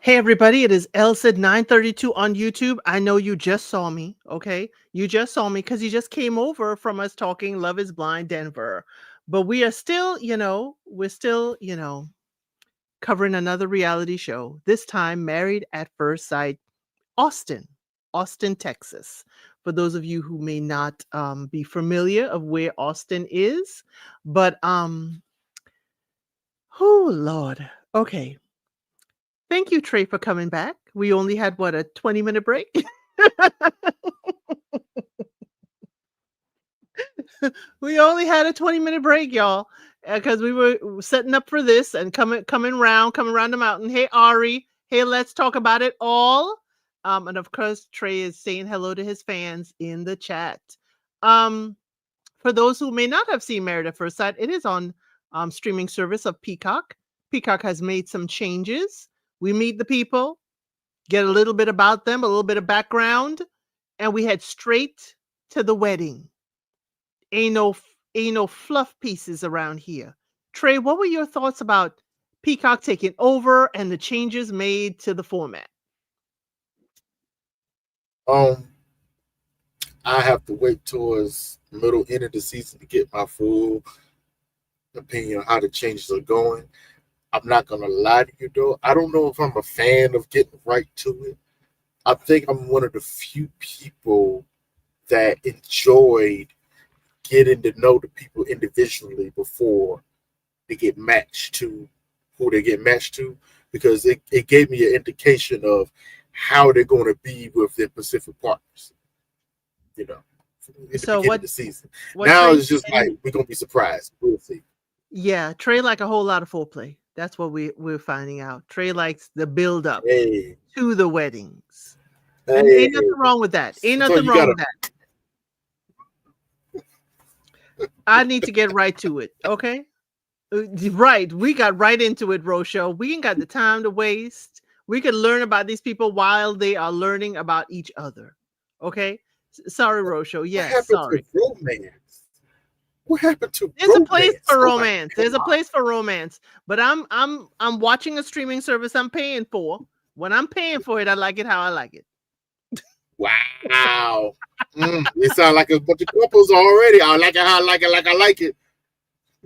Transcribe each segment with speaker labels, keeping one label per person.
Speaker 1: Hey everybody, it is Elsid 932 on YouTube. I know you just saw me, okay? You just saw me because you just came over from us talking Love is Blind Denver. But we are still, we're still, covering another reality show. This time Married at First Sight, Austin, Austin, Texas. For those of you who may not be familiar of where Austin is, but oh Lord. Okay. Thank you, Trey, for coming back. We only had what, a 20-minute break? We only had a 20-minute break, y'all, because we were setting up for this and coming around the mountain. Hey, Ari. Hey, let's talk about it all. And of course, Trey is saying hello to his fans in the chat. Um, for those who may not have seen Married at First Sight, it is on streaming service of Peacock. Peacock has made some changes. We meet the people, get a little bit about them, a little bit of background, and we head straight to the wedding. Ain't no fluff pieces around here. Trey, what were your thoughts about Peacock taking over and the changes made to the format?
Speaker 2: I have to wait towards the middle end of the season to get my full opinion on how the changes are going. I'm not gonna lie to you though. I don't know if I'm a fan of getting right to it. I think I'm one of the few people that enjoyed getting to know the people individually before they get matched to who they get matched to, because it gave me an indication of how they're going to be with their specific partners, in the
Speaker 1: So
Speaker 2: beginning of the season.
Speaker 1: what
Speaker 2: Now
Speaker 1: Trey
Speaker 2: it's just like we're going to be surprised. We'll see.
Speaker 1: Yeah, Trey like a whole lot of foreplay. That's what we're finding out. Trey likes the build up
Speaker 2: Hey,
Speaker 1: to the weddings. And
Speaker 2: hey.
Speaker 1: ain't nothing wrong with that. Ain't
Speaker 2: So
Speaker 1: nothing
Speaker 2: you
Speaker 1: wrong
Speaker 2: got
Speaker 1: with that. I need to get right to it. Okay. Right. We got right into it, Rosho. We ain't got the time to waste. We could learn about these people while they are learning about each other. Okay. Sorry, Rosho.
Speaker 2: what
Speaker 1: Yes,
Speaker 2: happened to
Speaker 1: sorry.
Speaker 2: romance? What happened to
Speaker 1: There's a place
Speaker 2: romance?
Speaker 1: for
Speaker 2: Oh my
Speaker 1: romance. There's a
Speaker 2: God.
Speaker 1: place for romance. But I'm watching a streaming service I'm paying for. When I'm paying for it, I like it how I like it.
Speaker 2: Wow. It sounds like a bunch of couples already. I like it how I like it, like I like it.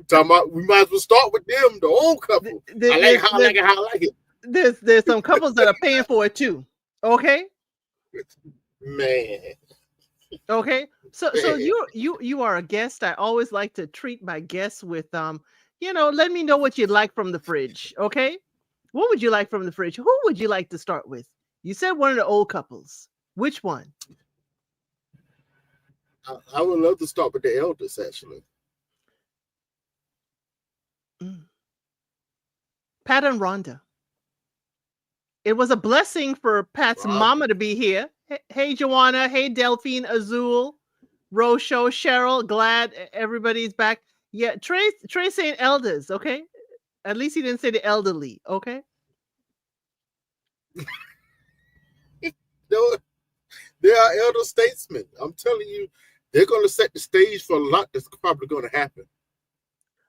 Speaker 2: Talking about, we might as well start with them, the old couple. I like it how I like it, how I like it.
Speaker 1: There's some couples that are paying for it too. Okay.
Speaker 2: Man.
Speaker 1: Okay. So
Speaker 2: Man.
Speaker 1: you are a guest. I always like to treat my guests with let me know what you'd like from the fridge. Okay. What would you like from the fridge? Who would you like to start with? You said one of the old couples. Which one?
Speaker 2: I would love to start with the elders, actually.
Speaker 1: Pat and Rhonda. It was a blessing for Pat's mama to be here. Hey, Joanna. Hey, Delphine, Azul, Rosho, Cheryl. Glad everybody's back. Yeah, Trey saying elders. Okay, at least he didn't say the elderly. Okay.
Speaker 2: No, they are elder statesmen. I'm telling you, they're going to set the stage for a lot that's probably going to happen.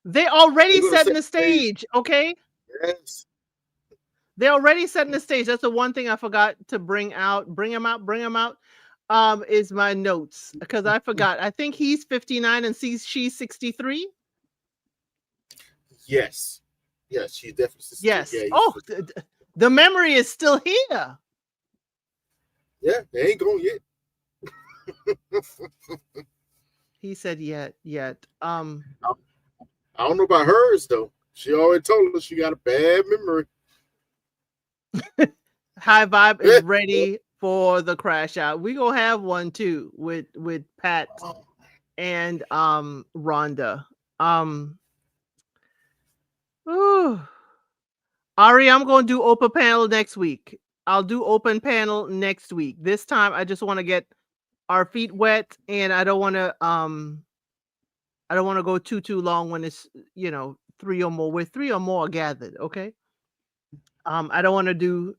Speaker 1: They already setting the stage. Okay.
Speaker 2: Yes.
Speaker 1: They're already setting the stage. That's the one thing I forgot to bring out. Bring them out. Is my notes, because I forgot. I think he's 59 and she's 63.
Speaker 2: Yes. Yes, she's definitely 63.
Speaker 1: Yes.
Speaker 2: Yeah,
Speaker 1: Oh, the memory is still here.
Speaker 2: Yeah, they ain't going yet.
Speaker 1: He said yet.
Speaker 2: I don't know about hers though. She already told us she got a bad memory.
Speaker 1: High Vibe is ready for the crash out. We gonna have one too with Pat and Rhonda. Ooh. Ari, I'm gonna do open panel next week. I'll do open panel next week. This time I just want to get our feet wet, and I don't want to go too long when it's three or more. We're three or more gathered, okay? I don't want to do.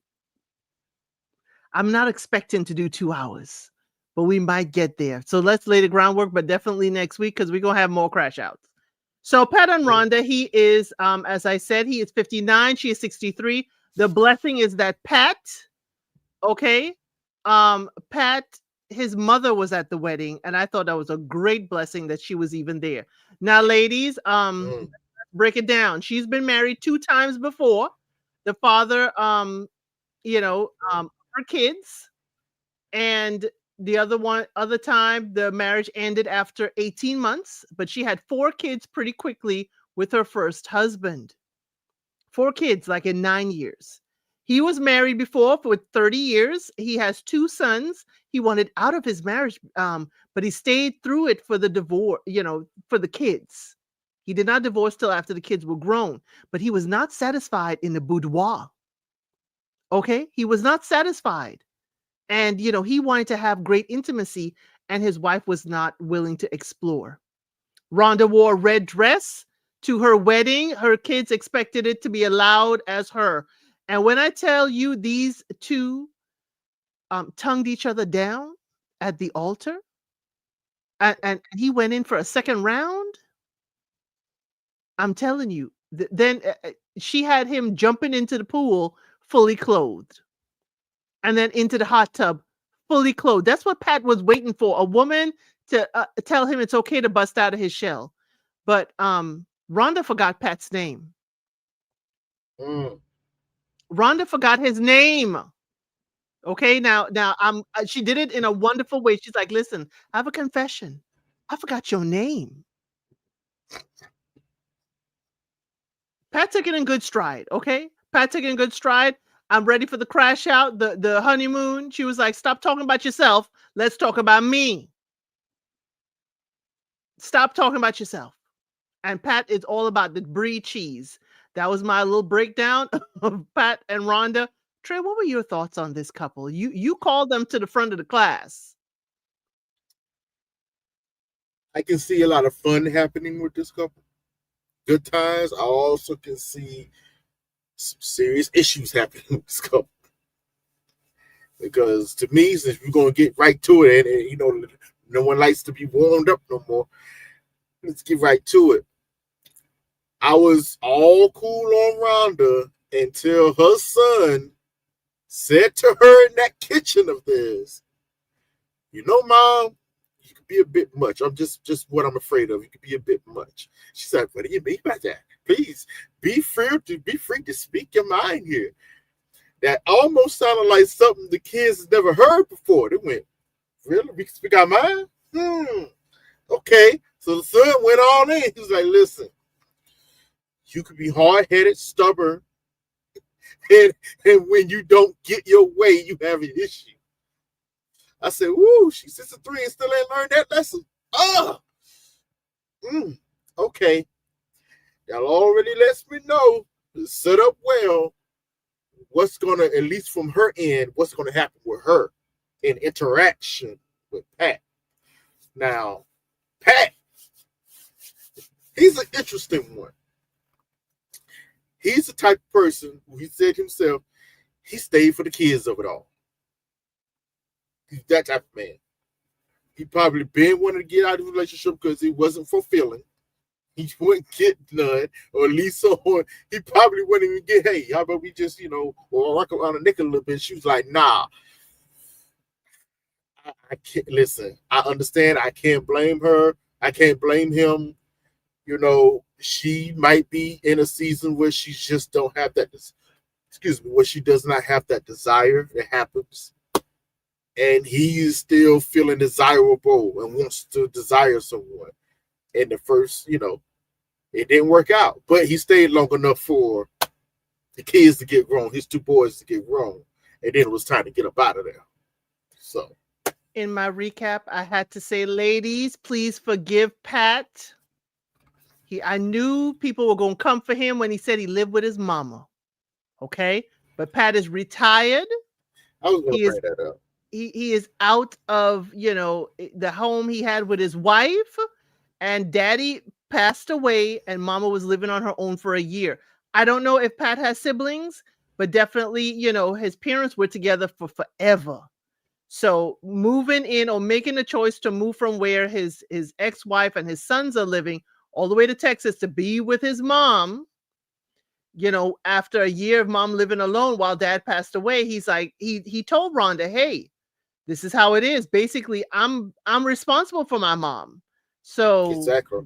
Speaker 1: I'm not expecting to do 2 hours, but we might get there. So let's lay the groundwork, but definitely next week, because we're gonna have more crash outs. So Pat and Rhonda, he is, as I said, he is 59, she is 63. The blessing is that Pat, okay, Pat, his mother was at the wedding, and I thought that was a great blessing that she was even there. Now, ladies,
Speaker 2: Mm,
Speaker 1: break it down. She's been married 2 times before. The father, you know, her kids, and the other time the marriage ended after 18 months, but she had 4 kids pretty quickly with her first husband. 4 kids like in 9 years. He was married before for 30 years. He has 2 sons. He wanted out of his marriage, but he stayed through it for the divorce, for the kids. He did not divorce till after the kids were grown, but he was not satisfied in the boudoir. Okay? He was not satisfied. And he wanted to have great intimacy, and his wife was not willing to explore. Rhonda wore a red dress to her wedding. Her kids expected it to be as loud as her. And when I tell you these two tongued each other down at the altar, and he went in for a second round, I'm telling you, then she had him jumping into the pool fully clothed, and then into the hot tub fully clothed. That's what Pat was waiting for, a woman to tell him it's okay to bust out of his shell. But Rhonda forgot Pat's name.
Speaker 2: mm.
Speaker 1: Rhonda forgot his name. Okay, now she did it in a wonderful way. She's like, "Listen, I have a confession. I forgot your name." Pat took it in good stride. Okay, Pat took it in good stride. I'm ready for the crash out, the honeymoon. She was like, "Stop talking about yourself. Let's talk about me. Stop talking about yourself." And Pat is all about the brie cheese. That was my little breakdown of Pat and Rhonda. Trey, what were your thoughts on this couple? You called them to the front of the class.
Speaker 2: I can see a lot of fun happening with this couple. Good times. I also can see some serious issues happening with this couple. Because to me, since we're gonna get right to it, and no one likes to be warmed up no more. Let's get right to it. I was all cool on Rhonda until her son said to her in that kitchen of theirs, Mom, you could be a bit much. I'm just what I'm afraid of. You could be a bit much. She said, what do you mean by that? Please be free to speak your mind here. That almost sounded like something the kids has never heard before. They went, really? We can speak our mind? Okay. So the son went all in. He was like, listen, you could be hard-headed, stubborn, and when you don't get your way, you have an issue. I said, woo, she's 63 and still ain't learned that lesson. Oh, okay. Y'all already lets me know, set up well, what's going to, at least from her end, what's going to happen with her in interaction with Pat. Now, Pat, he's an interesting one. He's the type of person who he said himself, he stayed for the kids of it all. He's that type of man. He probably been wanting to get out of the relationship because it wasn't fulfilling. He wouldn't get none, or at least so he probably wouldn't even get, hey, how about we just, or rock around a nickel a little bit. She was like, nah, I can't listen. I understand. I can't blame her. I can't blame him. She might be in a season where she just don't have that, where she does not have that desire. It happens. And he is still feeling desirable and wants to desire someone. And the first, it didn't work out. But he stayed long enough for the kids to get grown, his 2 boys to get grown. And then it was time to get up out of there. So.
Speaker 1: In my recap, I had to say, ladies, please forgive Pat. I knew people were going to come for him when he said he lived with his mama. Okay? But Pat is retired.
Speaker 2: I was going to bring that up.
Speaker 1: He is out of, the home he had with his wife, and daddy passed away and mama was living on her own for a year. I don't know if Pat has siblings, but definitely, his parents were together for forever. So moving in or making a choice to move from where his ex-wife and his sons are living all the way to Texas to be with his mom, After a year of mom living alone while dad passed away, he's like, he told Rhonda, hey, this is how it is. Basically, I'm responsible for my mom. So,
Speaker 2: Exactly.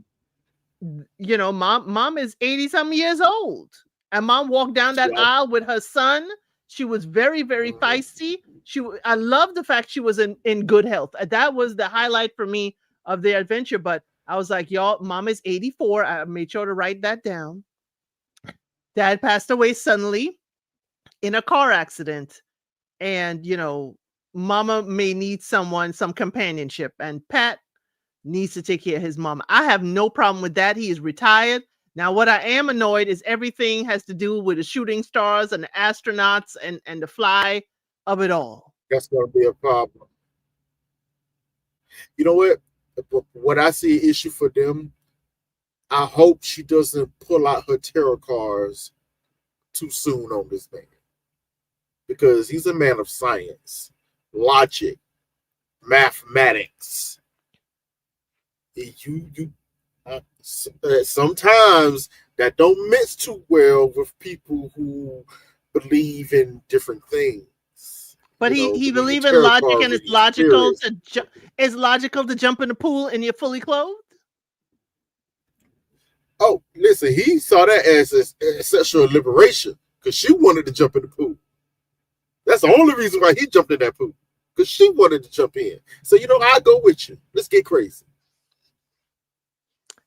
Speaker 1: mom is 80 some years old. And mom walked down
Speaker 2: She
Speaker 1: that
Speaker 2: out.
Speaker 1: aisle with her son. She was very, very
Speaker 2: Mhm.
Speaker 1: feisty. I love the fact she was in good health. That was the highlight for me of the adventure. But I was like, y'all, mom is 84. I made sure to write that down. Dad passed away suddenly in a car accident. And, mama may need some companionship. And Pat needs to take care of his mom. I have no problem with that. He is retired. Now, what I am annoyed is everything has to do with the shooting stars and the astronauts and the fly of it all.
Speaker 2: That's going to be a problem. You know what? What I see an issue for them, I hope she doesn't pull out her tarot cards too soon on this man, because he's a man of science, logic, mathematics. You sometimes that don't mix too well with people who believe in different things.
Speaker 1: But he
Speaker 2: Believe in
Speaker 1: believe in
Speaker 2: tarot
Speaker 1: logic,
Speaker 2: card
Speaker 1: and
Speaker 2: reading, spirits.
Speaker 1: it's logical to jump in the pool and you're fully clothed.
Speaker 2: Oh, listen, he saw that as a sexual liberation because she wanted to jump in the pool. That's the only reason why he jumped in that pool, because she wanted to jump in. So I go with you. Let's get crazy.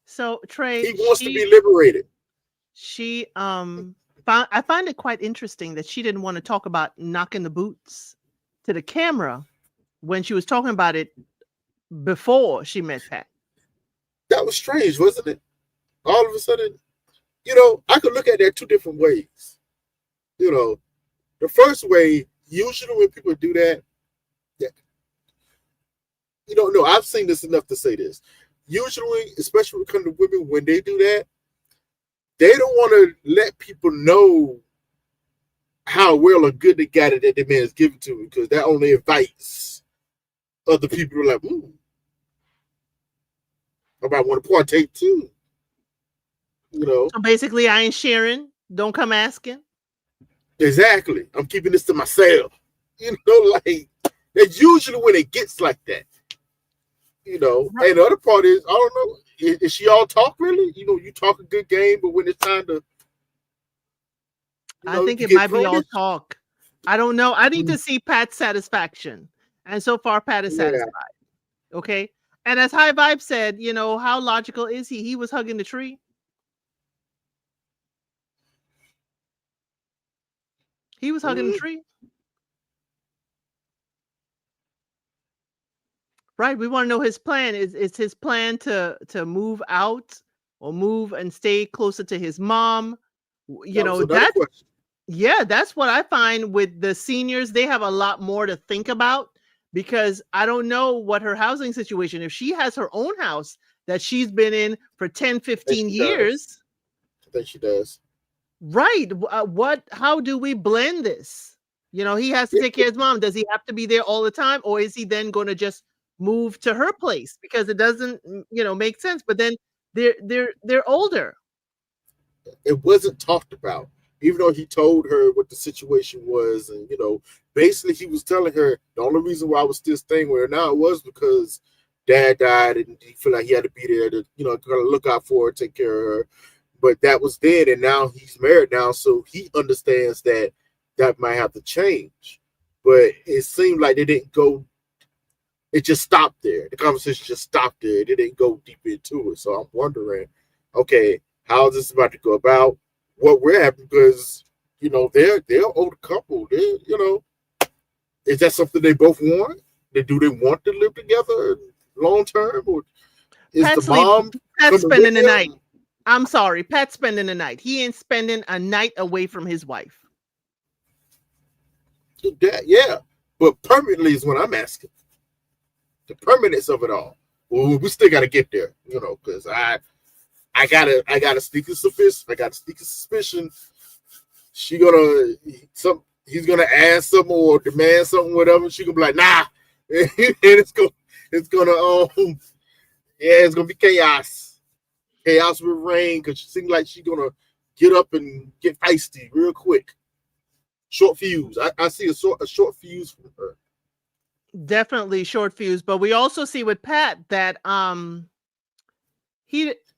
Speaker 1: So
Speaker 2: He
Speaker 1: Trey,
Speaker 2: wants to be liberated.
Speaker 1: she found I find it quite interesting that she didn't want to talk about knocking the boots to the camera when she was talking about it before she met Pat.
Speaker 2: That was strange, wasn't it? All of a sudden, I could look at that two different ways. The first way, usually when people do that, no, I've seen this enough to say this. Usually, especially when it comes to women, when they do that, they don't want to let people know how well or good they got it that the man is giving to them, because that only invites other people to like, ooh, I might want to partake too. You know,
Speaker 1: So basically, I ain't sharing. Don't come asking.
Speaker 2: exactly. I'm keeping this to myself. Like that's usually when it gets like that.
Speaker 1: Right.
Speaker 2: And the other part is, I don't know, is she all talk really? You talk a good game, but when it's time to,
Speaker 1: I think
Speaker 2: you
Speaker 1: it
Speaker 2: get
Speaker 1: might be all
Speaker 2: prudish.
Speaker 1: talk. I don't know. I need
Speaker 2: Mm,
Speaker 1: to see Pat's satisfaction. And so far, Pat is
Speaker 2: yeah,
Speaker 1: satisfied. Okay. And as High Vibe said, how logical is he? He was hugging the tree. He was hugging the
Speaker 2: mm,
Speaker 1: tree. Right. We want to know his plan. Is his plan to move out or move and stay closer to his mom?
Speaker 2: that was another
Speaker 1: That's
Speaker 2: question.
Speaker 1: Yeah, that's what I find with the seniors. They have a lot more to think about because I don't know what her housing situation. If she has her own house that she's been in for 10,
Speaker 2: I think
Speaker 1: 15
Speaker 2: she does.
Speaker 1: years,
Speaker 2: I think she does.
Speaker 1: right? How do we blend this? He has to
Speaker 2: Yeah,
Speaker 1: take care of his mom. Does he have to be there all the time, or is he then going to just move to her place because it doesn't, make sense? But then they're older.
Speaker 2: it wasn't talked about, even though he told her what the situation was, and basically he was telling her the only reason why I was still staying with her now was because dad died, and he felt like he had to be there to kind of look out for her, take care of her. But that was then, and now he's married now, so he understands that that might have to change. But it seemed like they didn't go. It just stopped there. The conversation just stopped there. They didn't go deep into it. So I'm wondering, okay, how is this about to go about? What we're having, because they're an old couple. They is that something they both want? Do they want to live together long term, or is the
Speaker 1: Pat's leave.
Speaker 2: mom
Speaker 1: Pat's
Speaker 2: coming with
Speaker 1: spending the night.
Speaker 2: them?
Speaker 1: I'm sorry, Pat's spending the night. He ain't spending a night away from his wife.
Speaker 2: Yeah, but permanently is what I'm asking. The permanence of it all. Well, we still got to get there, because I got a sneaking suspicion. I got a sneaking suspicion she gonna he's gonna ask something or demand something, whatever. She gonna be like, nah, and it's gonna yeah, it's gonna be chaos with rain, because she seems like she gonna get up and get feisty real quick. Short fuse. I see a short fuse from her.
Speaker 1: Definitely short fuse, but we also see with Pat that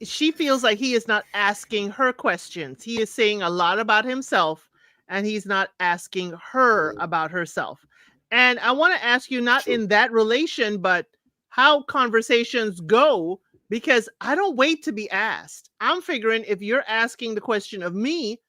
Speaker 1: she feels like he is not asking her questions. He is saying a lot about himself and he's not asking her
Speaker 2: Mhm.
Speaker 1: about herself. And I want to ask you, not
Speaker 2: True.
Speaker 1: in that relation, but how conversations go, because I don't wait to be asked. I'm figuring if you're asking the question of me,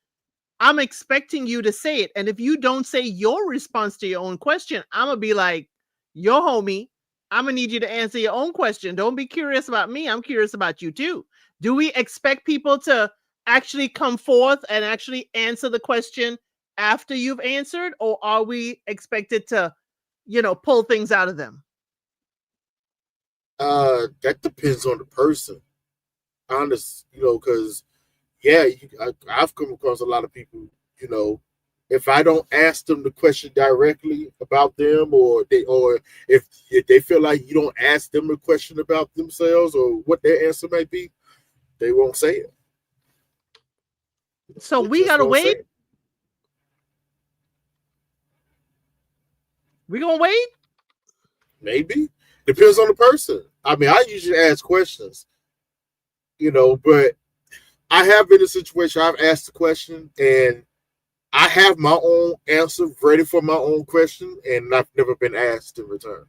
Speaker 1: I'm expecting you to say it. And if you don't say your response to your own question, I'm going to be like, yo, homie, I'm going to need you to answer your own question. Don't be curious about me. I'm curious about you too. Do we expect people to actually come forth and actually answer the question after you've answered? Or are we expected to, pull things out of them?
Speaker 2: That depends on the person. Honest, because yeah, I've come across a lot of people. You know, if I don't ask them the question directly about them, or if they feel like you don't ask them a question about themselves or what their answer might be, they won't say it.
Speaker 1: So
Speaker 2: They
Speaker 1: we got
Speaker 2: just
Speaker 1: to
Speaker 2: won't say
Speaker 1: wait.
Speaker 2: it.
Speaker 1: We going to wait.
Speaker 2: Maybe depends on the person. I mean, I usually ask questions, but I have been in a situation I've asked a question and I have my own answer ready for my own question, and I've never been asked in return.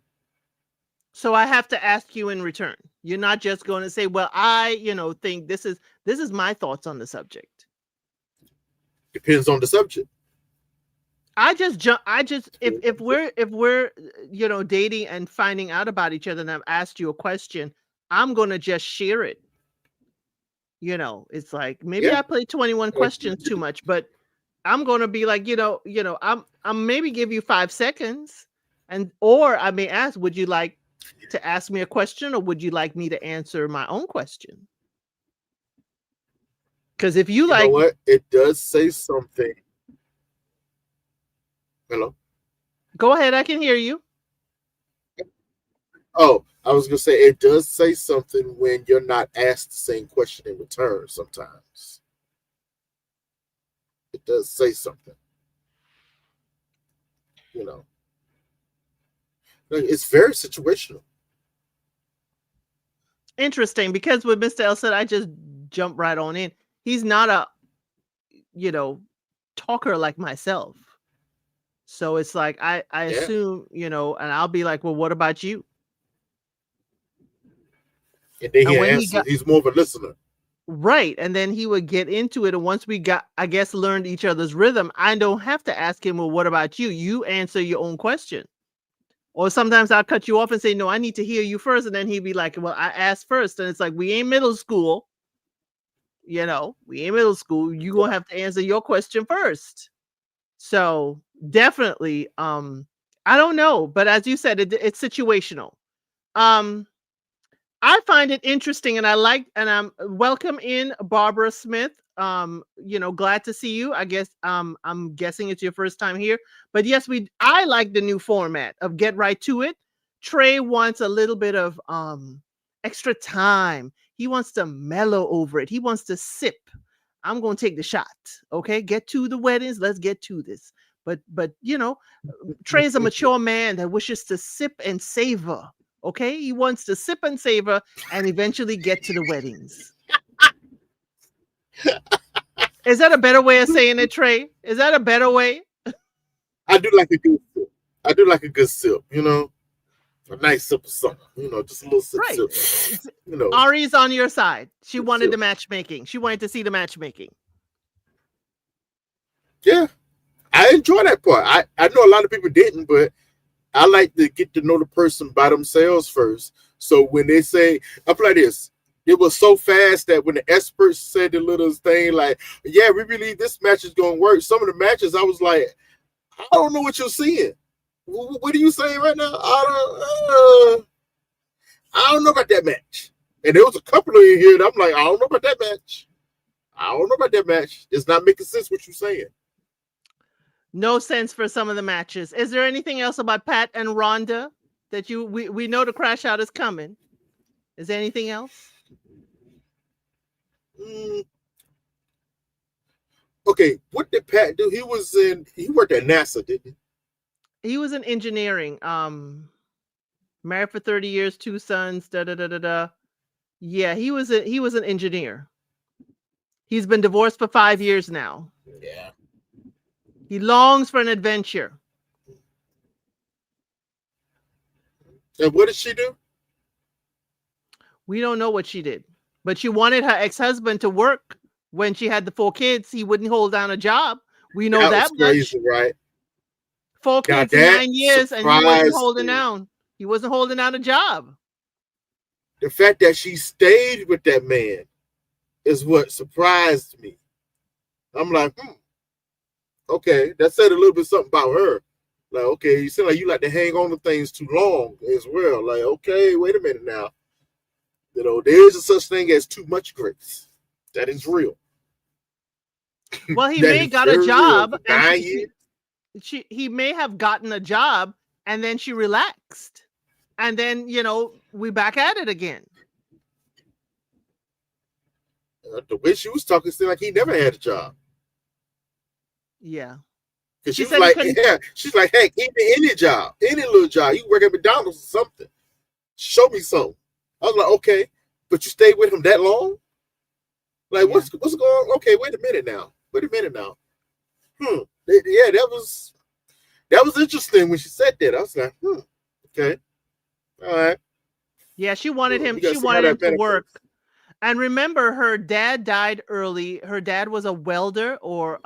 Speaker 1: So I have to ask you in return. You're not just going to say, "Well, I, think this is my thoughts on the subject."
Speaker 2: Depends on the subject.
Speaker 1: I just jump. I just
Speaker 2: Depends
Speaker 1: if
Speaker 2: on the subject.
Speaker 1: we're dating and finding out about each other, and I've asked you a question, I'm gonna just share it. It's like maybe
Speaker 2: Yeah.
Speaker 1: I play 21 questions too much, but I'm gonna be like, I'm maybe give you 5 seconds, or I may ask, would you like to ask me a question, or would you like me to answer my own question? Because if you
Speaker 2: You know
Speaker 1: like,
Speaker 2: what? It does say something. Hello.
Speaker 1: go ahead, I can hear you.
Speaker 2: Oh, I was gonna say it does say something when you're not asked the same question in return. Sometimes it does say something. You know, it's very situational.
Speaker 1: Interesting, because with Mr. L said, I just jump right on in. He's not a, you know, talker like myself. So it's like I
Speaker 2: Yeah,
Speaker 1: assume, and I'll be like, well, what about you?
Speaker 2: and then
Speaker 1: And
Speaker 2: he
Speaker 1: when he
Speaker 2: answers.
Speaker 1: got
Speaker 2: He's more of a listener.
Speaker 1: right, and then he would get into it. And once we got, I guess, learned each other's rhythm, I don't have to ask him, well, what about you? You answer your own question. Or sometimes I'll cut you off and say, no, I need to hear you first. And then he'd be like, well, I asked first. And it's like, we ain't middle school. We ain't middle school. You gonna have to answer your question first. So definitely, I don't know, but as you said, it's situational. Um, I find it interesting, and I like, and I'm welcome in Barbara Smith. Glad to see you. I guess I'm guessing it's your first time here, but yes, I like the new format of get right to it. Trey wants a little bit of extra time. He wants to mellow over it. He wants to sip. I'm going to take the shot. Okay, get to the weddings. Let's get to this. But Trey is a mature man that wishes to sip and savor. Okay, he wants to sip and savor and eventually get to the weddings. Is that a better way of saying it, Trey? Is that a better way?
Speaker 2: I do like a good sip. I do like a good sip. A nice sip of something. Just a little sip,
Speaker 1: Right.
Speaker 2: sip. You know,
Speaker 1: Ari's on your side. She
Speaker 2: sip,
Speaker 1: wanted
Speaker 2: sip.
Speaker 1: the matchmaking. She wanted to see the matchmaking.
Speaker 2: Yeah, I enjoy that part. I know a lot of people didn't, but I like to get to know the person by themselves first. So when they say, I play this, it was so fast that when the experts said the little thing like, yeah, we believe this match is going to work. Some of the matches, I was like, I don't know what you're seeing. What are you saying right now? I don't know about that match. And there was a couple of you here that I'm like, I don't know about that match. I don't know about that match. It's not making sense what you're saying.
Speaker 1: No sense for some of the matches. Is there anything else about Pat and Rhonda that we know the crash out is coming? Is there anything else?
Speaker 2: Mm, Okay, what did Pat do? He worked at NASA, didn't
Speaker 1: He was in engineering. Married for 30 years, two sons, da da da da da. Yeah, he was an engineer. He's been divorced for 5 years now.
Speaker 2: he? Yeah.
Speaker 1: He longs for an adventure.
Speaker 2: And what did she do?
Speaker 1: We don't know what she did, but she wanted her ex-husband to work when she had the 4 kids. He wouldn't hold down a job. We know
Speaker 2: That
Speaker 1: that
Speaker 2: was
Speaker 1: much.
Speaker 2: crazy, right?
Speaker 1: 4 kids in
Speaker 2: That
Speaker 1: 9 years, and he wasn't
Speaker 2: surprised
Speaker 1: holding
Speaker 2: me.
Speaker 1: down. He wasn't holding down a job.
Speaker 2: The fact that she stayed with that man is what surprised me. I'm like, okay, that said a little bit something about her. Like, okay, you seem like you like to hang on to things too long as well. Like, okay, wait a minute now. There is a such thing as too much grace. That is real.
Speaker 1: Well, he
Speaker 2: That
Speaker 1: may
Speaker 2: is
Speaker 1: got a
Speaker 2: very real.
Speaker 1: job,
Speaker 2: For
Speaker 1: and
Speaker 2: 9 years.
Speaker 1: he may have gotten a job, and then she relaxed, and then we back at it again.
Speaker 2: The way she was talking seemed like he never had a job.
Speaker 1: Yeah,
Speaker 2: Because she
Speaker 1: she
Speaker 2: was
Speaker 1: said he
Speaker 2: like,
Speaker 1: couldn't.
Speaker 2: yeah, she's like, heck, even any job, any little job, you work at McDonald's or something. Show me something. I was like, okay, but you stayed with him that long? Like,
Speaker 1: Yeah.
Speaker 2: what's going on? Okay, wait a minute now. Yeah, that was interesting when she said that. I was like, okay, all right.
Speaker 1: Yeah, she wanted him.
Speaker 2: We gotta
Speaker 1: She
Speaker 2: see how
Speaker 1: wanted him
Speaker 2: that
Speaker 1: to work.
Speaker 2: manifests.
Speaker 1: And remember, her dad died early. Her dad was a welder, or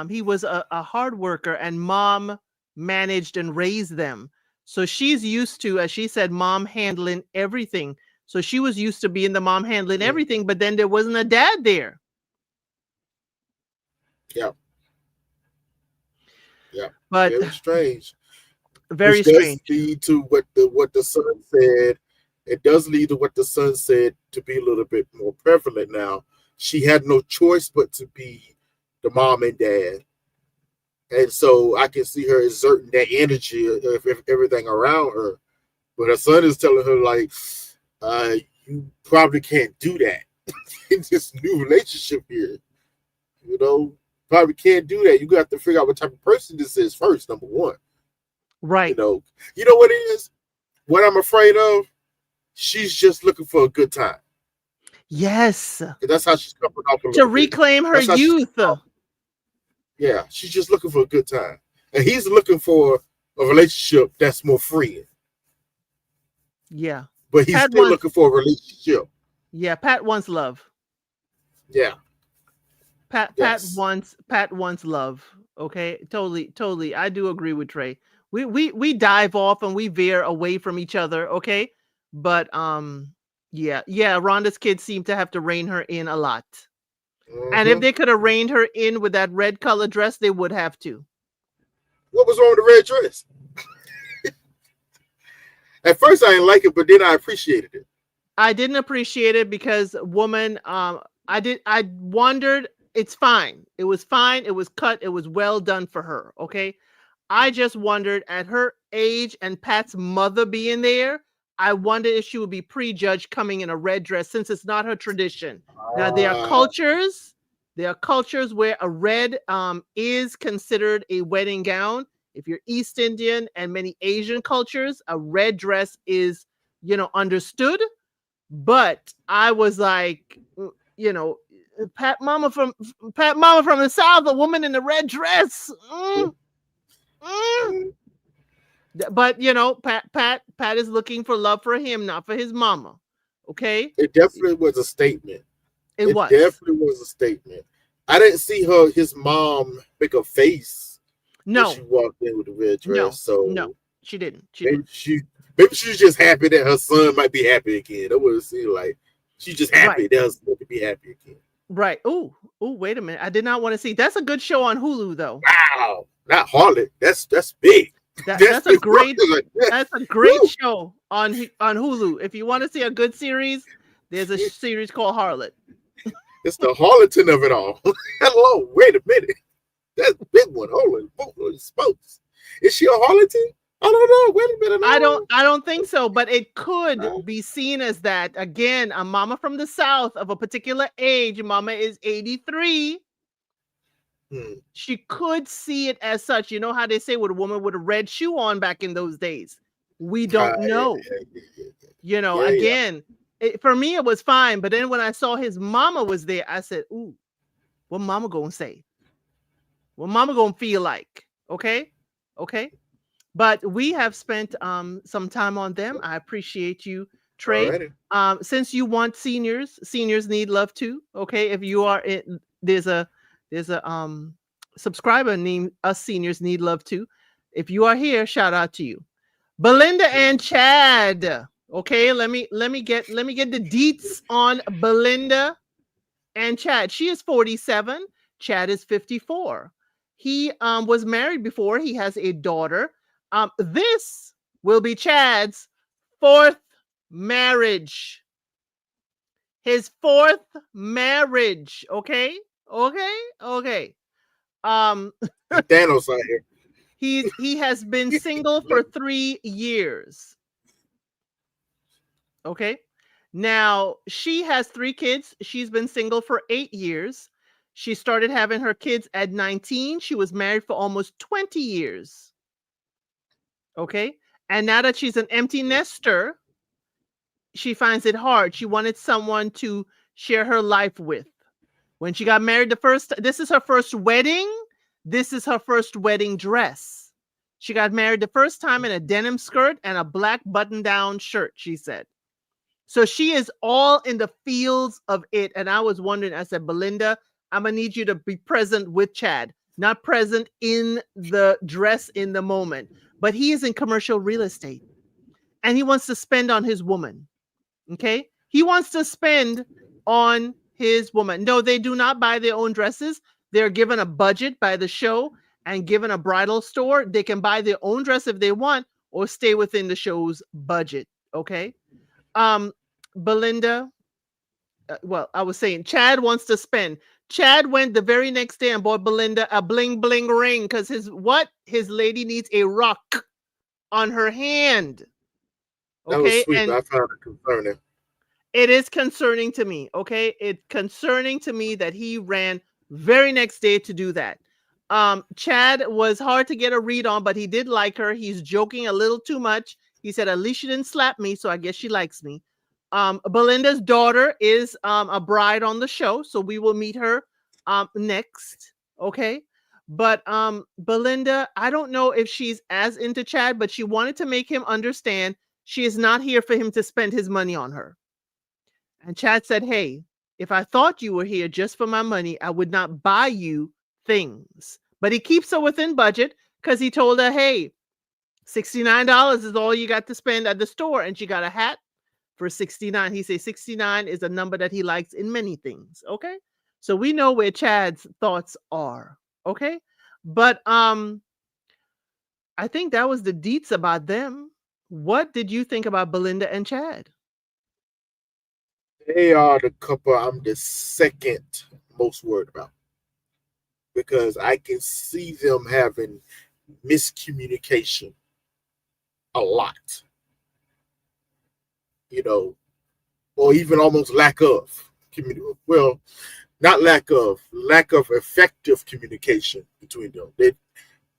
Speaker 1: he was a hard worker, and mom managed and raised them. So she's used to, as she said, mom handling everything. So she was used to being the mom handling
Speaker 2: Mm,
Speaker 1: everything, but then there wasn't a dad there.
Speaker 2: yeah, yeah.
Speaker 1: But
Speaker 2: Very strange.
Speaker 1: very
Speaker 2: Which does
Speaker 1: strange.
Speaker 2: lead to what the son said. It does lead to what the son said to be a little bit more prevalent now. She had no choice but to be the mom and dad, and so I can see her exerting that energy of everything around her. But her son is telling her like, you probably can't do that in this new relationship here. You know, probably can't do that. You got to figure out what type of person this is first. Number one, you
Speaker 1: Right.
Speaker 2: know, you know what it is. What I'm afraid of, she's just looking for a good time.
Speaker 1: Yes.
Speaker 2: That's how she's coming off a
Speaker 1: To
Speaker 2: little bit.
Speaker 1: reclaim her
Speaker 2: That's how she's
Speaker 1: youth.
Speaker 2: coming off. Yeah, she's just looking for a good time, and he's looking for a relationship that's more free.
Speaker 1: Yeah.
Speaker 2: But he's
Speaker 1: Pat
Speaker 2: still
Speaker 1: wants
Speaker 2: looking for a relationship.
Speaker 1: yeah, Pat wants love.
Speaker 2: Yeah. Yes.
Speaker 1: Pat wants love. Okay, totally. I do agree with Trey. We dive off and we veer away from each other. Okay, but yeah. Rhonda's kids seem to have to rein her in a lot. And if
Speaker 2: Mm-hmm.
Speaker 1: they could have reined her in with that red color dress, they would have to.
Speaker 2: What was wrong with the red dress? At first, I didn't like it, but then I appreciated it.
Speaker 1: I didn't appreciate it because woman, I wondered. It's fine. It was fine. It was cut. It was well done for her. Okay. I just wondered at her age and Pat's mother being there, I wondered if she would be prejudged coming in a red dress since it's not her tradition. Now
Speaker 2: Uh,
Speaker 1: there are cultures where a red is considered a wedding gown. If you're East Indian and many Asian cultures, a red dress is, understood. But I was like, you know, Pat Mama from the South, a woman in a red dress. Mm. But Pat is looking for love for him, not for his mama. Okay,
Speaker 2: it definitely was a statement.
Speaker 1: it
Speaker 2: It
Speaker 1: was.
Speaker 2: definitely was a statement. I didn't see his mom, make a face when she
Speaker 1: No,
Speaker 2: walked in with the red dress.
Speaker 1: no, no.
Speaker 2: So
Speaker 1: She didn't. She
Speaker 2: maybe
Speaker 1: didn't.
Speaker 2: she, maybe she's just happy that her son might be happy again. That would seem like she's just
Speaker 1: Right,
Speaker 2: happy that her son could be happy again.
Speaker 1: right. Oh. Wait a minute. I did not want to see. That's a good show on Hulu, though.
Speaker 2: Wow, not Harlot. That's big.
Speaker 1: That
Speaker 2: That's
Speaker 1: that's a
Speaker 2: big.
Speaker 1: great
Speaker 2: Like that.
Speaker 1: that's a great
Speaker 2: Woo.
Speaker 1: show on Hulu. If you want to see a good series, there's a series called Harlot.
Speaker 2: It's the harlotry of it all. Hello, wait a minute. That's a big one. Holy smokes. Is she a harlotry? I don't know. Wait a minute.
Speaker 1: I don't think so, but it could
Speaker 2: No.
Speaker 1: be seen as that. Again, a mama from the South of a particular age. Mama is 83.
Speaker 2: Hmm.
Speaker 1: She could see it as such. You know how they say with a woman with a red shoe on back in those days? We
Speaker 2: Ah,
Speaker 1: don't
Speaker 2: yeah,
Speaker 1: know.
Speaker 2: yeah, yeah, yeah, yeah.
Speaker 1: You know,
Speaker 2: Yeah, yeah.
Speaker 1: again, for me, it was fine. But then when I saw his mama was there, I said, ooh, what mama gonna say? What mama gonna feel like? Okay. Okay. But we have spent some time on them. I appreciate you, Trey.
Speaker 2: Alrighty.
Speaker 1: Since you want seniors need love too. Okay, if you are in, there's a subscriber named Us Seniors Need Love Too. If you are here, shout out to you, Belinda and Chad. Okay, let me get the deets on Belinda and Chad. She is 47. Chad is 54. He was married before. He has a daughter. This will be Chad's fourth marriage. His fourth marriage. Okay. Okay. Okay. Um,
Speaker 2: Thanos out here.
Speaker 1: he has been single for 3 years. Okay. Now, she has 3 kids. She's been single for 8 years. She started having her kids at 19. She was married for almost 20 years. Okay. And now that she's an empty nester, she finds it hard. She wanted someone to share her life with. When she got married this is her first wedding. This is her first wedding dress. She got married the first time in a denim skirt and a black button down shirt, she said. So she is all in the fields of it. And I was wondering, I said, Belinda, I'm going to need you to be present with Chad, not present in the dress in the moment. But he is in commercial real estate and he wants to spend on his woman. Okay. He wants to spend on his woman. No, they do not buy their own dresses. They're given a budget by the show and given a bridal store. They can buy their own dress if they want or stay within the show's budget. Okay. Um, Belinda, well, I was saying Chad wants to spend. Chad went the very next day and bought Belinda a bling bling ring because his lady needs a rock on her hand.
Speaker 2: That was
Speaker 1: Okay.
Speaker 2: sweet,
Speaker 1: And
Speaker 2: but I found it concerning.
Speaker 1: it is concerning to me. Okay. It's concerning to me that he ran very next day to do that. Chad was hard to get a read on, but he did like her. He's joking a little too much. He said, at least she didn't slap me, so I guess she likes me. Belinda's daughter is a bride on the show, so we will meet her next. Okay. But Belinda, I don't know if she's as into Chad, but she wanted to make him understand she is not here for him to spend his money on her. And Chad said, hey, if I thought you were here just for my money, I would not buy you things. But he keeps her within budget because he told her, hey, $69 is all you got to spend at the store. And she got a hat for 69. He says 69 is a number that he likes in many things. Okay. So we know where Chad's thoughts are. Okay. But I think that was the deets about them. What did you think about Belinda and Chad?
Speaker 2: They are the couple I'm the second most worried about because I can see them having miscommunication a lot, you know, or even almost lack of well, not lack of effective communication between them.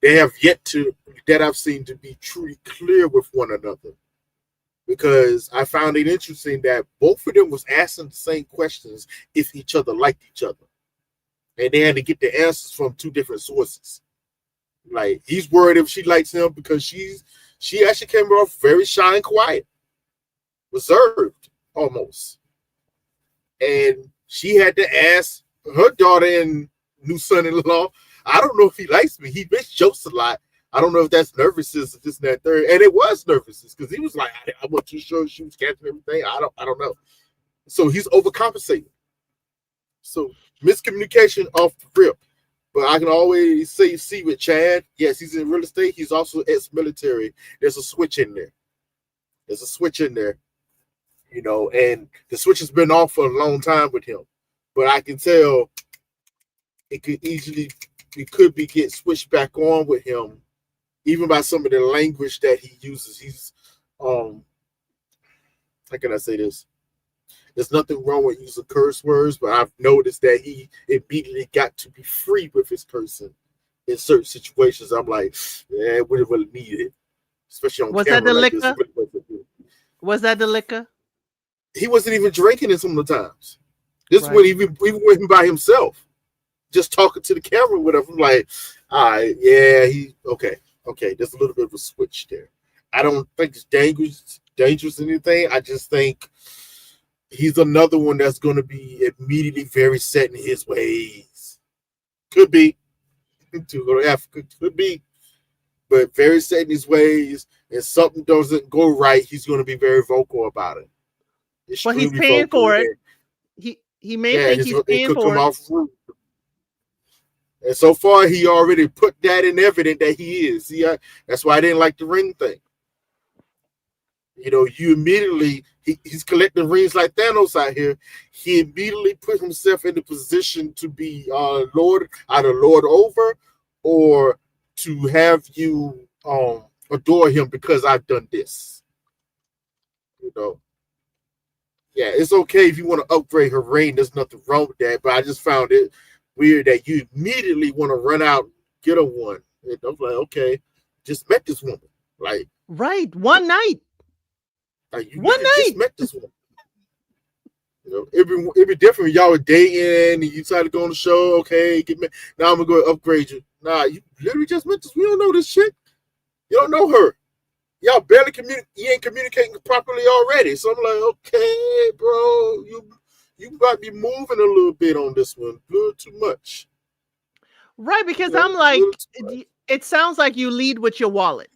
Speaker 2: They have yet to that I've seen to be truly clear with one another. Because I found it interesting that both of them was asking the same questions if each other liked each other. And they had to get the answers from two different sources. Like he's worried if she likes him because she actually came off very shy and quiet, reserved almost. And she had to ask her daughter and new son-in-law, I don't know if he likes me. He makes jokes a lot. I don't know if that's nervousness, this and that third. And it was nervousness because he was like, I wasn't too sure she was catching everything. I don't know. So he's overcompensating. So miscommunication off the rip. But I can always see with Chad, yes, he's in real estate. He's also ex-military. There's a switch in there. There's a switch in there, you know, and the switch has been off for a long time with him. But I can tell it could be get switched back on with him, even by some of the language that he uses. He's how can I say this? There's nothing wrong with using curse words, but I've noticed that he immediately got to be free with his cursing in certain situations. I'm like, yeah, it would have really needed, especially on
Speaker 1: Was that
Speaker 2: camera
Speaker 1: the
Speaker 2: like this.
Speaker 1: liquor? Was that the liquor?
Speaker 2: He wasn't even drinking in some of the times. This
Speaker 1: Right.
Speaker 2: when even went by himself, just talking to the camera with him. I'm like, all right, yeah, he okay. There's a little bit of a switch there. I don't think it's dangerous or anything. I just think he's another one that's going to be immediately very set in his ways. Could be to go to Africa, could be, but very set in his ways. And something doesn't go right, he's going to be very vocal about it.
Speaker 1: Well, he's
Speaker 2: Extremely
Speaker 1: paying
Speaker 2: vocal.
Speaker 1: for it. He may
Speaker 2: Yeah,
Speaker 1: think he's
Speaker 2: it
Speaker 1: paying
Speaker 2: could
Speaker 1: for
Speaker 2: come
Speaker 1: it.
Speaker 2: off rude. And so far, he already put that in evidence that he is. See, that's why I didn't like the ring thing. You know, you immediately, he's collecting rings like Thanos out here. He immediately put himself in the position to be either Lord over, or to have you adore him because I've done this. You know, yeah, it's okay if you want to upgrade her ring. There's nothing wrong with that. But I just found it weird that you immediately want to run out, get her one. And I'm like, okay, just met this woman.
Speaker 1: Right. One night.
Speaker 2: You
Speaker 1: One
Speaker 2: literally just
Speaker 1: night.
Speaker 2: met this woman. You know, it'd be different. Y'all were dating and you decided to go on the show. Okay, now I'm gonna go upgrade you. Nah, you literally just met this. We don't know this shit. You don't know her. Y'all barely communicate. You ain't communicating properly already. So I'm like, okay, bro, you might be moving a little bit on this one. A little too much.
Speaker 1: Right, because I'm like, it sounds like you lead with your wallet.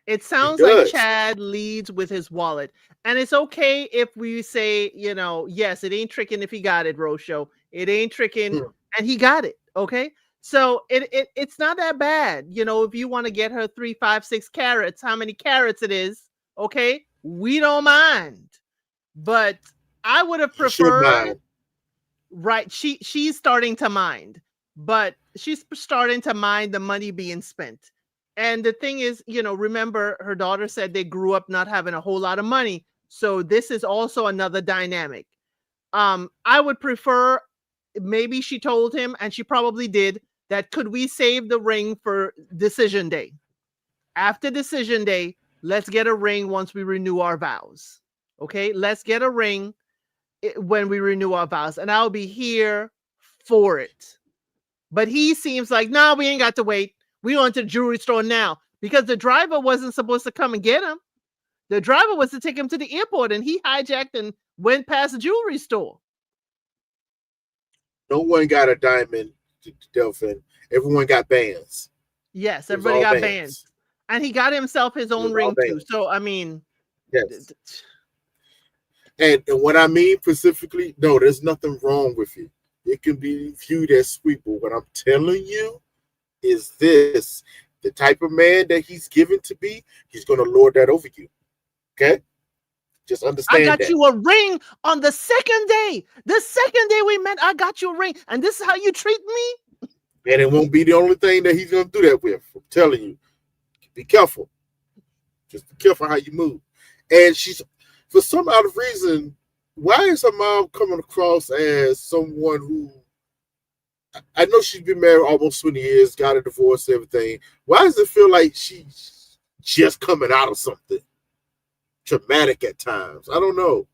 Speaker 1: It sounds like Chad leads with his wallet. And it's okay if we say, yes, it ain't tricking if he got it, Rosho. It ain't tricking, and he got it. Okay. So it's not that bad. If you want to get her 3, 5, 6 carats, how many carats it is, okay, we don't mind. But I would have preferred, right? She's starting to mind, but she's starting to mind the money being spent. And the thing is, remember her daughter said they grew up not having a whole lot of money. So this is also another dynamic. I would prefer, maybe she told him, and she probably did, that could we save the ring for decision day? After decision day, let's get a ring once we renew our vows. Okay, let's get a ring when we renew our vows, and I'll be here for it. But he seems like, no, we ain't got to wait. We going to the jewelry store now, because the driver wasn't supposed to come and get him. The driver was to take him to the airport, and he hijacked and went past the jewelry store.
Speaker 2: No one got a diamond, Delphin. Everyone got bands.
Speaker 1: Yes, everybody got bands. And he got himself his own ring too. So, I mean.
Speaker 2: Yes. And what I mean specifically, no, there's nothing wrong with it. It can be viewed as sweet, but what I'm telling you is this: the type of man that he's given to be, he's going to lord that over you. Okay? Just understand
Speaker 1: I got you a ring on the second day. The second day we met, I got you a ring. And this is how you treat me?
Speaker 2: And it won't be the only thing that he's going to do that with. I'm telling you. Be careful. Just be careful how you move. And she's, for some odd reason, why is her mom coming across as someone who, I know she's been married almost 20 years, got a divorce, everything. Why does it feel like she's just coming out of something traumatic at times? I don't know.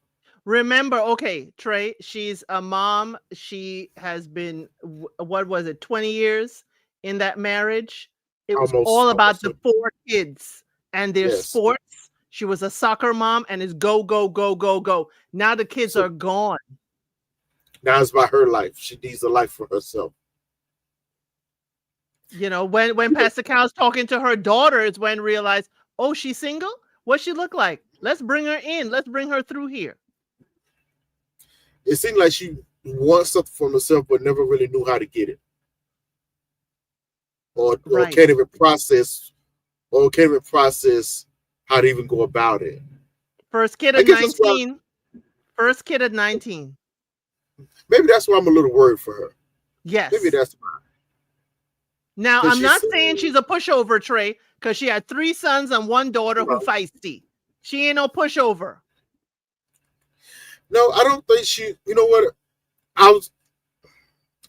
Speaker 1: Remember, okay, Trey, she's a mom. She has been, what was it, 20 years in that marriage? It was all about the 4 kids and their sports. She was a soccer mom, and it's go, go, go, go, go. Now the kids are gone.
Speaker 2: Now it's about her life. She needs a life for herself.
Speaker 1: When Pastor Cal's talking to her daughter is when realized, oh, she's single? What she look like? Let's bring her in. Let's bring her through here.
Speaker 2: It seemed like she wants something for herself, but never really knew how to get it. Or can't even process how to even go about it.
Speaker 1: First kid at 19. First kid at 19.
Speaker 2: Maybe that's why I'm a little worried for her.
Speaker 1: Yes.
Speaker 2: Maybe that's why.
Speaker 1: Now, I'm not saying she's a pushover, Trey, because she had 3 sons and 1 daughter who feisty. She ain't no pushover.
Speaker 2: No, I don't think she. You know what? I was.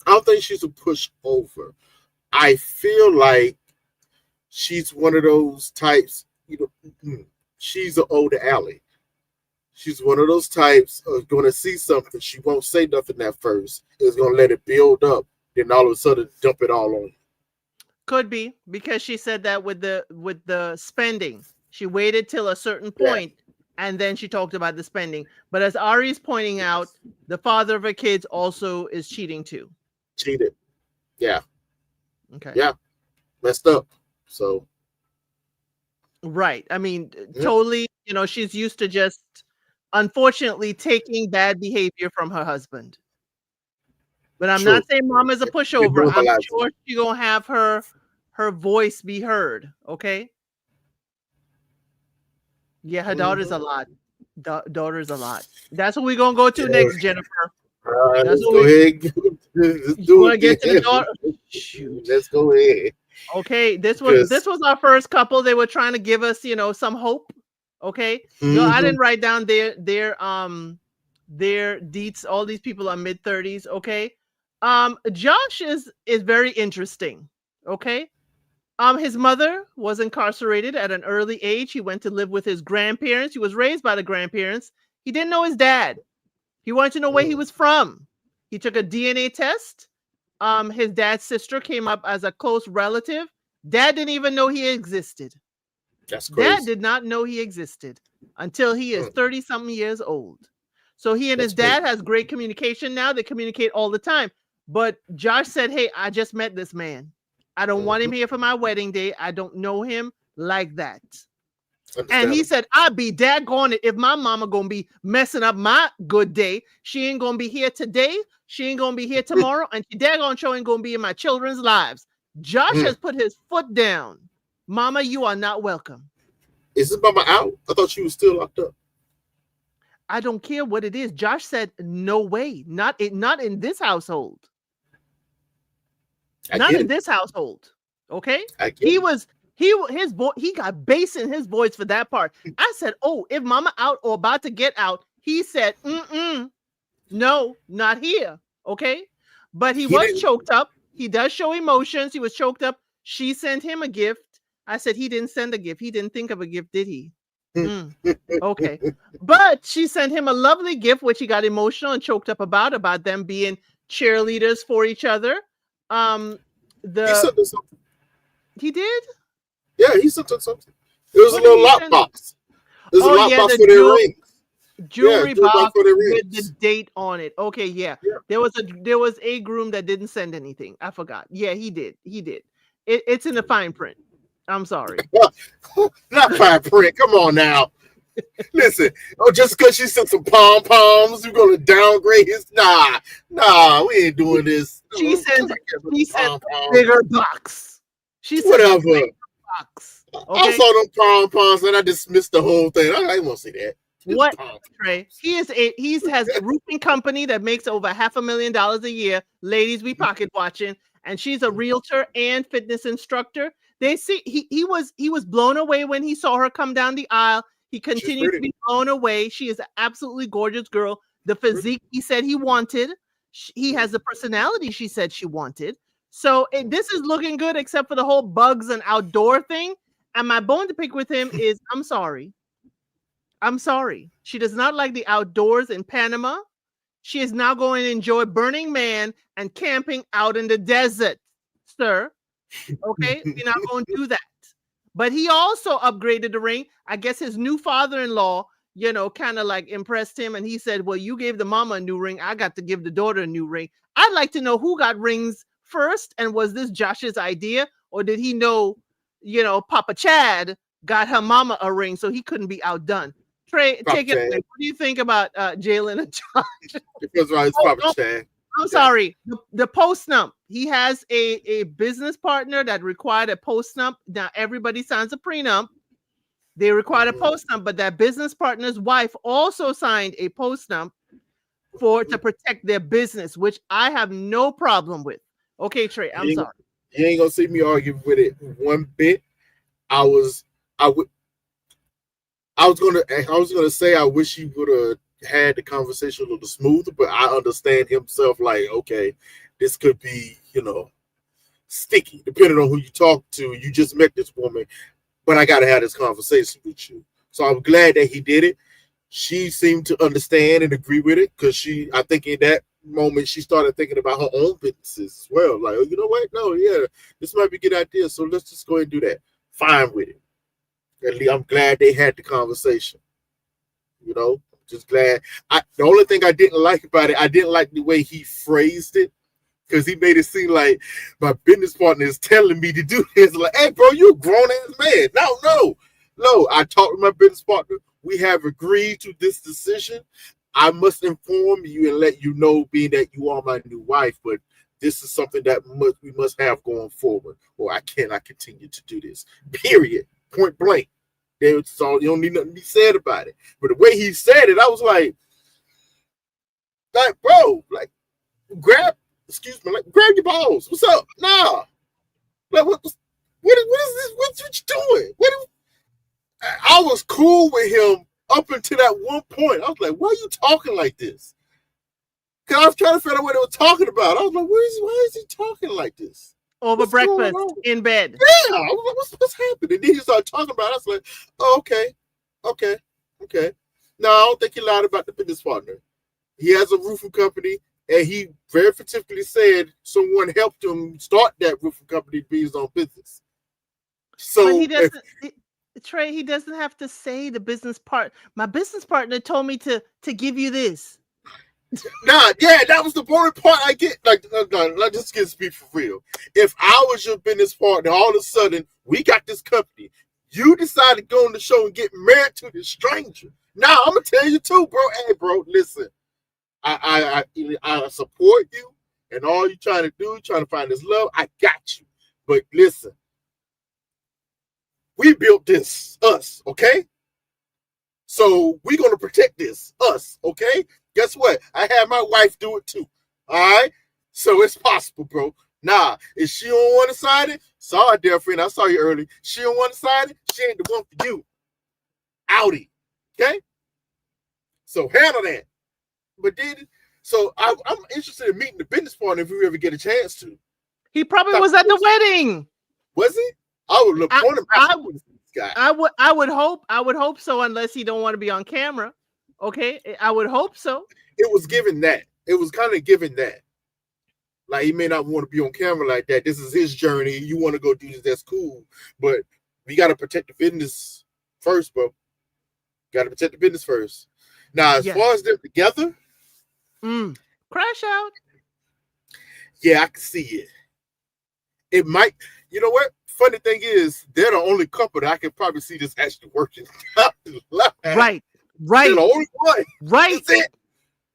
Speaker 2: I don't think she's a pushover. I feel like she's one of those types. She's an older alley. She's one of those types of going to see something. She won't say nothing at first. It's going to let it build up. Then all of a sudden, dump it all on you.
Speaker 1: Could be because she said that with the spending. She waited till a certain
Speaker 2: Yeah.
Speaker 1: point and then she talked about the spending. But as Ari is pointing out,
Speaker 2: Yes.
Speaker 1: the father of her kids also is cheating too.
Speaker 2: Cheated. Yeah.
Speaker 1: Okay.
Speaker 2: Yeah. Messed up. So.
Speaker 1: Right. I mean,
Speaker 2: Yeah.
Speaker 1: totally, she's used to just unfortunately taking bad behavior from her husband. But I'm not
Speaker 2: True.
Speaker 1: saying mom is a
Speaker 2: They
Speaker 1: pushover. I'm
Speaker 2: normalize it.
Speaker 1: sure she gonna have her voice be heard. Okay. Yeah, her daughter's
Speaker 2: Mm-hmm.
Speaker 1: a lot. Daughter's a lot. That's what we're gonna go to
Speaker 2: Yeah.
Speaker 1: next, Jennifer.
Speaker 2: All right,
Speaker 1: That's
Speaker 2: let's
Speaker 1: what
Speaker 2: go
Speaker 1: we
Speaker 2: ahead. Let's
Speaker 1: you
Speaker 2: do
Speaker 1: want to
Speaker 2: it
Speaker 1: get to the daughter.
Speaker 2: then.
Speaker 1: Shoot.
Speaker 2: Let's go ahead.
Speaker 1: Okay, this was
Speaker 2: Because
Speaker 1: this was our first couple. They were trying to give us, some hope. Okay. Yo, I
Speaker 2: mm-hmm.
Speaker 1: didn't write down their deets. All these people are mid-30s. Okay. Josh is very interesting. Okay. His mother was incarcerated at an early age. He went to live with his grandparents. He was raised by the grandparents. He didn't know his dad. He wanted to know where he was from. He took a DNA test. His dad's sister came up as a close relative. Dad didn't even know he existed.
Speaker 2: That's
Speaker 1: Dad
Speaker 2: crazy.
Speaker 1: did not know he existed until he is
Speaker 2: Mm,
Speaker 1: 30 something years old. So he and his
Speaker 2: that's
Speaker 1: dad
Speaker 2: crazy.
Speaker 1: has great communication now. They communicate all the time. But Josh said, "Hey, I just met this man. I don't want him
Speaker 2: Mm-hmm.
Speaker 1: here for my wedding day. I don't know him like that." And he
Speaker 2: Understandable.
Speaker 1: said, "I'd be daggone it if my mama gonna be messing up my good day. She ain't gonna be here today. She ain't gonna be here tomorrow, and she daggone sure ain't gonna be in my children's lives." Josh
Speaker 2: Mm.
Speaker 1: has put his foot down. Mama, you are not welcome.
Speaker 2: Is this mama out? I thought she was still locked up.
Speaker 1: I don't care what it is. Josh said, "No way, not in this household,
Speaker 2: I
Speaker 1: not
Speaker 2: get
Speaker 1: in
Speaker 2: it.
Speaker 1: this household." Okay,
Speaker 2: I get
Speaker 1: he
Speaker 2: it.
Speaker 1: was his boy. He got bass in his voice for that part. I said, "Oh, if Mama out or about to get out," he said, "Mm-mm, no, not here." Okay, but he
Speaker 2: He
Speaker 1: was
Speaker 2: didn't.
Speaker 1: choked up. He does show emotions. He was choked up. She sent him a gift. I said he didn't send a gift. He didn't think of a gift, did he? Mm. Okay. But she sent him a lovely gift, which he got emotional and choked up about them being cheerleaders for each other. Um,
Speaker 2: He
Speaker 1: the
Speaker 2: sent us something.
Speaker 1: he did.
Speaker 2: Yeah, he sent us something. It was a
Speaker 1: What did
Speaker 2: little
Speaker 1: he
Speaker 2: lock
Speaker 1: send?
Speaker 2: box. There's a
Speaker 1: Oh
Speaker 2: lock
Speaker 1: yeah,
Speaker 2: box
Speaker 1: the
Speaker 2: for their rings. Yeah,
Speaker 1: jewelry
Speaker 2: jewelry box
Speaker 1: box
Speaker 2: for their
Speaker 1: with the
Speaker 2: rings.
Speaker 1: date on it. Okay, yeah.
Speaker 2: Yeah.
Speaker 1: There was a groom that didn't send anything. I forgot. Yeah, he did. He did. It's in the fine print. I'm sorry.
Speaker 2: Not fine print. Come on now. Listen. Oh, just because she sent some pom poms, we're gonna downgrade his. Nah, we ain't doing this.
Speaker 1: She
Speaker 2: Because
Speaker 1: sent
Speaker 2: I care about
Speaker 1: she
Speaker 2: the
Speaker 1: sent
Speaker 2: pom
Speaker 1: a
Speaker 2: poms.
Speaker 1: bigger box. She sent a bigger
Speaker 2: Whatever.
Speaker 1: box.
Speaker 2: I
Speaker 1: Okay.
Speaker 2: saw them pom poms and I dismissed the whole thing. I didn't want to see that. Just
Speaker 1: What,
Speaker 2: pom.
Speaker 1: Trey? He's has a roofing company that makes over $500,000 a year. Ladies, we pocket watching, and she's a realtor and fitness instructor. They see he was blown away when he saw her come down the aisle. He
Speaker 2: She's
Speaker 1: continued to
Speaker 2: pretty.
Speaker 1: be blown away. She is an absolutely gorgeous girl. The
Speaker 2: Pretty.
Speaker 1: physique he said he wanted. He has the personality she said she wanted. So this is looking good, except for the whole bugs and outdoor thing. And my bone to pick with him is, I'm sorry. I'm sorry. She does not like the outdoors in Panama. She is now going to enjoy Burning Man and camping out in the desert, sir. Okay, we're not going to do that. But he also upgraded the ring. I guess his new father-in-law, kind of like impressed him, and he said, "Well, you gave the mama a new ring. I got to give the daughter a new ring." I'd like to know who got rings first, and was this Josh's idea, or did he know, Papa Chad got her mama a ring, so he couldn't be outdone? Trey,
Speaker 2: Papa
Speaker 1: take it
Speaker 2: Chad.
Speaker 1: away. What do you think about Jalen and Josh?
Speaker 2: Because right, it's
Speaker 1: Oh,
Speaker 2: Papa
Speaker 1: no,
Speaker 2: Chad.
Speaker 1: I'm
Speaker 2: Yeah.
Speaker 1: sorry. The post nump. He has a business partner that required a post nump. Now everybody signs a prenup. They required a
Speaker 2: Mm-hmm.
Speaker 1: post nump, but that business partner's wife also signed a post nump to protect their business, which I have no problem with. Okay, Trey, I'm
Speaker 2: You ain't,
Speaker 1: sorry.
Speaker 2: you ain't gonna see me argue with it one bit. I was I would I was gonna say I wish he would have had the conversation a little smoother, but I understand himself like, okay, this could be, sticky, depending on who you talk to. You just met this woman, but I got to have this conversation with you. So I'm glad that he did it. She seemed to understand and agree with it because I think in that moment, she started thinking about her own businesses as well. Like, oh, you know what? No, yeah, this might be a good idea. So let's just go ahead and do that. Fine with it. At least I'm glad they had the conversation. Just glad. The only thing I didn't like about it, I didn't like the way he phrased it because he made it seem like my business partner is telling me to do this. Like, hey, bro, you a grown ass man. No. I talked to my business partner. We have agreed to this decision. I must inform you and let you know, being that you are my new wife, but this is something that we must have going forward, or I cannot continue to do this. Period. Point blank. So you don't need nothing to be said about it. But the way he said it, I was like, bro, like, grab your balls. What's up? Nah. Like, what is this? What you doing? I was cool with him up until that one point. I was like, why are you talking like this? Because I was trying to figure out what they were talking about. I was like, why is he talking like this?
Speaker 1: Over breakfast, in bed.
Speaker 2: Yeah, I was like, what's happening? And then he started talking about it. I was like, oh, okay. No, I don't think he lied about the business partner. He has a roofing company, and he very particularly said someone helped him start that roofing company to be his own business. So
Speaker 1: but he doesn't. Trey, he doesn't have to say the business part. My business partner told me to give you this.
Speaker 2: That was the boring part I get. Like, let's just get speak for real. If I was your business partner, all of a sudden we got this company, you decide to go on the show and get married to this stranger. Now I'm gonna tell you too, bro. Hey, bro, listen. I support you and all you trying to find this love. I got you, but listen. We built this, us, okay? So we're going to protect this, us, okay? Guess what? I had my wife do it too, all right? So it's possible, bro. Nah, if she don't want to sign it, sorry, dear friend, I saw you early. She don't want to sign it, she ain't the one for you. Outie, okay? So handle that. But then, so I'm interested in meeting the business partner if we ever get a chance to.
Speaker 1: He probably was at the wedding.
Speaker 2: Was he? I would look for him.
Speaker 1: I would hope so, unless he don't want to be on camera. Okay, I would hope so.
Speaker 2: It was given that. It was kind of given that. Like, he may not want to be on camera like that. This is his journey. You want to go do this, that's cool. But we got to protect the business first, bro. Got to protect the business first. Now, as far as them together,
Speaker 1: crash out.
Speaker 2: Yeah, I can see it. It might, you know what? Funny thing is, they're the only couple that I can probably see this actually working.
Speaker 1: Right.
Speaker 2: They're the only one.
Speaker 1: Right.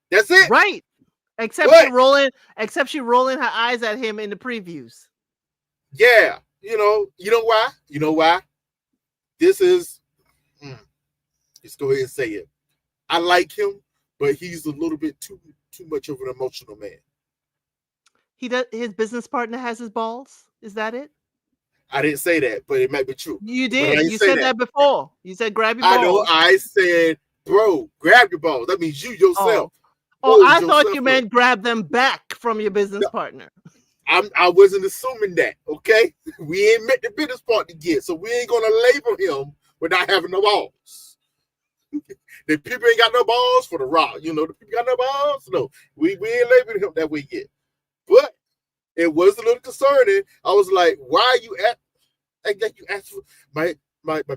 Speaker 2: That's it.
Speaker 1: Right. Except she rolling her eyes at him in the previews.
Speaker 2: Yeah. You know why? This is, let's go ahead and say it. I like him, but he's a little bit too much of an emotional man.
Speaker 1: His business partner has his balls. Is that it?
Speaker 2: I didn't say that, but it might be true.
Speaker 1: You did. You said that before. You said grab your balls.
Speaker 2: I know. I said, bro, grab your balls. That means you yourself.
Speaker 1: I thought you meant grab them back from your business partner.
Speaker 2: I wasn't assuming that. Okay, we ain't met the business partner yet, so we ain't gonna label him without having no balls. The people ain't got no balls for the rock. The people got no balls. No, we ain't labeling him that way yet. But it was a little concerning. I was like, why are you like you asked for my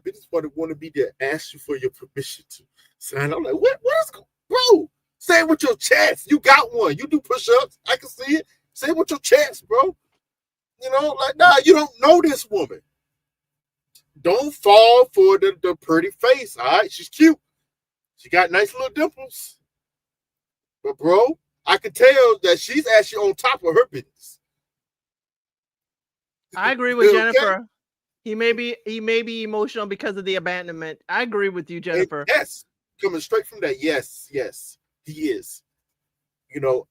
Speaker 2: business partner wanted me to ask you for your permission to sign. I'm like, what is going, bro? Say it with your chest. You got one. You do push-ups. I can see it. Say it with your chest, bro. Nah, you don't know this woman. Don't fall for the pretty face. All right, she's cute. She got nice little dimples. But bro, I can tell that she's actually on top of her business.
Speaker 1: I agree with Jennifer. He may be emotional because of the abandonment. I agree with you, Jennifer.
Speaker 2: Yes, coming straight from that. Yes, he is. I'll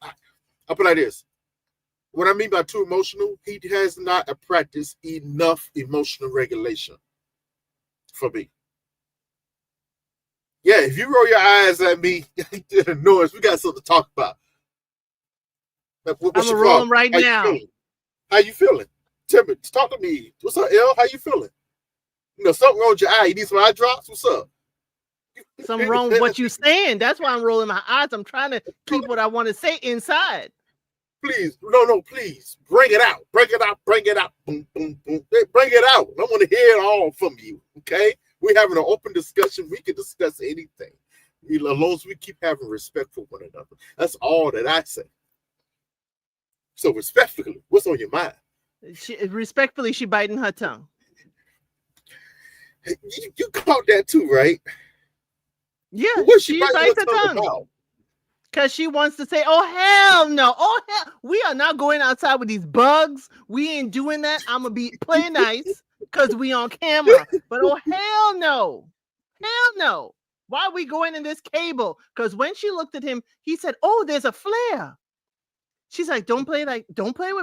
Speaker 2: put it like this. What I mean by too emotional, he has not practiced enough emotional regulation for me. Yeah, if you roll your eyes at me, it annoys. We got something to talk about.
Speaker 1: I'm
Speaker 2: What's
Speaker 1: gonna
Speaker 2: your
Speaker 1: roll
Speaker 2: problem?
Speaker 1: them right
Speaker 2: How you
Speaker 1: now.
Speaker 2: feeling? How you feeling? Tell me. Talk to me. What's up, L? How you feeling? Something wrong with your eye. You need some eye drops? What's up?
Speaker 1: Something wrong with what you saying. That's why I'm rolling my eyes. I'm trying to keep what I want to say inside.
Speaker 2: Please, no, please. Bring it out. Bring it out. Bring it out. Boom, boom, boom. Bring it out. I want to hear it all from you. Okay? We're having an open discussion. We can discuss anything. As long as we keep having respect for one another. That's all that I say. So respectfully, what's on your mind?
Speaker 1: Respectfully, she biting her tongue.
Speaker 2: You caught that too, right?
Speaker 1: Yeah,
Speaker 2: What's she
Speaker 1: she
Speaker 2: biting her
Speaker 1: bites her
Speaker 2: tongue
Speaker 1: tongue.
Speaker 2: about?
Speaker 1: Because she wants to say, oh, hell no. Oh, hell. We are not going outside with these bugs. We ain't doing that. I'm going to be play nice because we on camera. But oh, hell no. Hell no. Why are we going in this cable? Because when she looked at him, he said, oh, there's a flare. She's like, don't play with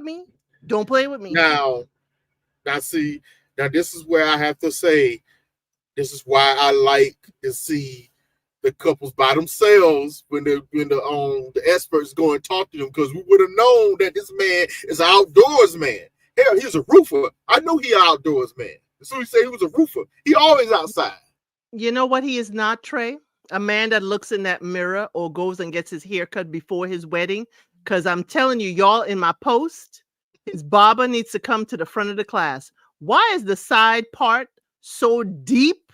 Speaker 1: me. Don't play with me.
Speaker 2: Now see, this is where I have to say, this is why I like to see the couples by themselves when the experts go and talk to them, because we would have known that this man is an outdoors man. Hell, he's a roofer. I know he an outdoors man. As soon as he say he was a roofer, he always outside.
Speaker 1: You know what he is not, Trey? A man that looks in that mirror or goes and gets his hair cut before his wedding. Because I'm telling you, y'all, in my post, his barber needs to come to the front of the class. Why is the side part so deep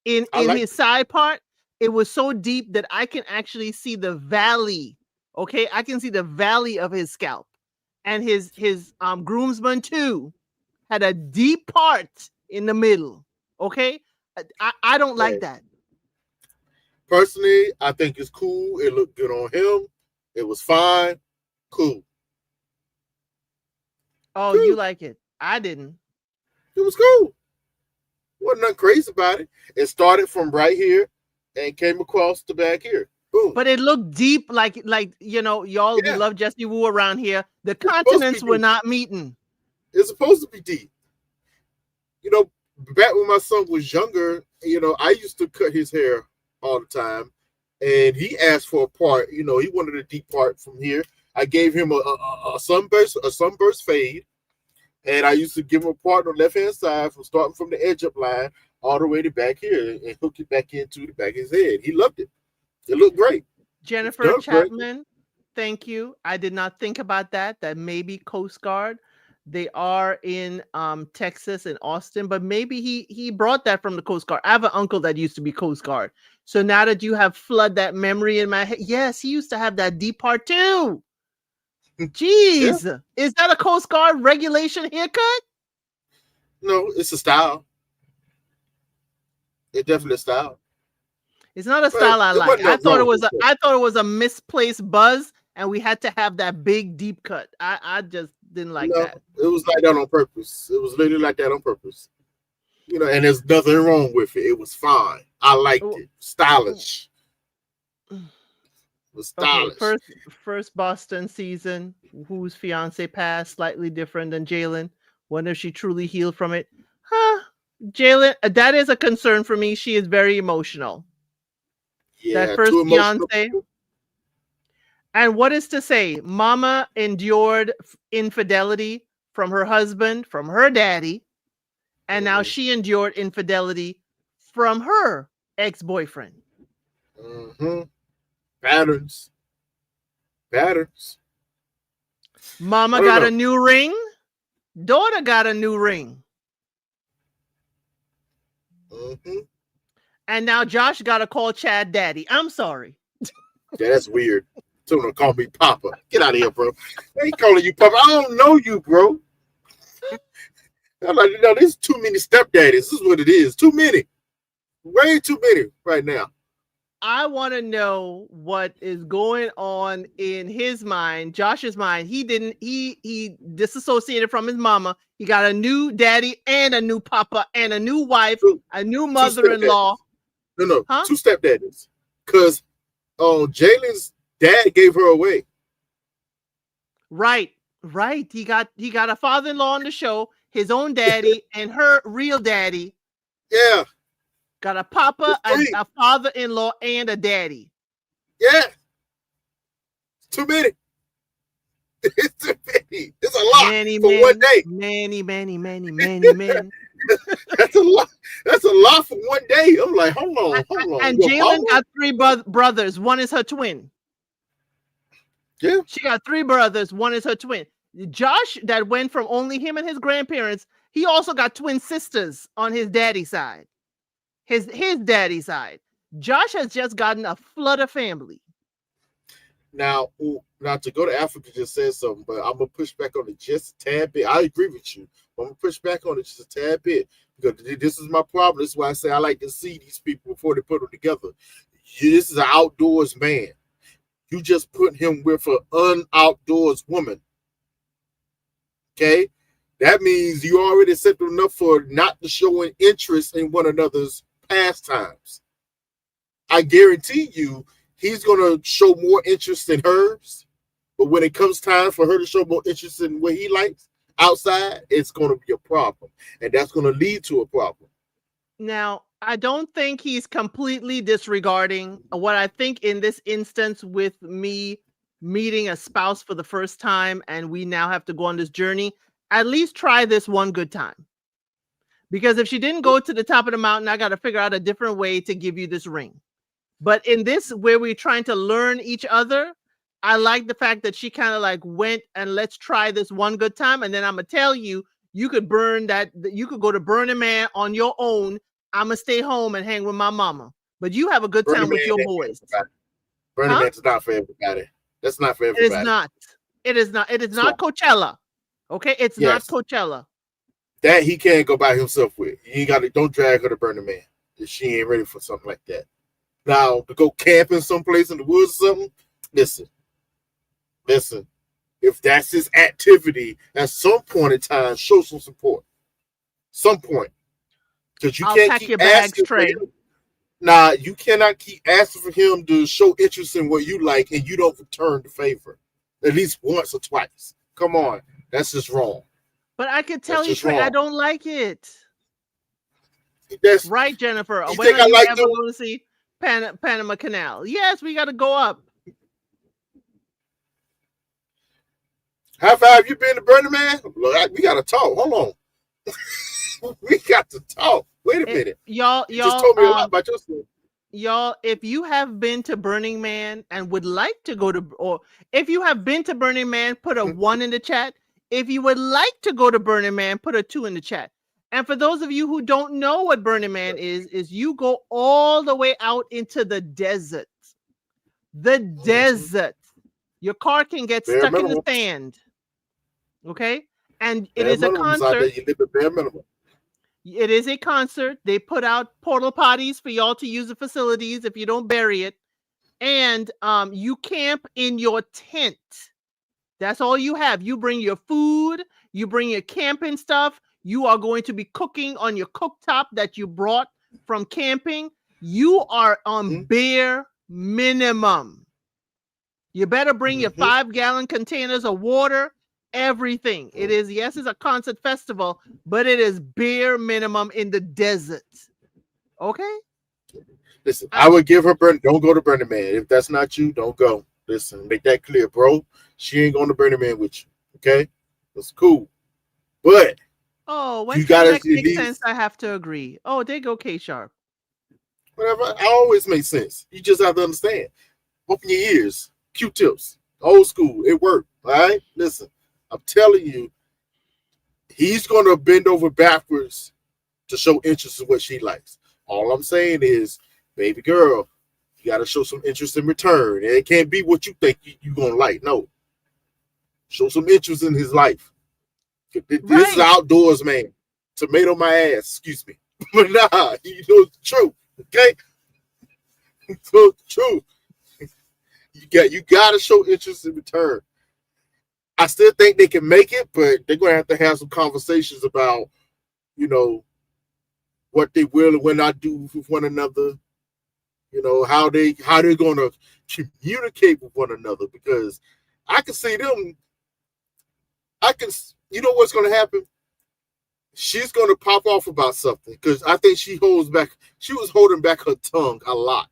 Speaker 1: in
Speaker 2: Like
Speaker 1: his side part? It was so deep that I can actually see the valley. Okay, I can see the valley of his scalp, and his groomsman too had a deep part in the middle. Okay, I don't like that.
Speaker 2: Personally, I think it's cool. It looked good on him. It was fine. Cool.
Speaker 1: Oh,
Speaker 2: cool.
Speaker 1: You like it? I didn't.
Speaker 2: It was cool. Wasn't nothing crazy about it. It started from right here and came across the back here. Boom.
Speaker 1: But it looked deep, like y'all. Yeah. We love Jesse Wu around here. The continents were not meeting.
Speaker 2: It's supposed to be deep. Back when my son was younger, I used to cut his hair all the time, and he asked for a part. He wanted a deep part from here. I gave him a sunburst fade, and I used to give him a part on the left hand side from starting from the edge up line all the way to back here and hook it back into the back of his head. He loved it. It looked great.
Speaker 1: Jennifer Chapman, thank you. I did not think about that. That maybe Coast Guard. They are in Texas and Austin, but maybe he brought that from the Coast Guard. I have an uncle that used to be Coast Guard. So now that you have flood that memory in my head, yes, he used to have that deep part too. Jeez, yeah. Is that a Coast Guard regulation haircut?
Speaker 2: No, it's a style. It's definitely a style.
Speaker 1: It's not a style I like. I thought it was a misplaced buzz, and we had to have that big deep cut. I just didn't like that.
Speaker 2: It was like that on purpose. It was literally like that on purpose. And there's nothing wrong with it. It was fine. I liked it. Stylish. It was stylish.
Speaker 1: Okay, first Boston season, whose fiance passed, slightly different than Jalen. Wonder if she truly healed from it. Jalen, that is a concern for me. She is very emotional.
Speaker 2: Yeah,
Speaker 1: that first fiance. And what is to say? Mama endured infidelity from her husband, from her daddy, and now she endured infidelity from her ex-boyfriend.
Speaker 2: Patterns.
Speaker 1: Mama got a new ring. Daughter got a new ring. And now Josh got to call Chad daddy. I'm sorry.
Speaker 2: Yeah, that's weird. Someone call me Papa. Get out of here, bro. I ain't calling you Papa. I don't know you, bro. I'm like, there's too many stepdaddies. This is what it is. Too many. Way too many right now.
Speaker 1: I want to know what is going on in his mind, Josh's mind. He disassociated from his mama. He got a new daddy and a new papa and a new wife, a new mother-in-law.
Speaker 2: No, huh? 2 stepdaddies. Because Jalen's dad gave her away.
Speaker 1: Right. He got a father-in-law on the show, his own daddy and her real daddy.
Speaker 2: Yeah.
Speaker 1: Got a papa,
Speaker 2: It's three.
Speaker 1: a father-in-law, and a daddy.
Speaker 2: Yeah. Too many. It's too many. It's a lot
Speaker 1: Many
Speaker 2: for one
Speaker 1: men,
Speaker 2: day.
Speaker 1: many men.
Speaker 2: That's a lot. That's a lot for one day. I'm like, hold on.
Speaker 1: And
Speaker 2: Your
Speaker 1: Jalen
Speaker 2: mama?
Speaker 1: got three brothers. One is her twin.
Speaker 2: Yeah.
Speaker 1: She got three brothers. One is her twin. Josh, that went from only him and his grandparents, he also got twin sisters on his daddy side. His daddy side. Josh has just gotten a flood of family.
Speaker 2: Now, to go to Africa just said something, but I'm gonna push back on it just a tad bit. I agree with you, but I'm gonna push back on it just a tad bit because this is my problem. This is why I say I like to see these people before they put them together. This is an outdoors man. You just put him with an unoutdoors woman. Okay, that means you already accepted enough for not to showing interest in one another's pastimes. I guarantee you, he's gonna show more interest in hers. But when it comes time for her to show more interest in what he likes outside, it's gonna be a problem, and that's gonna lead to a problem.
Speaker 1: Now, I don't think he's completely disregarding what I think in this instance with me meeting a spouse for the first time and we now have to go on this journey. At least try this one good time. Because if she didn't go to the top of the mountain, I got to figure out a different way to give you this ring. But in this, where we're trying to learn each other, I like the fact that she kind of like went and let's try this one good time. And then I'm going to tell you, you could you could go to Burning Man on your own. I'm going to stay home and hang with my mama. But you have a good
Speaker 2: Burning
Speaker 1: time with
Speaker 2: Man
Speaker 1: your
Speaker 2: ain't for
Speaker 1: boys.
Speaker 2: everybody. Burning Man's not for everybody. That's not for
Speaker 1: It is
Speaker 2: everybody.
Speaker 1: not. It is not. It is not Coachella. Okay? It's not Coachella.
Speaker 2: That he can't go by himself with. You ain't gotta, don't drag her to Burning Man if she ain't ready for something like that. Now, to go camping someplace in the woods or something, listen. If that's his activity, at some point in time, show some support. Some point. Because you can't keep asking for him. Nah, you cannot keep asking for him to show interest in what you like and you don't return the favor. At least once or twice. Come on. That's just wrong.
Speaker 1: But I could tell you, Trey, I don't like it.
Speaker 2: That's
Speaker 1: right, Jennifer.
Speaker 2: You
Speaker 1: when
Speaker 2: think
Speaker 1: are
Speaker 2: I
Speaker 1: you
Speaker 2: like
Speaker 1: ever going to see Panama Canal? Yes, we got to go up.
Speaker 2: How far have you been to Burning Man? Look, we got to talk. Hold on. We got to talk. Wait a minute.
Speaker 1: Y'all
Speaker 2: just told me a lot about yourself.
Speaker 1: Y'all, if you have been to Burning Man and would like to go to, or if you have been to Burning Man, put a 1 in the chat. If you would like to go to Burning Man, put a 2 in the chat. And for those of you who don't know what Burning Man is you go all the way out into the desert. The desert. Your car can get stuck in the sand. Okay? And it is a concert.
Speaker 2: You live at bare minimum.
Speaker 1: It is a concert. They put out portal potties for y'all to use the facilities if you don't bury it. And you camp in your tent. That's all you have. You bring your food. You bring your camping stuff. You are going to be cooking on your cooktop that you brought from camping. You are on bare minimum. You better bring your 5-gallon containers of water. Everything. It is, yes, it's a concert festival, but it is bare minimum in the desert. Okay?
Speaker 2: Listen, I would give her don't go to Burning Man. If that's not you, don't go. Listen, make that clear, bro. She ain't going to Burning Man with you. Okay? That's cool. But
Speaker 1: when you gotta make sense, I have to agree. Oh, there you go, K-Sharp.
Speaker 2: Whatever. I always make sense. You just have to understand. Open your ears. Q-tips. Old school. It worked. All right? Listen. I'm telling you, he's going to bend over backwards to show interest in what she likes. All I'm saying is, baby girl, you got to show some interest in return. And it can't be what you think you're going to like. No. Show some interest in his life. This is outdoors, man. Tomato my ass. Excuse me. But nah, you know the truth. Okay? So true. You got to show interest in return. I still think they can make it, but they're going to have some conversations about, what they will and will not do with one another. How they're going to communicate with one another, because I can see them. You know what's going to happen? she's gonna pop off about something because I think she holds back. She was holding back her tongue a lot,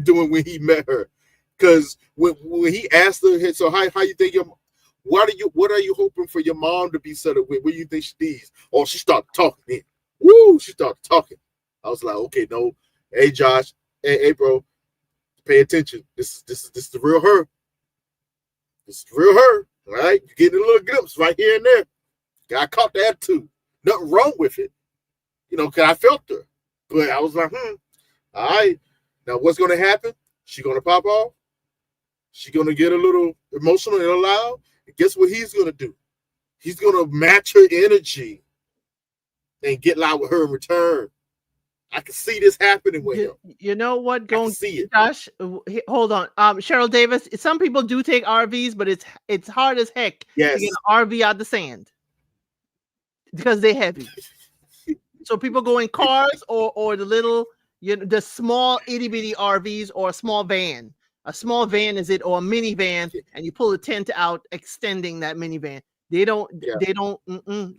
Speaker 2: doing when he met her. Because when he asked her, so how you think your what are you hoping for your mom to be settled with? What do you think she needs? Oh, she started talking. Then. Woo! She started talking. I was like, okay, no, hey Josh, hey bro, pay attention. This is the real her. This is the real her. All right, you getting a little glimpse right here and there. I caught the attitude. Nothing wrong with it, because I felt her. But I was like, all right. Now what's gonna happen? She gonna pop off. She gonna get a little emotional and loud. And guess what he's gonna do? He's gonna match her energy and get loud with her in return. I can see this happening with him.
Speaker 1: You know what?
Speaker 2: I can see it.
Speaker 1: Josh, hold on. Cheryl Davis. Some people do take RVs, but it's hard as heck to get an RV out the sand because they're heavy. So people go in cars or the little, the small itty bitty RVs or a small van. A small van is it, or a minivan, and you pull the tent out, extending that minivan. They don't,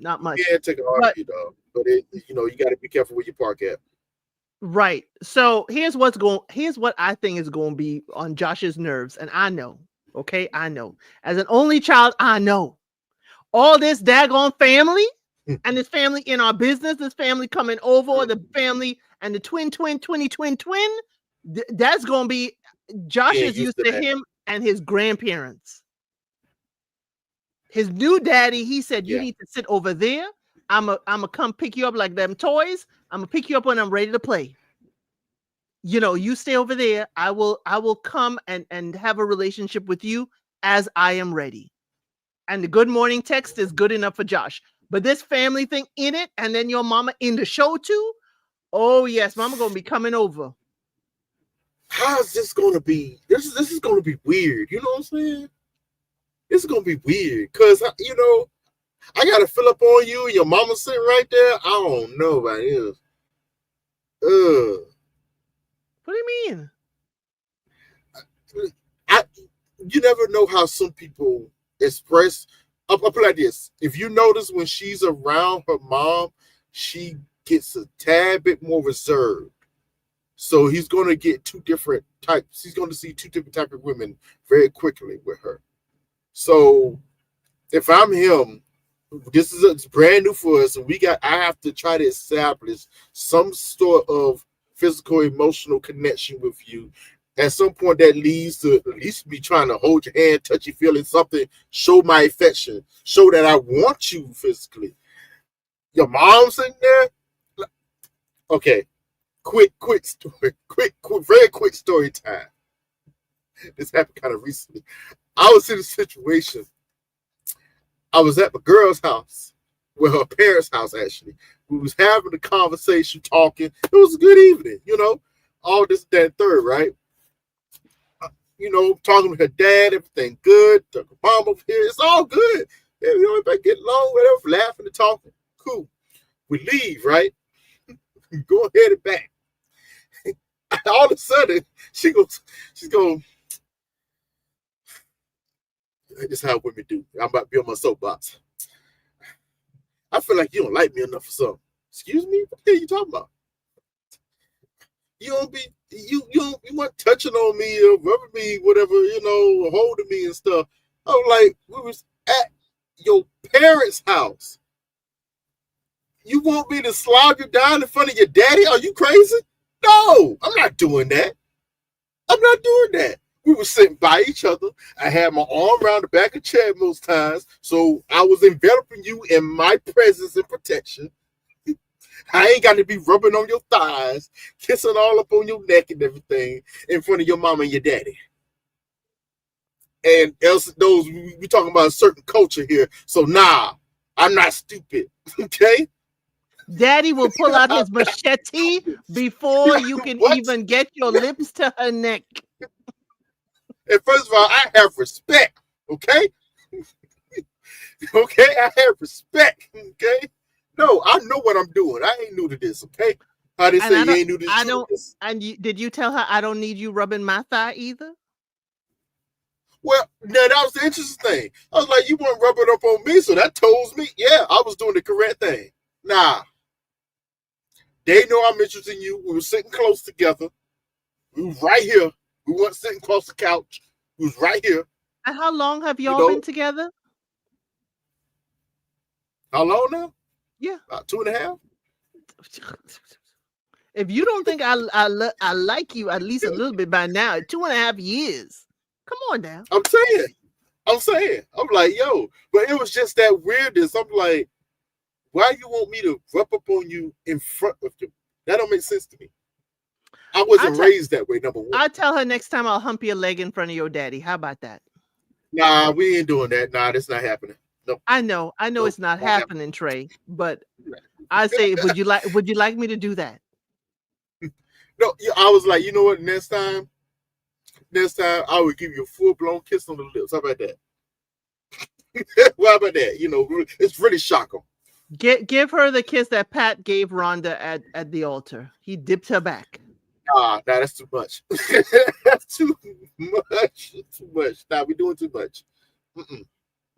Speaker 1: not much.
Speaker 2: You can't take an RV though, but you got to be careful where you park at.
Speaker 1: Right. So here's what I think is going to be on Josh's nerves, and I know. Okay, I know. As an only child, I know all this daggone family. And this family in our business, this family coming over, the family and the twin, that's going to be, Josh is used to him and his grandparents. His new daddy, he said, you need to sit over there. I'm a come pick you up like them toys. I'm going to pick you up when I'm ready to play. You stay over there. I will come and have a relationship with you as I am ready. And the good morning text is good enough for Josh. But this family thing in it, and then your mama in the show too. Oh yes, mama gonna be coming over.
Speaker 2: How's this gonna be? This is gonna be weird. You know what I'm saying? This is gonna be weird because I gotta fill up on you. And your mama sitting right there. I don't know about this.
Speaker 1: What do you mean?
Speaker 2: You never know how some people express. I'll put it like this. If you notice when she's around her mom, she gets a tad bit more reserved. So he's going to get two different types. He's going to see two different types of women very quickly with her. So if I'm him, it's brand new for us, and I have to try to establish some sort of physical, emotional connection with you. At some point, that leads to at least me trying to hold your hand, touch you, feeling something, show my affection, show that I want you physically. Your mom's sitting there. Okay, quick story, very quick story time. This happened kind of recently. I was in a situation. I was at my girl's house, well, her parents' house actually. We was having a conversation, talking. It was a good evening, all this, that, and third, right? Talking with her dad, everything good. Took her mom over here. It's all good. Everybody get along, whatever, laughing and talking. Cool. We leave, right? Go ahead and back. All of a sudden, she's going, this is how women do. I'm about to be on my soapbox. I feel like you don't like me enough for something. Excuse me? What the hell are you talking about? You don't be you weren't touching on me or rubbing me, whatever, holding me and stuff. I was like, we was at your parents' house. You want me to slob you down in front of your daddy? Are you crazy? No, I'm not doing that. I'm not doing that. We were sitting by each other. I had my arm around the back of the chair most times, so I was enveloping you in my presence and protection. I ain't got to be rubbing on your thighs, kissing all up on your neck and everything in front of your mama and your daddy. And else, we talking about a certain culture here. So nah, I'm not stupid. Okay?
Speaker 1: Daddy will pull out his machete before you can even get your lips to her neck.
Speaker 2: And first of all, I have respect. Okay? Okay? I have respect. Okay? No, I know what I'm doing. I ain't new to this, okay? How they say you ain't new to this.
Speaker 1: And did you tell her I don't need you rubbing my thigh either?
Speaker 2: Well, now that was the interesting thing. I was like, you weren't rubbing up on me, so that tells me, yeah, I was doing the correct thing. Nah, they know I'm interested in you. We were sitting close together. We was right here. We weren't sitting across the couch. We was right here.
Speaker 1: And how long have
Speaker 2: You
Speaker 1: y'all
Speaker 2: know,
Speaker 1: been together?
Speaker 2: how long now?
Speaker 1: Yeah.
Speaker 2: About 2.5.
Speaker 1: If you don't think I like you at least a little bit by now, 2.5 years. Come on now.
Speaker 2: I'm saying. I'm like, yo, but it was just that weirdness. I'm like, why you want me to rub up on you in front of you? That don't make sense to me. I
Speaker 1: I
Speaker 2: wasn't
Speaker 1: tell
Speaker 2: raised that way, number one.
Speaker 1: I tell her next time I'll hump your leg in front of your daddy. How about that?
Speaker 2: Nah, we ain't doing that. Nah, that's not happening. No,
Speaker 1: I know
Speaker 2: no,
Speaker 1: it's not
Speaker 2: won't happen.
Speaker 1: happening, Trey, but I say, would you like me to do that?
Speaker 2: No, I was like, you know what? Next time, I would give you a full blown kiss on the lips. How about that? Well, how about that? You know, it's really shocking.
Speaker 1: Give her the kiss that Pat gave Rhonda at the altar. He dipped her back.
Speaker 2: Nah, that's too much. That's too much. Too much. Nah, we doing too much. Mm-mm.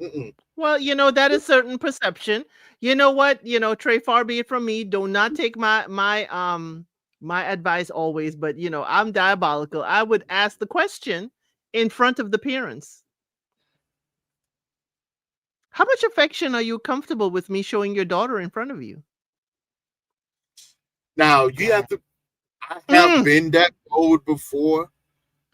Speaker 2: Mm-mm.
Speaker 1: Well, that is certain perception. You know what? Trey, far be it from me. Do not take my advice always, but I'm diabolical. I would ask the question in front of the parents. How much affection are you comfortable with me showing your daughter in front of you?
Speaker 2: Now you
Speaker 1: Yeah.
Speaker 2: have to. I have
Speaker 1: Mm.
Speaker 2: been that old before,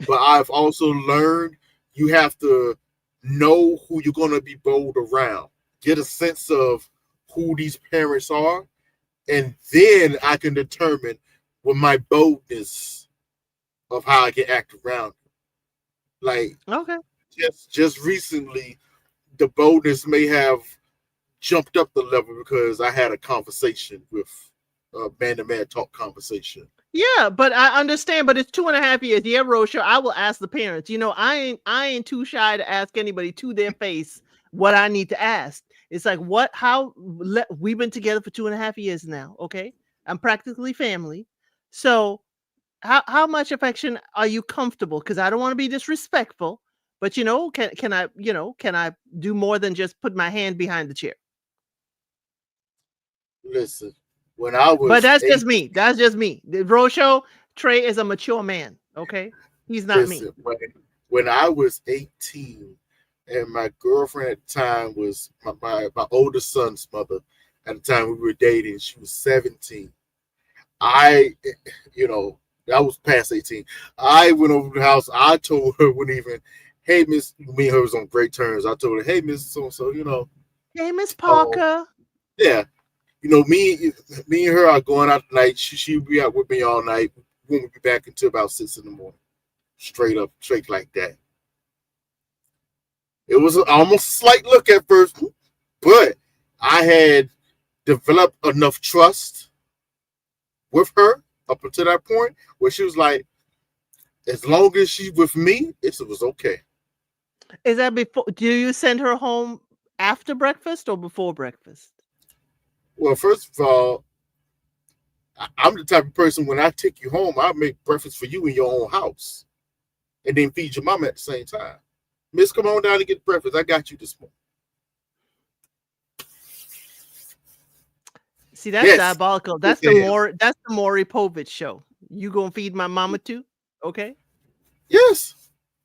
Speaker 2: but I've also learned you have to know who you're going to be bold around. Get a sense of who these parents are, and then I can determine with my boldness of how I can act around. Like
Speaker 1: Okay.
Speaker 2: just recently, the boldness may have jumped up the level because I had a conversation with a man to man talk conversation.
Speaker 1: Yeah, but I understand. But it's 2.5 years. Yeah, Rosha, I will ask the parents. I ain't too shy to ask anybody to their face what I need to ask. It's like we've been together for 2.5 years now. Okay, I'm practically family. So how much affection are you comfortable? Because I don't want to be disrespectful, but can I do more than just put my hand behind the chair?
Speaker 2: Listen, when I
Speaker 1: But
Speaker 2: was
Speaker 1: that's just
Speaker 2: 18,
Speaker 1: me. That's just me. The Rosho Trey is a mature man. Okay, he's not me.
Speaker 2: listen, when I was 18, and my girlfriend at the time was my oldest son's mother. At the time we were dating, she was 17. I, you know, I was past 18. I went over to the house. I told her when even, hey, Miss, me and her was on great terms. I told her, hey, Miss So and so,
Speaker 1: Hey, Miss
Speaker 2: um,
Speaker 1: Parker.
Speaker 2: yeah, me and her are going out tonight. She'll be out with me all night. We won't be back until about 6 in the morning. Straight up, straight like that. It was almost a slight look at first, but I had developed enough trust with her up until that point where she was like, as long as she's with me, it was okay.
Speaker 1: Is that before? Do you send her home after breakfast or before breakfast?
Speaker 2: Well, first of all, I'm the type of person when I take you home, I make breakfast for you in your own house and then feed your mama at the same time. Miss, come on down and get breakfast. I got you this morning.
Speaker 1: See, that's
Speaker 2: Yes.
Speaker 1: diabolical.
Speaker 2: Yes,
Speaker 1: That's the
Speaker 2: yes.
Speaker 1: more that's the Maury Povich show. You gonna feed my mama too? Okay.
Speaker 2: Yes.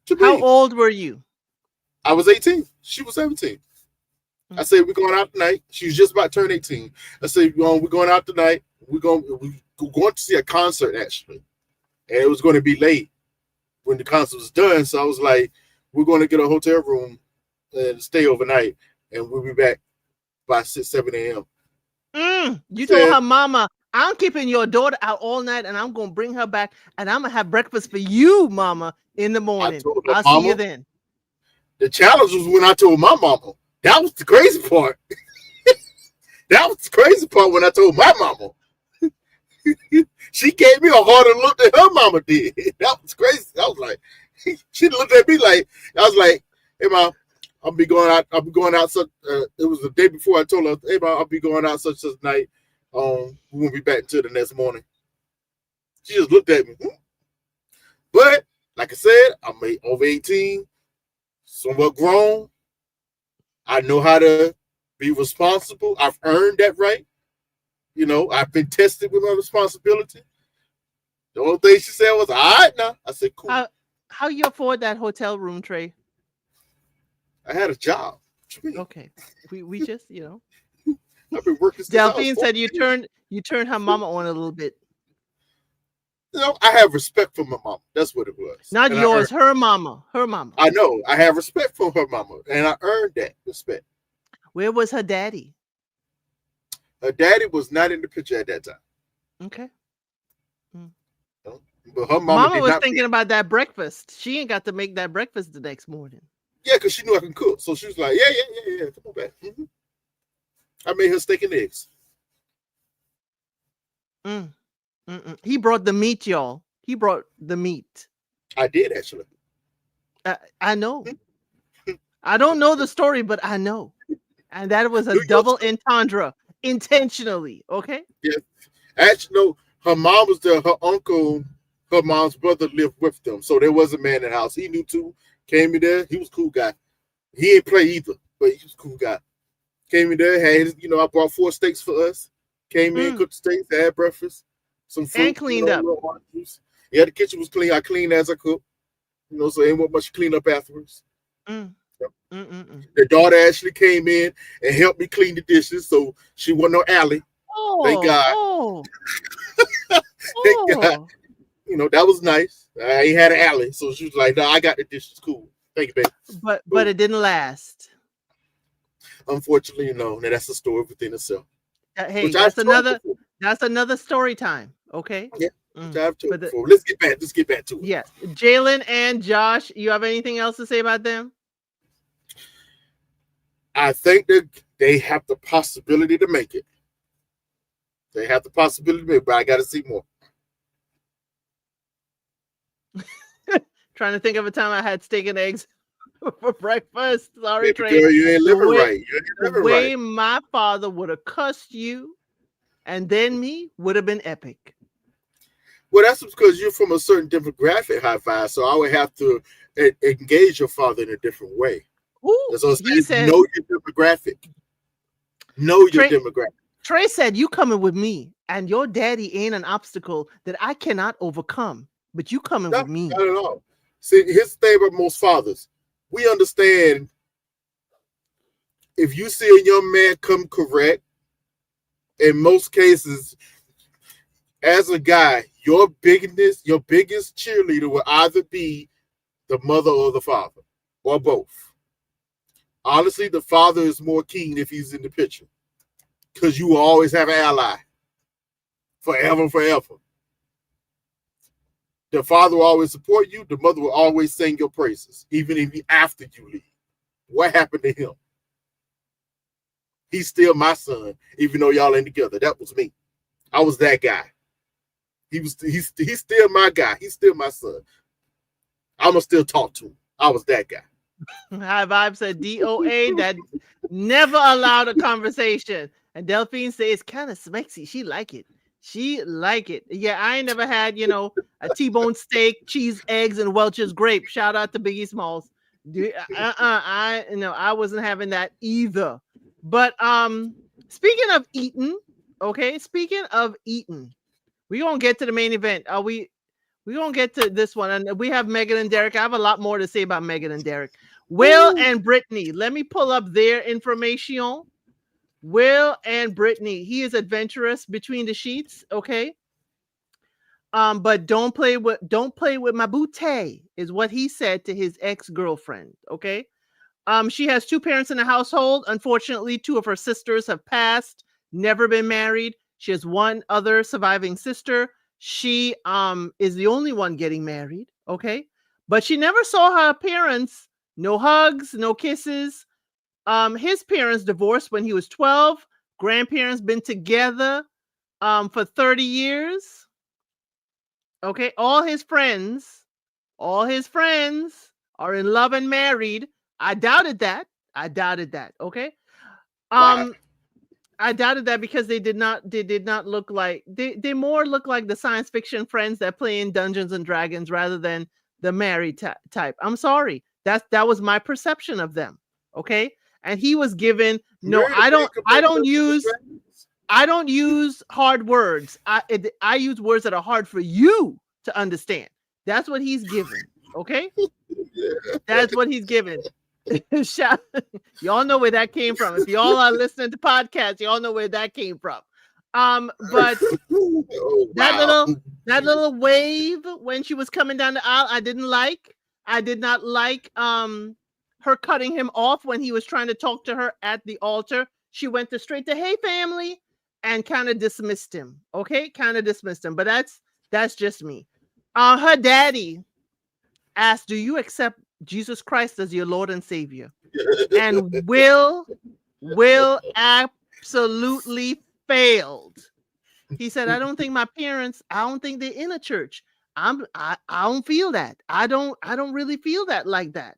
Speaker 2: To
Speaker 1: How
Speaker 2: me.
Speaker 1: old were you?
Speaker 2: I was 18. She was 17. I
Speaker 1: Mm.
Speaker 2: said, we're going out tonight. She was just about to turn 18. I said, we're going out tonight. We're going to see a concert, actually. And it was going to be late when the concert was done. So I was like, we're going to get a hotel room and stay overnight. And we'll be back by 6, 7 a.m. I
Speaker 1: You told
Speaker 2: said,
Speaker 1: her mama, I'm keeping your daughter out all night and I'm gonna bring her back and I'm gonna have breakfast for you, mama, in the
Speaker 2: I
Speaker 1: morning.
Speaker 2: told her
Speaker 1: I'll see you
Speaker 2: mama.
Speaker 1: then.
Speaker 2: The challenge was when I told my mama. That was the crazy part. That was the crazy part when I told my mama. She gave me a harder look than her mama did. That was crazy. I was like, she looked at me like, I was like, hey, mom, I'll be going out. I'll be going out. Such, it was the day before I told her, hey, mom, I'll be going out such night. We won't be back until the next morning. She just looked at me. But like I said, I'm over 18. somewhat grown. I know how to be responsible. I've earned that right. I've been tested with my responsibility. The only thing she said was, "All right, now." I said, "Cool."
Speaker 1: How you afford that hotel room, Trey?
Speaker 2: I had a job. What you mean?
Speaker 1: Okay, we just
Speaker 2: I've been working since I was
Speaker 1: Delphine
Speaker 2: 14.
Speaker 1: said you turned her mama on a little bit.
Speaker 2: I have respect for my mom. That's what it was,
Speaker 1: Not
Speaker 2: and I
Speaker 1: yours,
Speaker 2: earned.
Speaker 1: her mama, her mama.
Speaker 2: I know I have respect for her mama, and I earned that respect.
Speaker 1: Where was her daddy?
Speaker 2: Her daddy was not in the picture at that time,
Speaker 1: Okay. Mm.
Speaker 2: you know? But her mama
Speaker 1: Mama
Speaker 2: did
Speaker 1: was
Speaker 2: not.
Speaker 1: thinking about that breakfast. She ain't got to make that breakfast the next morning.
Speaker 2: Yeah, because she knew I can cook, so she was like, "Yeah, yeah, yeah, yeah. Come on back." I made her steak and eggs.
Speaker 1: Mm, He brought the meat, y'all. He brought the meat.
Speaker 2: I did actually.
Speaker 1: I know. I don't know the story, but I know. And that was a
Speaker 2: Do your
Speaker 1: double
Speaker 2: stuff.
Speaker 1: entendre intentionally. Okay.
Speaker 2: Yeah. Actually, no. Her mom was there. Her uncle, her mom's brother lived with them, so there was a man in the house. He knew too. Came in there. He was a cool guy. He ain't play either, but he was a cool guy. Came in there, had I brought 4 steaks for us. Came in,
Speaker 1: Mm.
Speaker 2: cooked the steaks, had breakfast, some
Speaker 1: And
Speaker 2: fruit,
Speaker 1: cleaned
Speaker 2: a
Speaker 1: up.
Speaker 2: little orange juice. Yeah, the kitchen was clean. I cleaned as I cooked, so ain't much clean up afterwards.
Speaker 1: Mm,
Speaker 2: Yep.
Speaker 1: mm, mm, mm.
Speaker 2: The daughter actually came in and helped me clean the dishes, so she wasn't no alley. Thank
Speaker 1: Oh,
Speaker 2: God.
Speaker 1: oh,
Speaker 2: Thank God.
Speaker 1: oh.
Speaker 2: That was nice. I ain't had an alley, so she was like, "No, I got the dishes. Cool. Thank you, baby."
Speaker 1: But
Speaker 2: Cool.
Speaker 1: it didn't last.
Speaker 2: Unfortunately, that's a story within itself,
Speaker 1: Hey,
Speaker 2: which I've told before.
Speaker 1: that's another story time. Okay.
Speaker 2: Yeah, which I've told
Speaker 1: But
Speaker 2: before. Let's get back to it.
Speaker 1: yes, Jalen and Josh, you have anything else to say about them?
Speaker 2: I think that they have the possibility to make it. They have the possibility to make it, but I got to see more.
Speaker 1: Trying to think of a time I had steak and eggs for breakfast. Sorry,
Speaker 2: Baby
Speaker 1: Trey.
Speaker 2: girl, you ain't
Speaker 1: The
Speaker 2: living
Speaker 1: way
Speaker 2: right. You ain't
Speaker 1: the
Speaker 2: living right.
Speaker 1: way my father would have cussed you and then me would have been epic.
Speaker 2: Well, that's because you're from a certain demographic, high five. So I would have to engage your father in a different way.
Speaker 1: Ooh,
Speaker 2: That's what I'm
Speaker 1: he
Speaker 2: saying.
Speaker 1: said,
Speaker 2: Know your demographic. Know your
Speaker 1: Trey,
Speaker 2: demographic.
Speaker 1: Trey said, you coming with me, and your daddy ain't an obstacle that I cannot overcome. But you coming
Speaker 2: No,
Speaker 1: with me.
Speaker 2: not at all. See, here's the thing about most fathers. We understand if you see a young man come correct, in most cases, as a guy, your biggest cheerleader will either be the mother or the father, or both. Honestly, the father is more keen if he's in the picture, because you will always have an ally, forever. The father will always support you. The mother will always sing your praises, even if after you leave. What happened to him? He's still my son, even though y'all ain't together. That was me. I was that guy. He's still my guy. He's still my son. I'ma still talk to him. I was that guy.
Speaker 1: High Vibe said DOA that never allowed a conversation. And Delphine says it's kind of smexy. She like it. She like it. Yeah, I ain't never had, a T-bone steak, cheese, eggs, and Welch's grape. Shout out to Biggie Smalls. I wasn't having that either. But speaking of eating, okay, speaking of eating, we gonna get to the main event. We're gonna get to this one, and we have Megan and Derek. I have a lot more to say about Megan and Derek. Will and Brittany. Let me pull up their information. Will and Brittany. He is adventurous between the sheets, okay? But don't play with my booty, is what he said to his ex-girlfriend, okay? She has 2 parents in the household. Unfortunately, 2 of her sisters have passed, never been married. She has 1 other surviving sister. She is the only one getting married, okay? But she never saw her parents. No hugs, no kisses. His parents divorced when he was 12. Grandparents been together for 30 years. Okay, all his friends are in love and married. I doubted that. Okay.
Speaker 2: Why?
Speaker 1: I doubted that because they did not look like they more look like the science fiction friends that play in Dungeons and Dragons rather than the married type. I'm sorry. That was my perception of them. Okay. And he was given, no,
Speaker 2: Mary the Baker
Speaker 1: I
Speaker 2: Baker
Speaker 1: don't use
Speaker 2: dragons?
Speaker 1: I don't use hard words. I use words that are hard for you to understand. That's what he's given. Okay?
Speaker 2: Yeah.
Speaker 1: That's what he's given. Y'all know where that came from. If y'all are listening to podcasts, y'all know where that came from. But
Speaker 2: Oh
Speaker 1: that
Speaker 2: wow.
Speaker 1: little wave when she was coming down the aisle, I didn't like. I did not like her cutting him off when he was trying to talk to her at the altar. She went to straight to "Hey family" and kind of dismissed him. Okay, kind of dismissed him. But that's just me. Her daddy asked, "Do you accept Jesus Christ as your Lord and Savior?" And Will absolutely failed. He said, I don't think they're in a church. I don't feel that. I don't really feel that like that.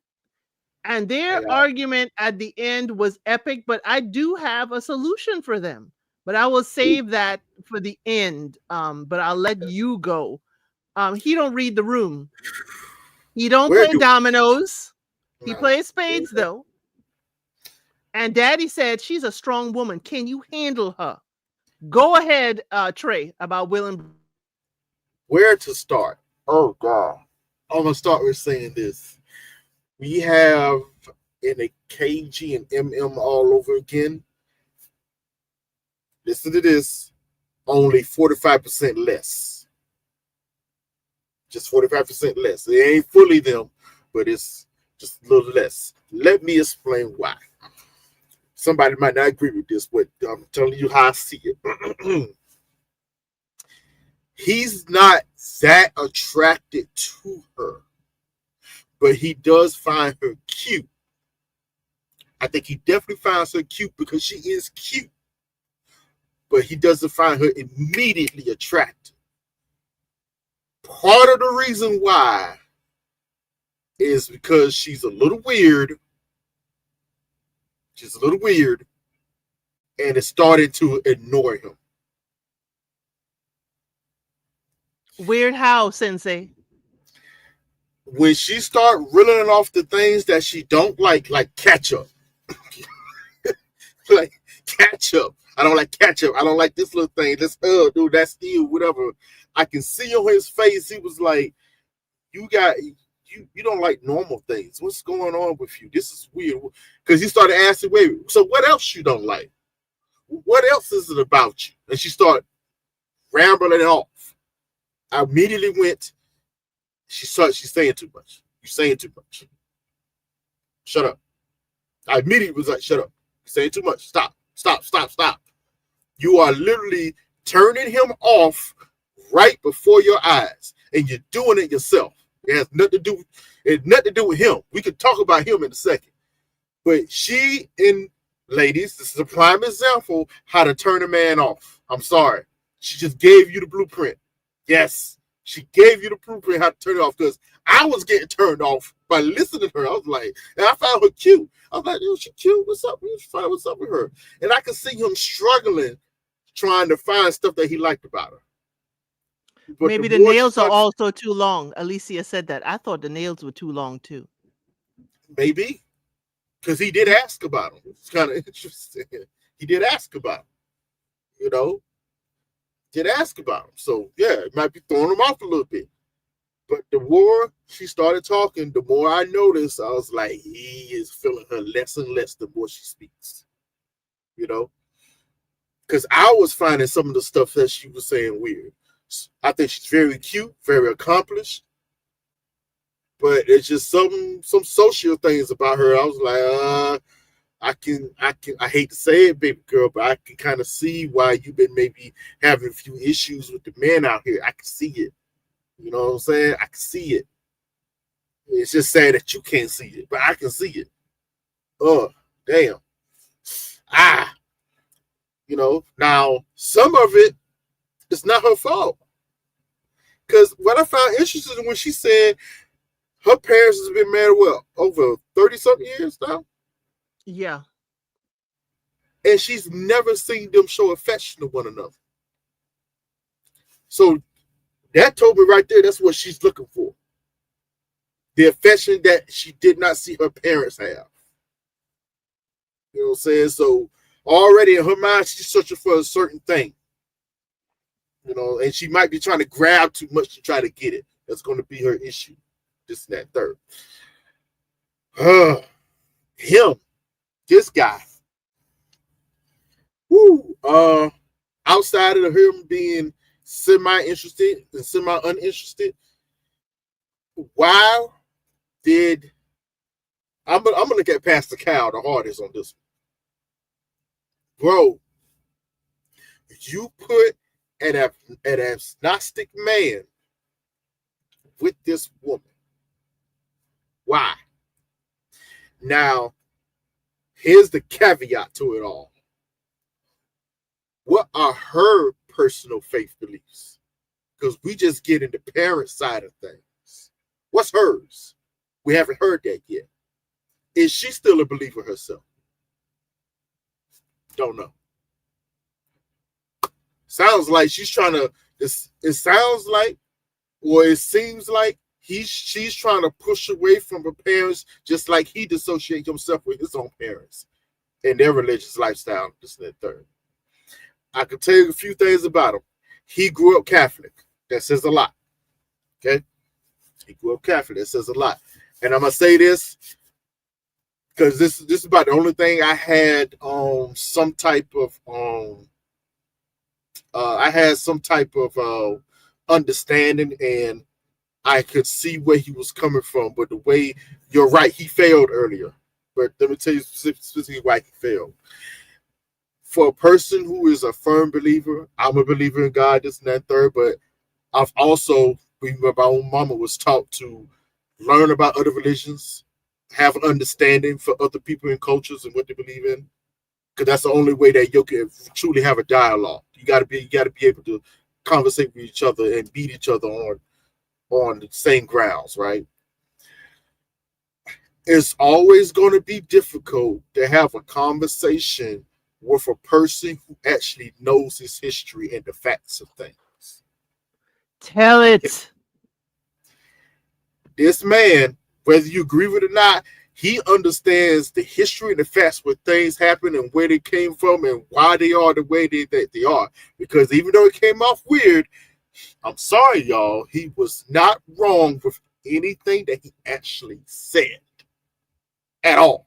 Speaker 1: And their
Speaker 2: Yeah.
Speaker 1: argument at the end was epic, but I do have a solution for them. But I will save that for the end. But I'll let you go. He don't read the room. He don't
Speaker 2: Where
Speaker 1: play
Speaker 2: do
Speaker 1: dominoes. He
Speaker 2: no.
Speaker 1: plays spades though. And Daddy said she's a strong woman. Can you handle her? Go ahead, Trey, about Will and
Speaker 2: Where to start? Oh God. I'm gonna start with saying this. We have in a KG and MM all over again. Listen to this. Only 45% less. Just 45% less. It ain't fully them, but it's just a little less. Let me explain why. Somebody might not agree with this, but I'm telling you how I see it. He's not that attracted to her, but he does find her cute. I think he definitely finds her cute because she is cute, but he doesn't find her immediately attractive. Part of the reason why is because she's a little weird. She's a little weird, and it's starting to ignore him.
Speaker 1: Weird how, Sensei?
Speaker 2: When she start reeling off the things that she don't like ketchup, like ketchup. I don't like ketchup. I don't like this little thing. This dude, that's still whatever. I can see on his face. He was like, you don't like normal things. What's going on with you? This is weird. Because he started asking, wait, so what else you don't like? What else is it about you? And she started rambling off. I immediately went, she's saying too much. You're saying too much. Shut up. I immediately was like, shut up. You're saying too much. Stop. You are literally turning him off right before your eyes. And you're doing it yourself. It has nothing to do with him. We could talk about him in a second. But she and ladies, this is a prime example how to turn a man off. I'm sorry. She just gave you the blueprint. Yes, she gave you the blueprint how to turn it off because I was getting turned off by listening to her. I was like, and I found her cute. I was like, yo, she cute. What's up? What's up with her? And I could see him struggling trying to find stuff that he liked about her. But
Speaker 1: Maybe the nails are also too long. Alicia said that. I thought the nails were too long too.
Speaker 2: Maybe. Because he did ask about him. It's kind of interesting. He did ask about him. You know? Did ask about him. So, yeah, it might be throwing him off a little bit. But the more she started talking, the more I noticed, I was like, he is feeling her less and less the more she speaks. You know? Because I was finding some of the stuff that she was saying weird. I think she's very cute, very accomplished. But it's just some social things about her. I was like, I hate to say it, baby girl, but I can kind of see why you've been maybe having a few issues with the men out here. I can see it. You know what I'm saying? I can see it. It's just sad that you can't see it, but I can see it. Oh, damn. You know, now some of it is not her fault. Because what I found interesting when she said her parents has been married, over 30-something years now?
Speaker 1: Yeah.
Speaker 2: And she's never seen them show affection to one another. So that told me right there, that's what she's looking for. the affection that she did not see her parents have. You know what I'm saying? So already in her mind, she's searching for a certain thing. You know, and she might be trying to grab too much to try to get it. That's going to be her issue. This and that third. Him, this guy. Woo. Outside of him being semi-interested and semi-uninterested, why did I'm gonna look at Pastor Cal the hardest on this one. Bro, you put an agnostic man with this woman. Why? Now, here's the caveat to it all. What are her personal faith beliefs? Because we just get in the parent side of things. What's hers? We haven't heard that yet. Is she still a believer herself? Don't know. Sounds like she's trying to. It sounds like, or it seems like she's trying to push away from her parents, just like he dissociates himself with his own parents and their religious lifestyle. This and that third. I can tell you a few things about him. He grew up Catholic. That says a lot. Okay? He grew up Catholic. That says a lot. And I'm going to say this because this is about the only thing I had some type of understanding, and I could see where he was coming from. But the way, you're right, he failed earlier. But let me tell you specifically why he failed. For a person who is a firm believer, I'm a believer in God, this and that third, but I've also, my own mama was taught to learn about other religions, have an understanding for other people and cultures and what they believe in, because that's the only way that you can truly have a dialogue. You got to be able to conversate with each other and beat each other on the same grounds, right? It's always going to be difficult to have a conversation with a person who actually knows his history and the facts of things.
Speaker 1: Tell it.
Speaker 2: This man, whether you agree with it or not, he understands the history and the facts where things happen and where they came from and why they are the way that they are. Because even though it came off weird, I'm sorry, y'all, he was not wrong with anything that he actually said at all.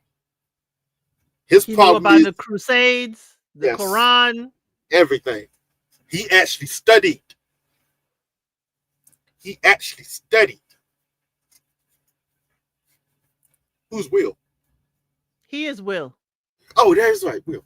Speaker 2: His
Speaker 1: He
Speaker 2: problem
Speaker 1: knew about
Speaker 2: is
Speaker 1: the Crusades, the Quran,
Speaker 2: everything. He actually studied. Who's Will?
Speaker 1: He is Will.
Speaker 2: Oh, that's right, Will.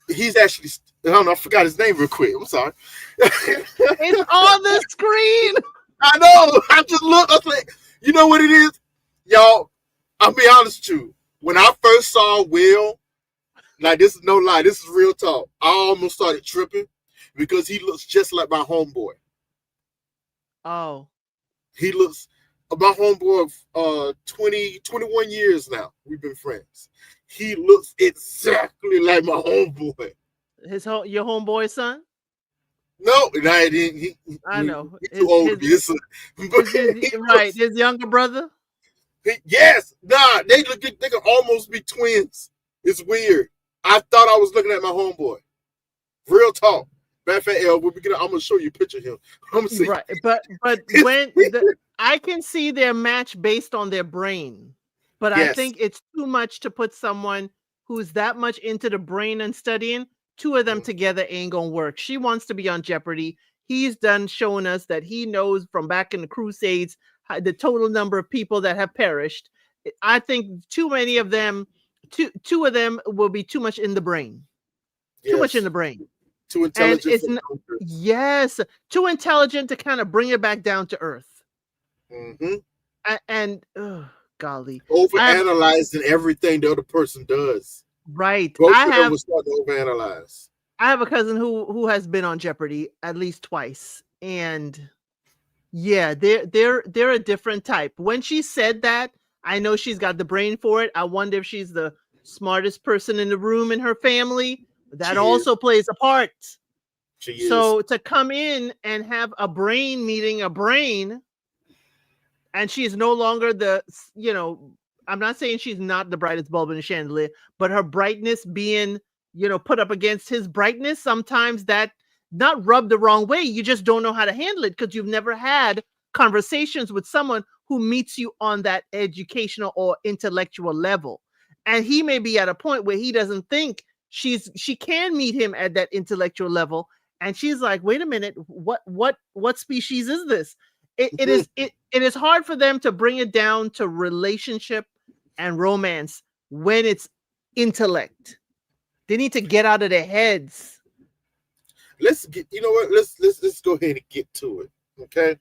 Speaker 2: He's actually, I don't know, I forgot his name real quick. I'm sorry.
Speaker 1: It's on the screen.
Speaker 2: I know. I just looked. I was like, you know what it is? Y'all, I'll be honest with you. When I first saw Will, like, this is no lie, this is real talk, I almost started tripping because he looks just like my homeboy.
Speaker 1: Oh.
Speaker 2: He looks, my homeboy of 21 years now. We've been friends. He looks exactly like my homeboy.
Speaker 1: Your homeboy's son?
Speaker 2: No, I didn't.
Speaker 1: I know.
Speaker 2: He's too old to be his son.
Speaker 1: Right, his younger brother?
Speaker 2: Yes. Nah, they can almost be twins. It's weird. I thought I was looking at my homeboy. Real talk. Matter of fact, I'm gonna show you a picture of him. I'm gonna see.
Speaker 1: Right, but when I can see their match based on their brain, but I think it's too much to put someone who's that much into the brain and studying. Two of them together ain't gonna work. She wants to be on Jeopardy. He's done showing us that he knows from back in the Crusades the total number of people that have perished. I think too many of them, two of them will be too much in the brain. Too much in the brain.
Speaker 2: Too intelligent.
Speaker 1: Yes, too intelligent to kind of bring it back down to earth.
Speaker 2: Mm-hmm.
Speaker 1: And oh, golly,
Speaker 2: overanalyzing everything the other person does.
Speaker 1: Right.
Speaker 2: Both of them will start to overanalyze.
Speaker 1: I have a cousin who has been on Jeopardy at least twice, and yeah, they're a different type. When she said that, I know she's got the brain for it. I wonder if she's the smartest person in the room in her family. That also plays a part. So to come in and have a brain meeting a brain, and she is no longer I'm not saying she's not the brightest bulb in the chandelier, but her brightness being, put up against his brightness, sometimes that not rubbed the wrong way. You just don't know how to handle it because you've never had conversations with someone who meets you on that educational or intellectual level. And he may be at a point where he doesn't think she can meet him at that intellectual level. And she's like, wait a minute, what species is this? It is hard for them to bring it down to relationship and romance when it's intellect. They need to get out of their heads.
Speaker 2: Let's get, you know what? Let's go ahead and get to it. Okay.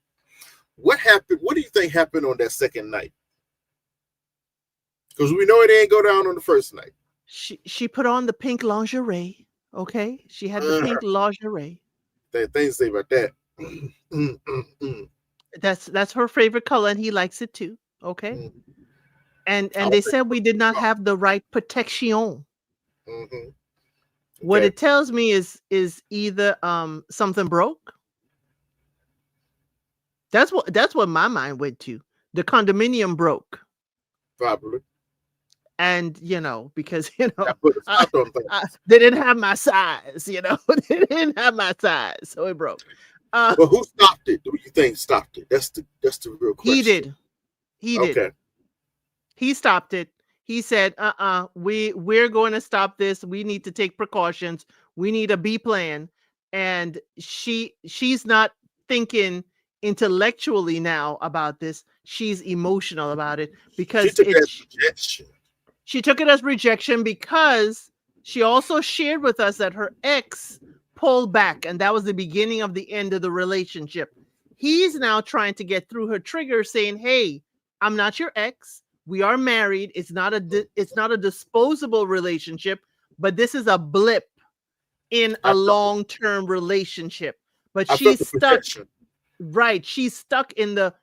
Speaker 2: What happened? What do you think happened on that second night? Because we know it didn't go down on the first night.
Speaker 1: She put on the pink lingerie. Okay. She had the pink lingerie.
Speaker 2: Things say about that.
Speaker 1: That's her favorite color, and he likes it too. Okay. And they said we did not have the right protection.
Speaker 2: Mm-hmm.
Speaker 1: What it tells me is either something broke. That's what my mind went to. The condominium broke.
Speaker 2: Probably.
Speaker 1: And because they didn't have my size, they didn't have my size, so it broke.
Speaker 2: But who stopped it? Do you think stopped it? That's the real question.
Speaker 1: He did.
Speaker 2: Okay.
Speaker 1: He stopped it. He said, we're going to stop this. We need to take precautions. We need a B plan. And she's not thinking intellectually now about this. She's emotional about it because she took it as rejection because she also shared with us that her ex pulled back, and that was the beginning of the end of the relationship. He's now trying to get through her trigger saying, hey, I'm not your ex. We are married. It's not a disposable relationship, but this is a blip in a long-term relationship. But she's stuck. Right. She's stuck in the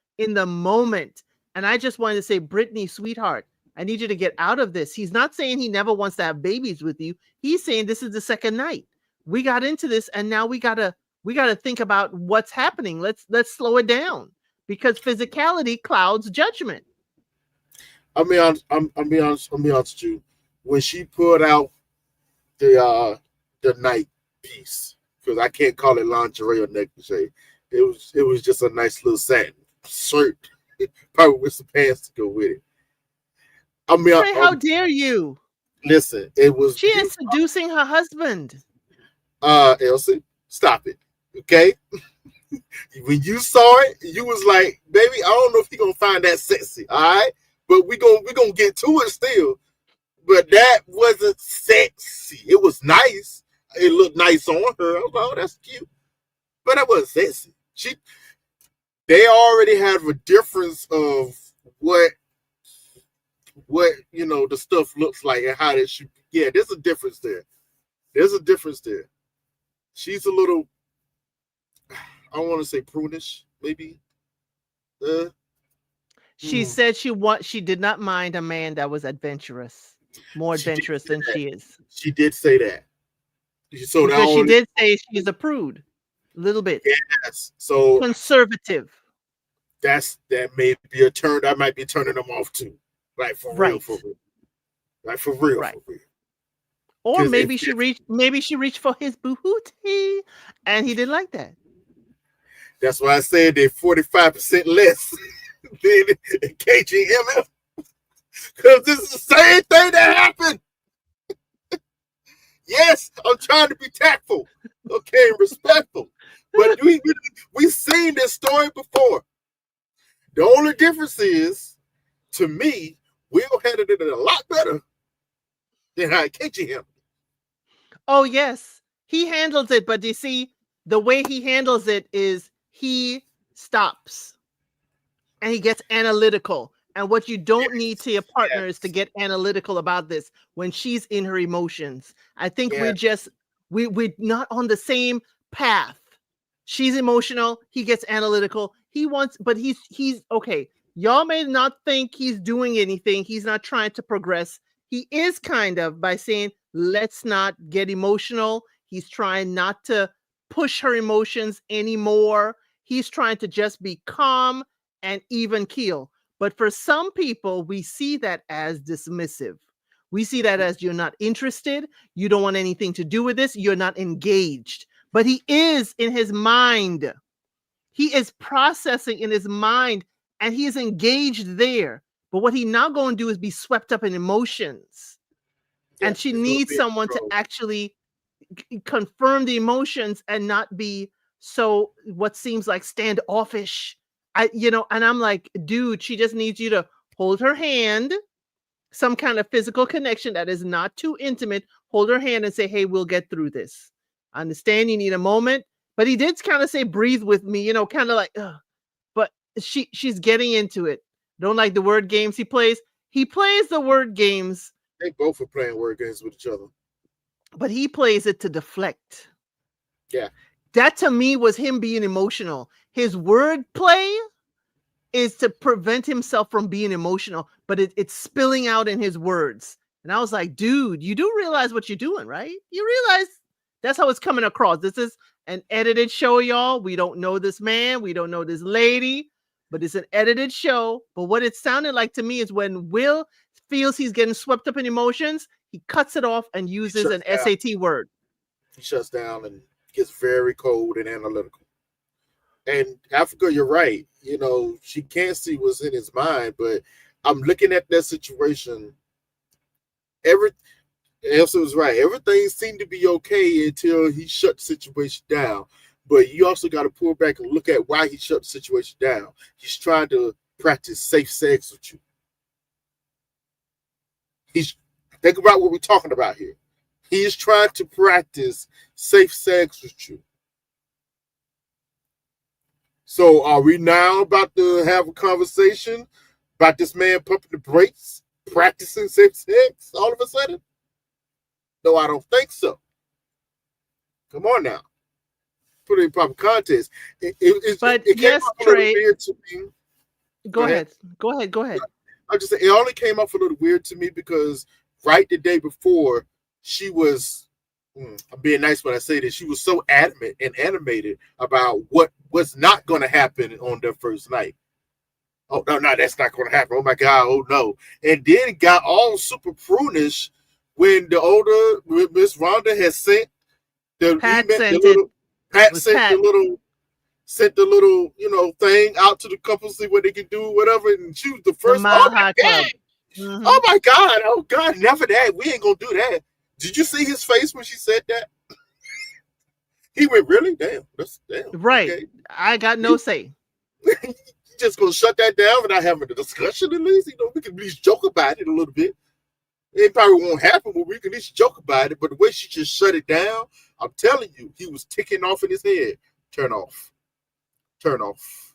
Speaker 1: moment. And I just wanted to say, Brittany, sweetheart, I need you to get out of this. He's not saying he never wants to have babies with you. He's saying this is the second night. We got into this, and now we gotta think about what's happening. Let's slow it down because physicality clouds judgment.
Speaker 2: I'm be honest with you. When she put out the night piece, because I can't call it lingerie or negligee, it was just a nice little satin shirt, probably with some pants to go with it. I mean,
Speaker 1: Trey, how dare you?
Speaker 2: Listen, it was.
Speaker 1: She is seducing her husband.
Speaker 2: Elsie, stop it, okay? When you saw it, you was like, baby, I don't know if you're gonna find that sexy, all right? But we gonna get to it still. But that wasn't sexy. It was nice. It looked nice on her. I was like, oh, that's cute. But that wasn't sexy. They already have a difference of what the stuff looks like and how it should be. Yeah, there's a difference there. She's a little, I don't want to say prunish, maybe.
Speaker 1: She said she did not mind a man that was adventurous, more adventurous than she is.
Speaker 2: She did say that. So
Speaker 1: because she did say she's a prude, a little bit.
Speaker 2: Yes. So
Speaker 1: conservative.
Speaker 2: That may be a turn. That might be turning them off too. Like for real. Like for real.
Speaker 1: Right. For real. Or maybe she reached for his booty and he didn't like that.
Speaker 2: That's why I said they're 45% less than KGMF. Because this is the same thing that happened. Yes, I'm trying to be tactful, okay, and respectful. But we've seen this story before. The only difference is, to me, Will handled it a lot better than how KG handled it.
Speaker 1: Oh, yes. He handles it, but you see, the way he handles it is he stops and he gets analytical. And what you don't need to your partner is to get analytical about this when she's in her emotions. I think we're not on the same path. She's emotional. He gets analytical. But he's okay. Y'all may not think he's doing anything. He's not trying to progress. He is kind of by saying, let's not get emotional. He's trying not to push her emotions anymore. He's trying to just be calm and even keel. But for some people, we see that as dismissive. We see that as you're not interested, you don't want anything to do with this, you're not engaged. But he is in his mind. He is processing in his mind and he is engaged there. But what he not going to do is be swept up in emotions.
Speaker 2: Yeah,
Speaker 1: And she
Speaker 2: he's gonna
Speaker 1: needs
Speaker 2: be in
Speaker 1: someone to
Speaker 2: control.
Speaker 1: actually confirm the emotions and not be so what seems like standoffish. And I'm like, dude, she just needs you to hold her hand, some kind of physical connection that is not too intimate. Hold her hand and say, hey, we'll get through this. I understand you need a moment. But he did kind of say, breathe with me, kind of like, ugh. But she's getting into it. Don't like the word games he plays. He plays the word games,
Speaker 2: They both are playing word games with each other.
Speaker 1: but he plays it to deflect.
Speaker 2: Yeah,
Speaker 1: That to me was him being emotional. His word play is to prevent himself from being emotional, but it's spilling out in his words. And I was like, dude, you do realize what you're doing, right? You realize that's how it's coming across. This is an edited show, y'all. We don't know this man, we don't know this lady, but it's an edited show. But what it sounded like to me is when Will feels he's getting swept up in emotions, he cuts it off and
Speaker 2: he
Speaker 1: uses
Speaker 2: shuts
Speaker 1: an
Speaker 2: down.
Speaker 1: SAT word.
Speaker 2: He shuts down and gets very cold and analytical. And Africa, you're right. She can't see what's in his mind, but I'm looking at that situation. Every Elsa was right. Everything seemed to be okay until he shut the situation down. But you also got to pull back and look at why he shut the situation down. He's trying to practice safe sex with you. He's Think about what we're talking about here. He is trying to practice safe sex with you. So are we now about to have a conversation about this man pumping the brakes, practicing safe sex all of a sudden? No, I don't think so. Come on now. Put it in proper context.
Speaker 1: But
Speaker 2: It came
Speaker 1: yes,
Speaker 2: off a little
Speaker 1: Trey,
Speaker 2: weird to me.
Speaker 1: go
Speaker 2: Go ahead.
Speaker 1: ahead. Go ahead. Go ahead.
Speaker 2: I just say it only came off a little weird to me because right the day before she was I'm being nice when I say this. She was so adamant and animated about what was not going to happen on their first night. Oh no, that's not going to happen. Oh my God, oh no! And then got all super prunish when the older Miss Rhonda had sent the
Speaker 1: Pat
Speaker 2: email, the
Speaker 1: sent it.
Speaker 2: little Pat
Speaker 1: Was
Speaker 2: sent
Speaker 1: Pat.
Speaker 2: the little thing out to the couple see what they can do, whatever. And she was the
Speaker 1: The
Speaker 2: first. Oh
Speaker 1: Mile
Speaker 2: my
Speaker 1: High
Speaker 2: God!
Speaker 1: Club. Hmm.
Speaker 2: Oh my God! Oh God! Never that. We ain't gonna do that. Did you see his face when she said that? He went, really? Damn. That's damn.
Speaker 1: Right.
Speaker 2: Okay.
Speaker 1: I got no
Speaker 2: You
Speaker 1: say.
Speaker 2: just gonna shut that down without having a discussion at least? We can at least joke about it a little bit. It probably won't happen, but we can at least joke about it. But the way she just shut it down, I'm telling you, he was ticking off in his head. Turn off. Turn off.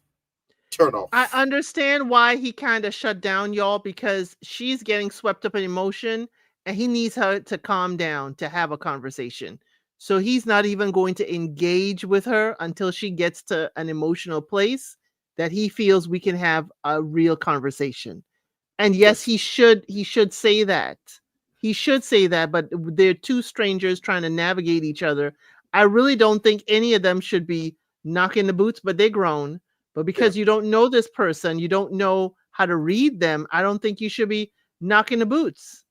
Speaker 2: Turn
Speaker 1: I
Speaker 2: off.
Speaker 1: understand why he kind of shut down, y'all, because she's getting swept up in emotion and he needs her to calm down to have a conversation. So he's not even going to engage with her until she gets to an emotional place that he feels we can have a real conversation. And yes,
Speaker 2: Yes.
Speaker 1: he should say that. He should say that, but they're two strangers trying to navigate each other. I really don't think any of them should be knocking the boots, but they're grown. But
Speaker 2: Yeah.
Speaker 1: because you don't know this person, you don't know how to read them, I don't think you should be knocking the boots.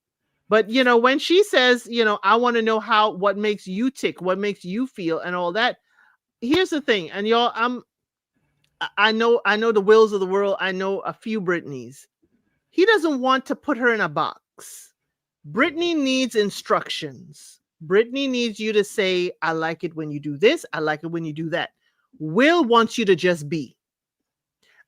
Speaker 1: But when she says, I want to know what makes you tick, what makes you feel and all that. Here's the thing, and y'all, I know the Wills of the world. I know a few Britneys. He doesn't want to put her in a box. Brittany needs instructions. Brittany needs you to say, I like it when you do this. I like it when you do that. Will wants you to just be.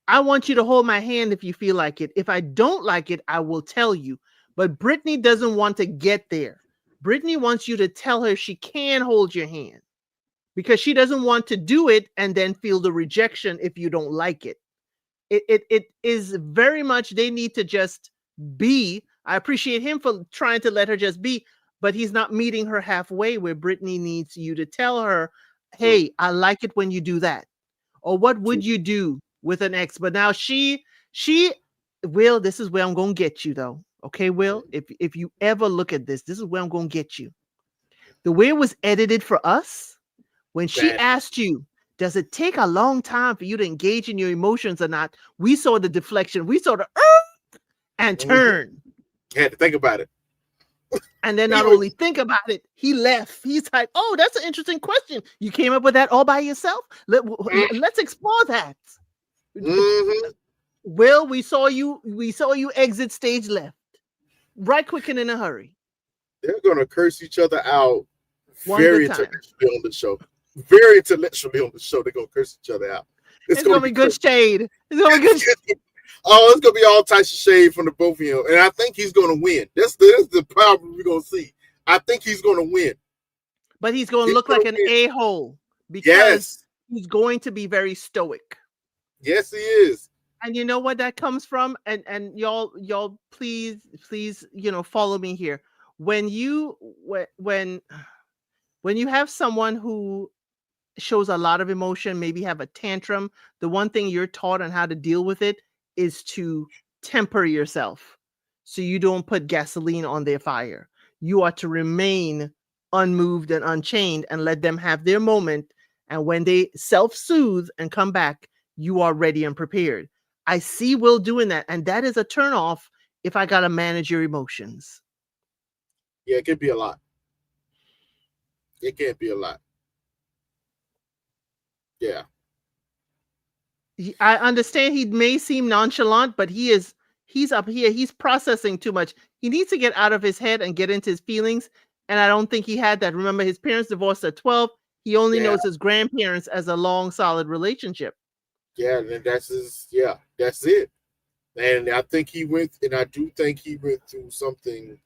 Speaker 1: I want you to hold my hand if you feel like it. If I don't like it, I will tell you. But Brittany doesn't want to get there. Brittany wants you to tell her she can hold your hand because she doesn't want to do it and then feel the rejection if you don't like it. It is very much they need to just be. I appreciate him for trying to let her just be, but he's not meeting her halfway where Brittany needs you to tell her,
Speaker 2: True.
Speaker 1: hey, I like it when you do that. Or what would
Speaker 2: True.
Speaker 1: you do with an ex? But now she Will, this is where I'm gonna get you though. Okay, Will, if you ever look at this is where I'm gonna get you. The way it was edited for us, when she
Speaker 2: Badly.
Speaker 1: asked you, Does it take a long time for you to engage in your emotions or not? We saw the deflection. We saw the and turn.
Speaker 2: Had to think about it.
Speaker 1: And then not only think about it, he left. He's like, oh, that's an interesting question. You came up with that all by yourself? Let's explore that.
Speaker 2: Mm-hmm.
Speaker 1: Will, we saw you exit stage left. Right quick and in a hurry.
Speaker 2: They're gonna curse each other out
Speaker 1: One
Speaker 2: very
Speaker 1: good time.
Speaker 2: intellectually on the show. Very intellectually on the show. They're gonna curse each other out.
Speaker 1: It's gonna be good shade. It's gonna be good shade.
Speaker 2: Oh, it's gonna be all types of shade from the both of them, and I think he's gonna win. That's the problem we're gonna see. I think he's gonna win,
Speaker 1: but he's gonna look like an a-hole because he's going to be very stoic.
Speaker 2: Yes, he is.
Speaker 1: And you know what that comes from? And y'all please follow me here. When you have someone who shows a lot of emotion, maybe have a tantrum, the one thing you're taught on how to deal with it is to temper yourself so you don't put gasoline on their fire. You are to remain unmoved and unchained and let them have their moment. And when they self-soothe and come back, you are ready and prepared. I see Will doing that. And that is a turnoff if I got to manage your emotions.
Speaker 2: Yeah, it could be a lot. It can't be a lot. Yeah.
Speaker 1: I understand he may seem nonchalant, but he's up here. He's processing too much. He needs to get out of his head and get into his feelings. And I don't think he had that. Remember, his parents divorced at 12. He only knows his grandparents as a long, solid relationship.
Speaker 2: Yeah, and that's it. And I think I do think he went through something.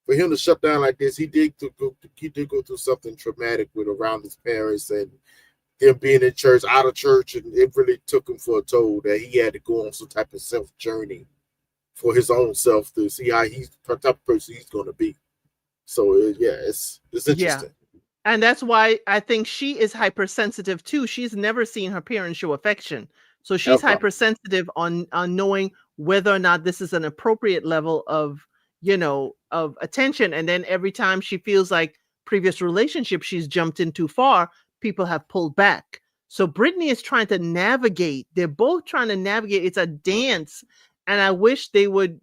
Speaker 2: For him to shut down like this, he did go through something traumatic with around his parents and them being in church, out of church, and it really took him for a toll that he had to go on some type of self journey for his own self to see how he's the type of person he's going to be. So it's interesting.
Speaker 1: Yeah. And that's why I think she is hypersensitive too. She's never seen her parents show affection. So she's hypersensitive on knowing whether or not this is an appropriate level of attention. And then every time she feels like previous relationships she's jumped in too far, people have pulled back. So Brittany is trying to navigate. They're both trying to navigate. It's a dance. And I wish they would,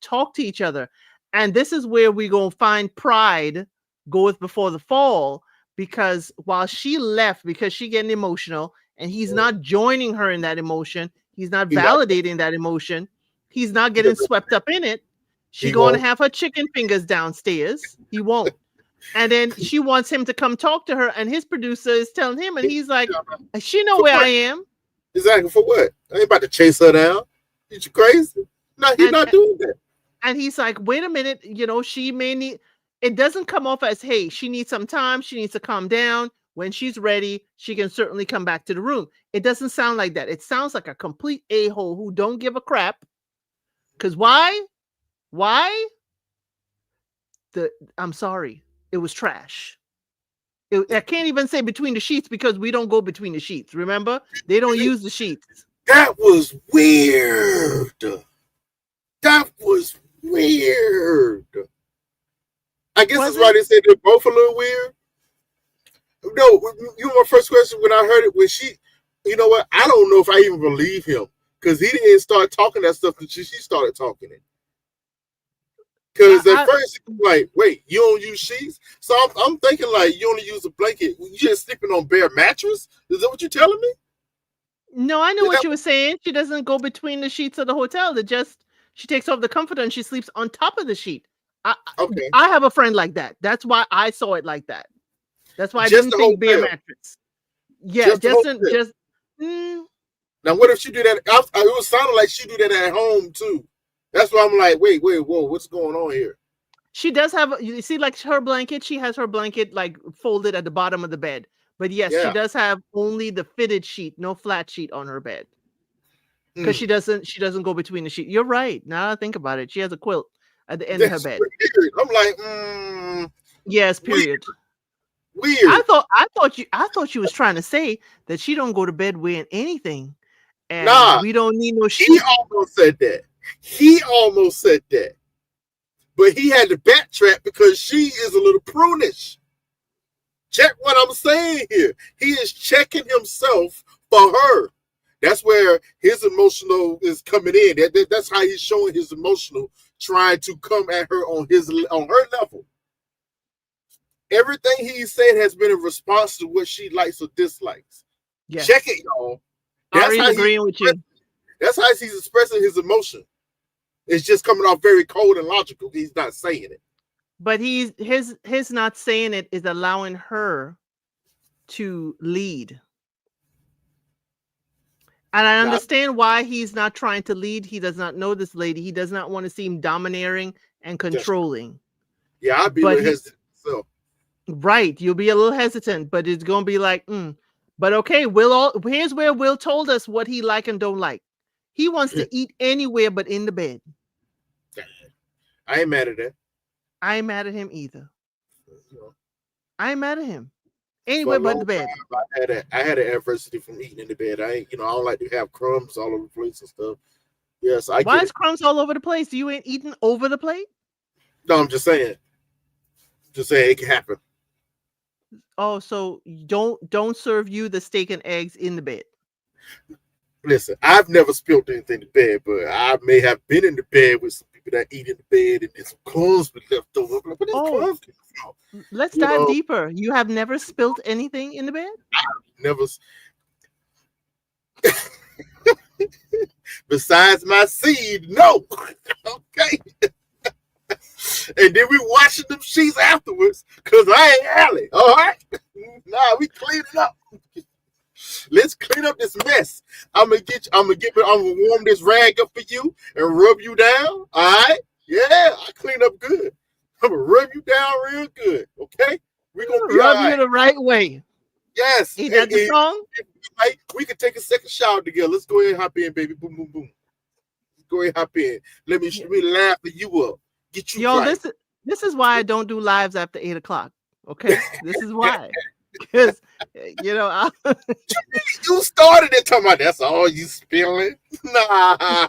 Speaker 1: talk to each other. And this is where we're going to find pride goeth before the fall, because while she left because she getting emotional and he's not joining her in that emotion, he's not validating that emotion, he's not getting swept up in it, she's going to have her chicken fingers downstairs. He won't. And then she wants him to come talk to her, and his producer is telling him, and he's like, she know where I am.
Speaker 2: Exactly. For what? I ain't about to chase her down. You crazy? No, he's not doing that.
Speaker 1: And he's like, wait a minute, she may need, it doesn't come off as, hey, she needs some time, she needs to calm down. When she's ready, she can certainly come back to the room. It doesn't sound like that. It sounds like a complete a-hole who don't give a crap. Because why? I'm sorry. It was trash. I can't even say between the sheets because we don't go between the sheets. Remember? They don't use the sheets.
Speaker 2: That was weird. That was weird. I guess that's why they said they're both a little weird. No, my first question when I heard it was you know what? I don't know if I even believe him because he didn't start talking that stuff until she started talking it. Because at first, like, wait, you don't use sheets? So I'm thinking, like, you only use a blanket. You just sleeping on bare mattress? Is that what you're telling me?
Speaker 1: No, I know what you were saying. She doesn't go between the sheets of the hotel. She takes off the comforter and she sleeps on top of the sheet. I have a friend like that. That's why I saw it like that. That's why I didn't think bare mattress. Yeah, just.
Speaker 2: Now, what if she do that? It was sounding like she do that at home too. That's why I'm like, wait, whoa, what's going on here?
Speaker 1: She does have, you see, like her blanket. She has her blanket like folded at the bottom of the bed. But yes, she does have only the fitted sheet, no flat sheet on her bed. Because she doesn't go between the sheet. You're right. Now I think about it, she has a quilt at the end of her bed.
Speaker 2: Weird. I'm like,
Speaker 1: yes, period.
Speaker 2: Weird.
Speaker 1: I thought you was trying to say that she don't go to bed wearing anything, and we don't need no sheet.
Speaker 2: He almost said that. But he had to backtrack because she is a little prunish. Check what I'm saying here. He is checking himself for her. That's where his emotional is coming in. That's how he's showing his emotional, trying to come at her on her level. Everything he said has been in response to what she likes or dislikes. Check
Speaker 1: Yes.
Speaker 2: it, y'all. That's
Speaker 1: Ari's
Speaker 2: how he.
Speaker 1: agreeing with you.
Speaker 2: That's how he's expressing his emotion. It's just coming off very cold and logical. He's not saying it.
Speaker 1: But his not saying it is allowing her to lead. And I
Speaker 2: Now,
Speaker 1: understand why he's not trying to lead. He does not know this lady. He does not want to seem domineering and
Speaker 2: that's
Speaker 1: controlling.
Speaker 2: yeah, I'd be a
Speaker 1: But
Speaker 2: little
Speaker 1: he
Speaker 2: hesitant. So
Speaker 1: right, you'll be a little hesitant, but it's gonna be like, but okay, Will all here's where Will told us what he like and don't like. He wants to eat anywhere but in the bed.
Speaker 2: I ain't mad at that.
Speaker 1: I ain't mad at him either.
Speaker 2: You know,
Speaker 1: I ain't mad at him.
Speaker 2: for a
Speaker 1: Anywhere but
Speaker 2: long
Speaker 1: the bed.
Speaker 2: time, I had an adversity from eating in the bed. I don't like to have crumbs all over the place and stuff. Yes, I
Speaker 1: Why
Speaker 2: get
Speaker 1: is
Speaker 2: it.
Speaker 1: crumbs all over the place? You ain't eating over the plate?
Speaker 2: No, I'm just saying it can happen.
Speaker 1: Oh, so don't serve you the steak and eggs in the bed.
Speaker 2: Listen, I've never spilled anything in the bed, but I may have been in the bed with some people that eat in the bed and then some crumbs be left over. I'm like, what these
Speaker 1: Oh,
Speaker 2: crumbs come from?
Speaker 1: let's
Speaker 2: You
Speaker 1: dive
Speaker 2: know,
Speaker 1: deeper. You have never spilt anything in the bed?
Speaker 2: never. Besides my seed, no. Okay. And then we washing them sheets afterwards because I ain't Allie. All right. Nah, we clean it up. Let's clean up this mess. I'm gonna warm this rag up for you and rub you down. All right. Yeah, I clean up good. I'm gonna rub you down real good. Okay. We're gonna be all
Speaker 1: Rub you
Speaker 2: right.
Speaker 1: the right way.
Speaker 2: Yes.
Speaker 1: Ain't that the song?
Speaker 2: Right, we can take a second shower together. Let's go ahead and hop in, baby. Boom, boom, boom. Go ahead, hop in. Let me laugh you up. Get you
Speaker 1: Yo,
Speaker 2: right.
Speaker 1: this is why I don't do lives after 8 o'clock. Okay, this is why. Because
Speaker 2: You started it talking about that's all you spilling. Nah.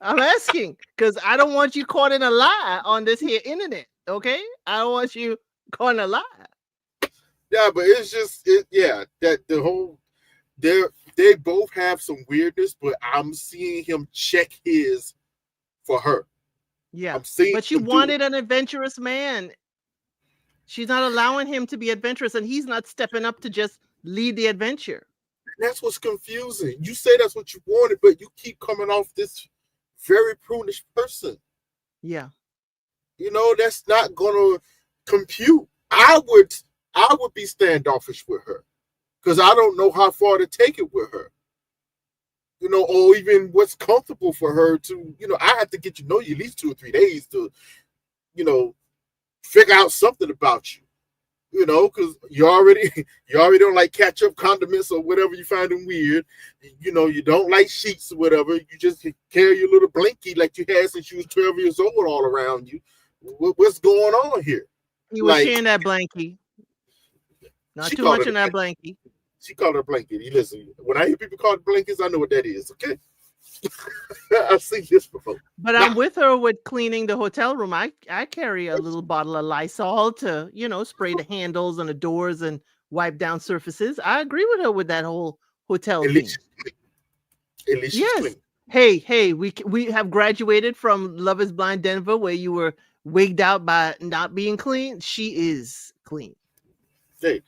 Speaker 1: I'm asking because I don't want you caught in a lie on this here internet. Okay, I don't want you caught in a lie.
Speaker 2: Yeah, but it's just yeah, that the whole they both have some weirdness, but I'm seeing him check his for her.
Speaker 1: Yeah,
Speaker 2: I'm seeing
Speaker 1: but she
Speaker 2: him do it.
Speaker 1: wanted an adventurous man. She's not allowing him to be adventurous, and he's not stepping up to just lead the adventure.
Speaker 2: And that's what's confusing. You say that's what you wanted, but you keep coming off this very prunish person.
Speaker 1: Yeah,
Speaker 2: That's not gonna compute. I would be standoffish with her because I don't know how far to take it with her. Or even what's comfortable for her to, I have to get to know you at least 2 or 3 days to, you know, figure out something about you. Because you already don't like ketchup, condiments, or whatever you find them weird. You don't like sheets or whatever. You just carry your little blankie like you had since you was 12 years old all around you. What's going on here?
Speaker 1: he was
Speaker 2: Like
Speaker 1: sharing that blankie. Not
Speaker 2: she
Speaker 1: too
Speaker 2: called
Speaker 1: much
Speaker 2: it
Speaker 1: in that blankie.
Speaker 2: she called it a blanket. You listen, when I hear people call it blankets, I know what that is. Okay. I've seen this before.
Speaker 1: But
Speaker 2: Now,
Speaker 1: I'm with her with cleaning the hotel room. I carry a little bottle of Lysol to, spray the handles and the doors and wipe down surfaces. I agree with her with that whole hotel
Speaker 2: at
Speaker 1: thing.
Speaker 2: least at least she's
Speaker 1: Yes.
Speaker 2: clean.
Speaker 1: Hey, we have graduated from Love is Blind Denver where you were wigged out by not being clean. She is clean.
Speaker 2: Hey,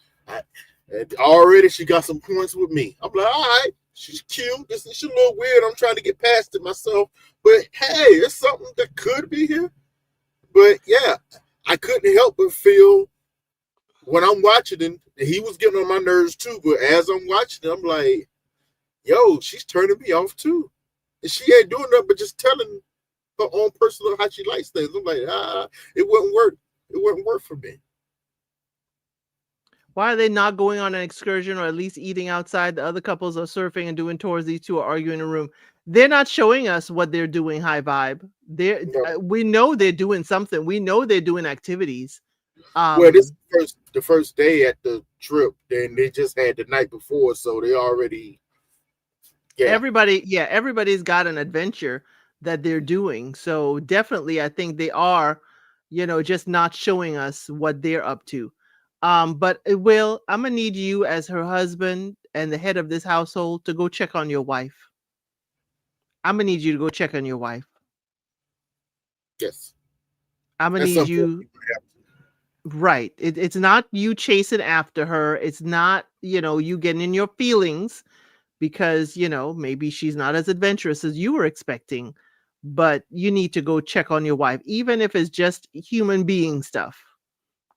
Speaker 2: and already she got some points with me. I'm like, all right, she's cute. This is a little weird. I'm trying to get past it myself. But hey, it's something that could be here. But yeah, I couldn't help but feel when I'm watching him, he was getting on my nerves too. But as I'm watching it, I'm like, yo, she's turning me off too. And she ain't doing nothing but just telling her own personal how she likes things. I'm like, it wouldn't work. It wouldn't work for me.
Speaker 1: Why are they not going on an excursion or at least eating outside? The other couples are surfing and doing tours. These two are arguing in a room. They're not showing us what they're doing high vibe.
Speaker 2: No.
Speaker 1: We know they're doing something. We know they're doing activities.
Speaker 2: Well, this
Speaker 1: Um,
Speaker 2: the first day at the trip, then they just had the night before, so they already yeah.
Speaker 1: everybody's got an adventure that they're doing. So definitely I think they are, just not showing us what they're up to. But it will. I'm gonna need you as her husband and the head of this household to go check on your wife. I'm gonna need you to go check on your wife.
Speaker 2: Yes.
Speaker 1: I'm gonna
Speaker 2: At
Speaker 1: need
Speaker 2: some point,
Speaker 1: you.
Speaker 2: we would have
Speaker 1: Right. It's not you chasing after her. It's not, you getting in your feelings because, maybe she's not as adventurous as you were expecting. But you need to go check on your wife, even if it's just human being stuff.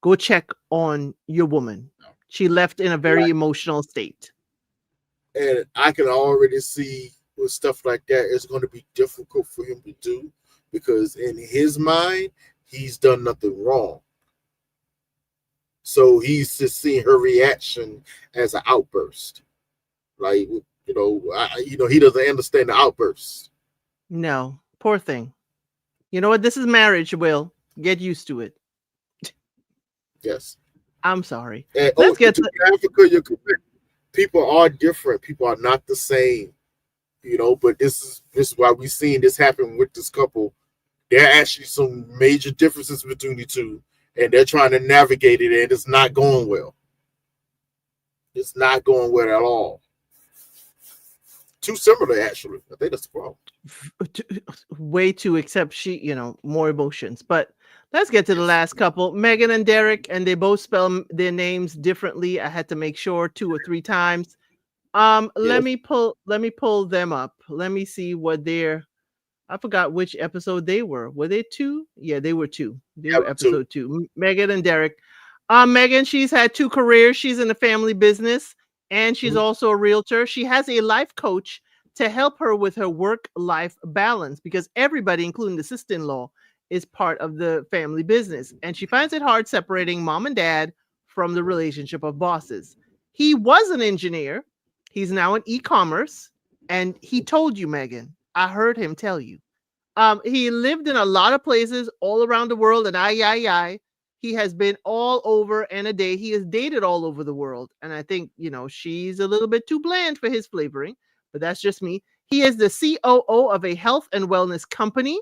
Speaker 1: Go check on your woman. She left in a
Speaker 2: to.
Speaker 1: very emotional state.
Speaker 2: And I can already see with stuff like that, it's going to be difficult for him to do because in his mind, he's done nothing wrong. So he's just seeing her reaction as an outburst. Like, he doesn't understand the outburst.
Speaker 1: No, poor thing. You know what? This is marriage, Will. Get used to it.
Speaker 2: Yes.
Speaker 1: I'm sorry.
Speaker 2: And
Speaker 1: Let's get
Speaker 2: to
Speaker 1: to
Speaker 2: Africa, you're correct. People are different. People are not the same. But this is why we've seen this happen with this couple. There are actually some major differences between the two, and they're trying to navigate it, and it's not going well. It's not going well at all. Too similar, actually. I think that's the problem.
Speaker 1: way to accept more emotions. But let's get to the
Speaker 2: Yes.
Speaker 1: last couple, Megan and Derek, and they both spell their names differently. I had to make sure 2 or 3 times.
Speaker 2: Yes.
Speaker 1: Let me pull them up. Let me see what their I forgot which episode they were. Were they two? Yeah, they were two. They
Speaker 2: Yeah,
Speaker 1: were
Speaker 2: too.
Speaker 1: episode two. Megan and Derek. Megan, she's had 2 careers. She's in the family business and she's
Speaker 2: Mhm.
Speaker 1: also a realtor. She has a life coach to help her with her work life balance because everybody, including the sister in law, is part of the family business. And she finds it hard separating mom and dad from the relationship of bosses. He was an engineer, he's now in e commerce. And he told you, Megan, I heard him tell you. He lived in a lot of places all around the world, and I. He has been all over and a day. He has dated all over the world. And I think, she's a little bit too bland for his flavoring, but that's just me. He is the COO of a health and wellness company.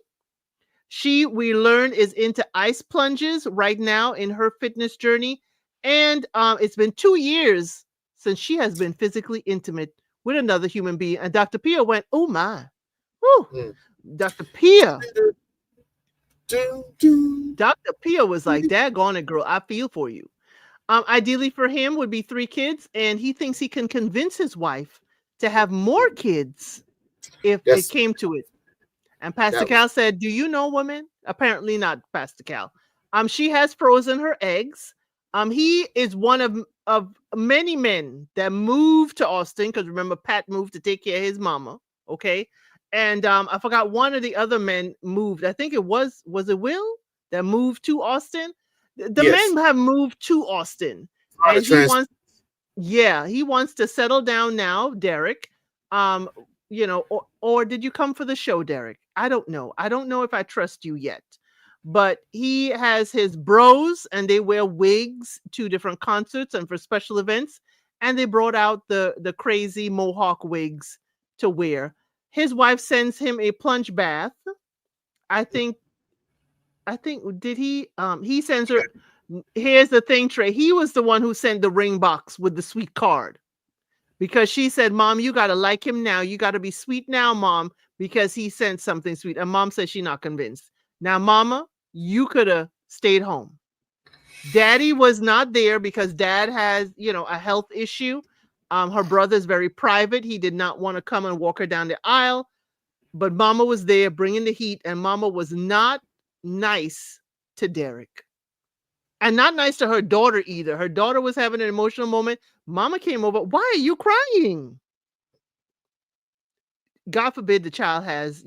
Speaker 1: She, we learn, is into ice plunges right now in her fitness journey. And it's been 2 years since she has been physically intimate with another human being. And Dr. Pia went, oh my, whew.
Speaker 2: Mm.
Speaker 1: Dr. Pia
Speaker 2: Do, do,
Speaker 1: Dr. Pia was like,
Speaker 2: do.
Speaker 1: daggone it, girl, I feel for you. Ideally for him would be 3 kids, and he thinks he can convince his wife to have more kids if it
Speaker 2: That's
Speaker 1: came to it. And Pastor
Speaker 2: that was
Speaker 1: Cal said, do you know, woman? Apparently not, Pastor Cal. She has frozen her eggs. He is one of many men that moved to Austin, because remember, Pat moved to take care of his mama. Okay. And I forgot one of the other men moved. I think was it Will that moved to Austin? The
Speaker 2: yes.
Speaker 1: men have moved to Austin.
Speaker 2: A lot of
Speaker 1: And
Speaker 2: trans.
Speaker 1: he wants to settle down now, Derek. Um, or did you come for the show, Derek? I don't know. I don't know if I trust you yet. But he has his bros and they wear wigs to different concerts and for special events. And they brought out the crazy mohawk wigs to wear. His wife sends him a plunge bath. I think did he sends her. Here's the thing, Trey. He was the one who sent the ring box with the sweet card because she said, Mom, you got to like him now. You got to be sweet now, Mom, because he sent something sweet. And Mom said she's not convinced. Now, Mama, you could have stayed home. Daddy was not there because Dad has, a health issue. Her brother's very private. He did not want to come and walk her down the aisle. But Mama was there bringing the heat, and Mama was not nice to Derek. And not nice to her daughter either. Her daughter was having an emotional moment. Mama came over. Why are you crying? God forbid the child has,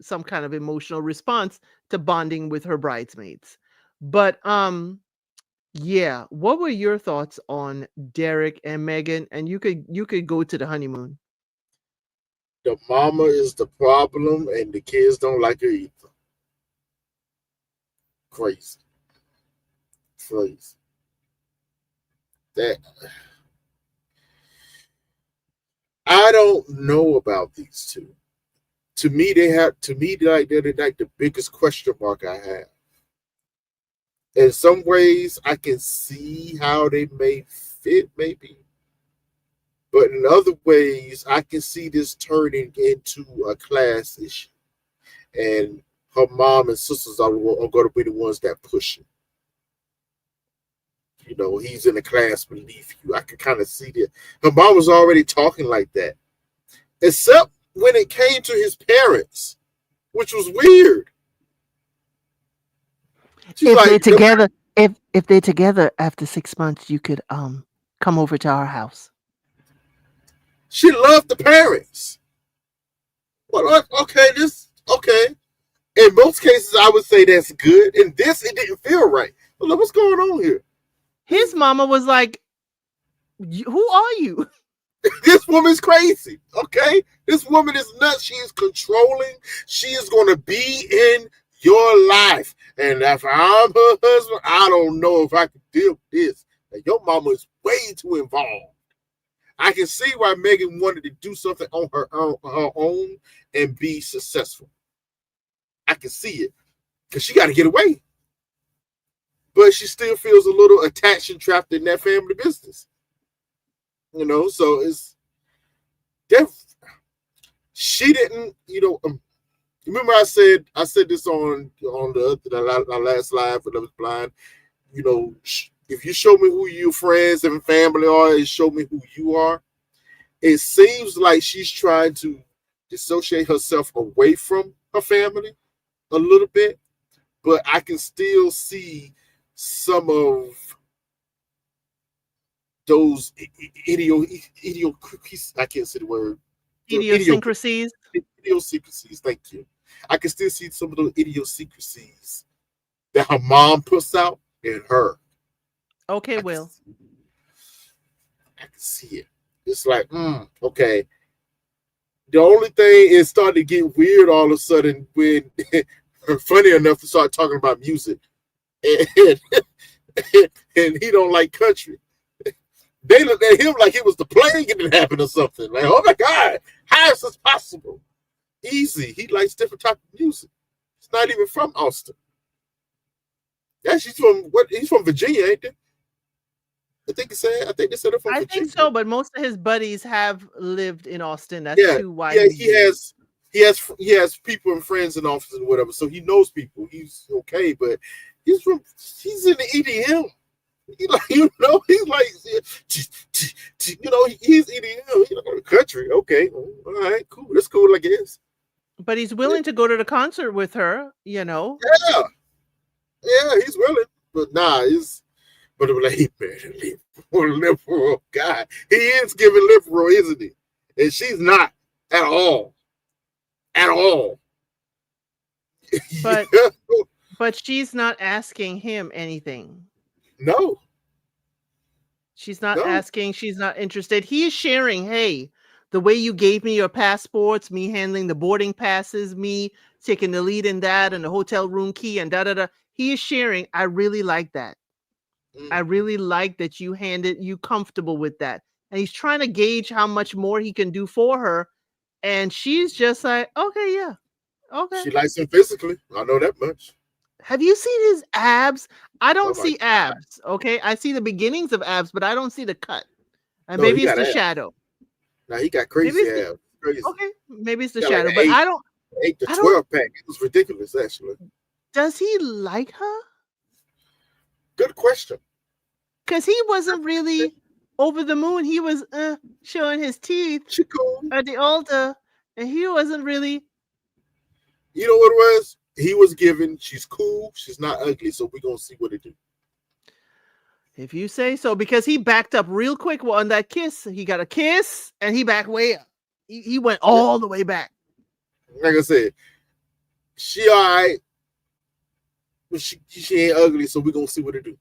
Speaker 1: some kind of emotional response to bonding with her bridesmaids. But yeah, what were your thoughts on Derek and Megan? And you could go to the honeymoon.
Speaker 2: The mama is the problem, and the kids don't like her either. Crazy, crazy. That I don't know about these two. To me, they have. To me, like they're like the biggest question mark I have. In some ways, I can see how they may fit, maybe. But in other ways, I can see this turning into a class issue. And her mom and sisters are going to be the ones that push it. You know, he's in a class beneath you. I can kind of see that. Her mom was already talking like that, except when it came to his parents, which was weird. She's
Speaker 1: If they're
Speaker 2: like,
Speaker 1: together, if they're together after 6 months, you could come over to our house.
Speaker 2: she loved the parents. Well, okay, okay. In most cases, I would say that's good. In this, it didn't feel right. Well, what's going on here?
Speaker 1: His mama was like, "Who are you?"
Speaker 2: This woman's crazy. Okay, this woman is nuts. She is controlling. She is going to be in your life, and if I'm her husband, I don't know if I can deal with this. And your mama is way too involved. I can see why Megan wanted to do something on her own and be successful. I can see it because she got to get away, but she still feels a little attached and trapped in that family business. You know, so it's def. She didn't. You know, remember I said this on the last live when I was blind. You know, if you show me who your friends and family are, and show me who you are. It seems like she's trying to dissociate herself away from her family a little bit, but I can still see some of those I can't say the word.
Speaker 1: Idiosyncrasies.
Speaker 2: Idiosyncrasies. Thank you. I can still see some of those idiosyncrasies that her mom puts out in her.
Speaker 1: Okay,
Speaker 2: I can,
Speaker 1: Will.
Speaker 2: I can see it. It's like, okay. The only thing is starting to get weird all of a sudden when, funny enough, to start talking about music, and, and he don't like country. They looked at him like it was the plague and it happened or something. Like, oh my God, how is this possible? Easy. He likes different type of music. He's not even from Austin. Yeah, she's from what? He's from Virginia, ain't they? I think they said it from
Speaker 1: I think
Speaker 2: Virginia.
Speaker 1: so, but most of his buddies have lived in Austin. That's
Speaker 2: Yeah,
Speaker 1: too why
Speaker 2: yeah.
Speaker 1: he's there.
Speaker 2: He has people and friends in office and whatever, so he knows people. He's okay, but he's in the EDM. He's like, he's like, he's EDM. He's like country. Okay, all right, cool. That's cool, I guess.
Speaker 1: But he's willing to go to the concert with her, you know.
Speaker 2: Yeah, yeah, he's willing, but nah, but like, man, liberal guy. He is giving liberal, isn't he? And she's not at all. At all.
Speaker 1: But but she's not asking him anything.
Speaker 2: No,
Speaker 1: She's not
Speaker 2: no.
Speaker 1: asking, she's not interested. He is sharing, hey, the way you gave me your passports, me handling the boarding passes, me taking the lead in that and the hotel room key and da da da. He is sharing. I really like that. I really like that you comfortable with that. And he's trying to gauge how much more he can do for her. And she's just like, okay, yeah, okay.
Speaker 2: She likes him physically. I know that much.
Speaker 1: Have you seen his abs? I
Speaker 2: Oh
Speaker 1: don't
Speaker 2: my
Speaker 1: see abs. Okay. I see the beginnings of abs, but I don't see the cut. And
Speaker 2: no, he
Speaker 1: maybe it's
Speaker 2: got
Speaker 1: the
Speaker 2: ass.
Speaker 1: shadow.
Speaker 2: Now he got
Speaker 1: Maybe
Speaker 2: crazy
Speaker 1: it's the
Speaker 2: ass. Crazy.
Speaker 1: okay. Maybe it's
Speaker 2: He
Speaker 1: the
Speaker 2: got like
Speaker 1: shadow.
Speaker 2: an
Speaker 1: But
Speaker 2: eight,
Speaker 1: I don't
Speaker 2: 8 to 12 pack. It was ridiculous, actually.
Speaker 1: does he like her?
Speaker 2: Good question.
Speaker 1: Because he wasn't really over the moon. He was showing his teeth
Speaker 2: She cool.
Speaker 1: at the altar. And he wasn't really
Speaker 2: You know what it was? He was given. She's cool. She's not ugly. So we're gonna see what it do.
Speaker 1: if you say so, because he backed up real quick on that kiss. He got a kiss and he backed way up. He went
Speaker 2: Yeah.
Speaker 1: all the way back.
Speaker 2: Like I said, she all right, but she ain't ugly. So we're gonna see what it do.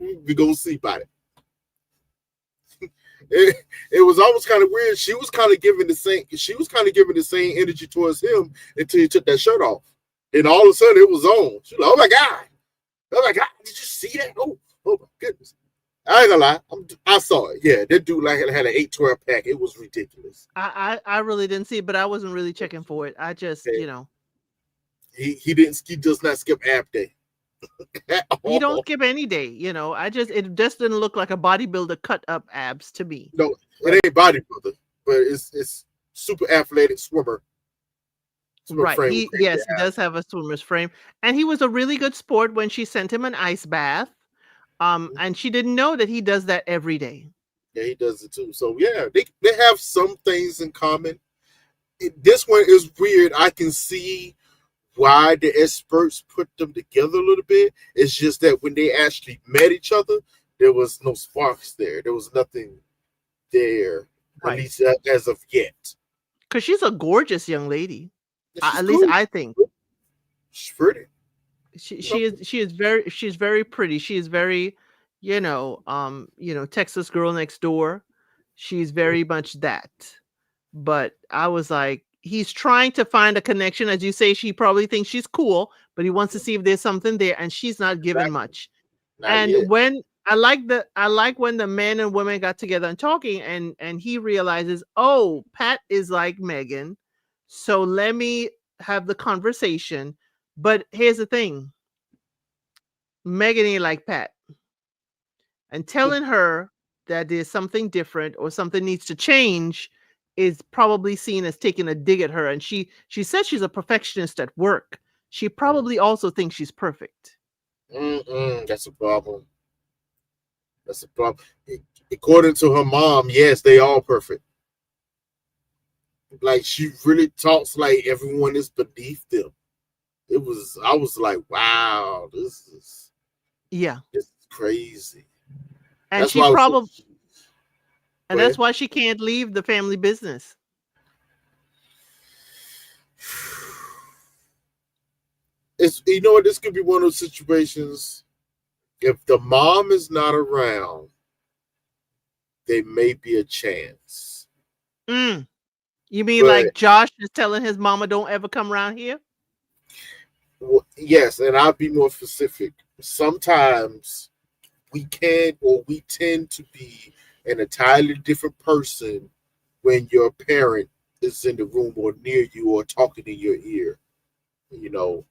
Speaker 2: We're gonna see about it. It was almost kind of weird. She was kind of giving the same energy towards him until he took that shirt off. And all of a sudden it was on. She's like, oh my God. Oh my God. Did you see that? Oh my goodness. I ain't gonna lie. I saw it. Yeah, that dude like had an 8-12 pack. It was ridiculous.
Speaker 1: I really didn't see it, but I wasn't really checking for it. I just,
Speaker 2: Okay. He does not skip ab day. at
Speaker 1: He don't
Speaker 2: all.
Speaker 1: skip any day, it just didn't look like a bodybuilder cut up abs to me.
Speaker 2: No,
Speaker 1: But
Speaker 2: it ain't bodybuilder, but it's super athletic swimmer
Speaker 1: right,
Speaker 2: frame with crazy
Speaker 1: yes, he does
Speaker 2: abs.
Speaker 1: have a swimmer's frame, and he was a really good sport when she sent him an ice bath. And she didn't know that he does that every day.
Speaker 2: Yeah, he does it too. So yeah, they have some things in common. This one is weird. I can see why the experts put them together a little bit. It's just that when they actually met each other, there was no sparks there. There was nothing there, at
Speaker 1: Right.
Speaker 2: least as of yet.
Speaker 1: Because she's a gorgeous young lady.
Speaker 2: She's
Speaker 1: At least
Speaker 2: cool.
Speaker 1: I think.
Speaker 2: She's pretty.
Speaker 1: She
Speaker 2: You know?
Speaker 1: she is she is very she's very pretty. She is very, Texas girl next door. She's very much that. But I was like, he's trying to find a connection. As you say, she probably thinks she's cool, but he wants to see if there's something there, and she's not giving
Speaker 2: Exactly.
Speaker 1: much.
Speaker 2: Not
Speaker 1: And
Speaker 2: yet.
Speaker 1: when I like when the men and women got together and talking, and he realizes, oh, Pat is like Megan, so let me have the conversation. But here's the thing, Megan ain't like Pat, and telling her that there's something different or something needs to change is probably seen as taking a dig at her. And she says she's a perfectionist at work. She probably also thinks she's perfect.
Speaker 2: That's a problem. That's a problem. According to her mom, yes, they all perfect. Like she really talks like everyone is beneath them. I was like, wow,
Speaker 1: Yeah.
Speaker 2: this is crazy.
Speaker 1: And
Speaker 2: That's
Speaker 1: she
Speaker 2: why I was so.
Speaker 1: probably
Speaker 2: Go
Speaker 1: and that's
Speaker 2: ahead.
Speaker 1: why she can't leave the family business.
Speaker 2: It's what, this could be one of those situations. If the mom is not around, there may be a chance.
Speaker 1: Mm. You mean
Speaker 2: But
Speaker 1: like Josh is telling his mama don't ever come around here?
Speaker 2: yes, and I'll be more specific. Sometimes we tend to be an entirely different person when your parent is in the room or near you or talking in your ear. You know,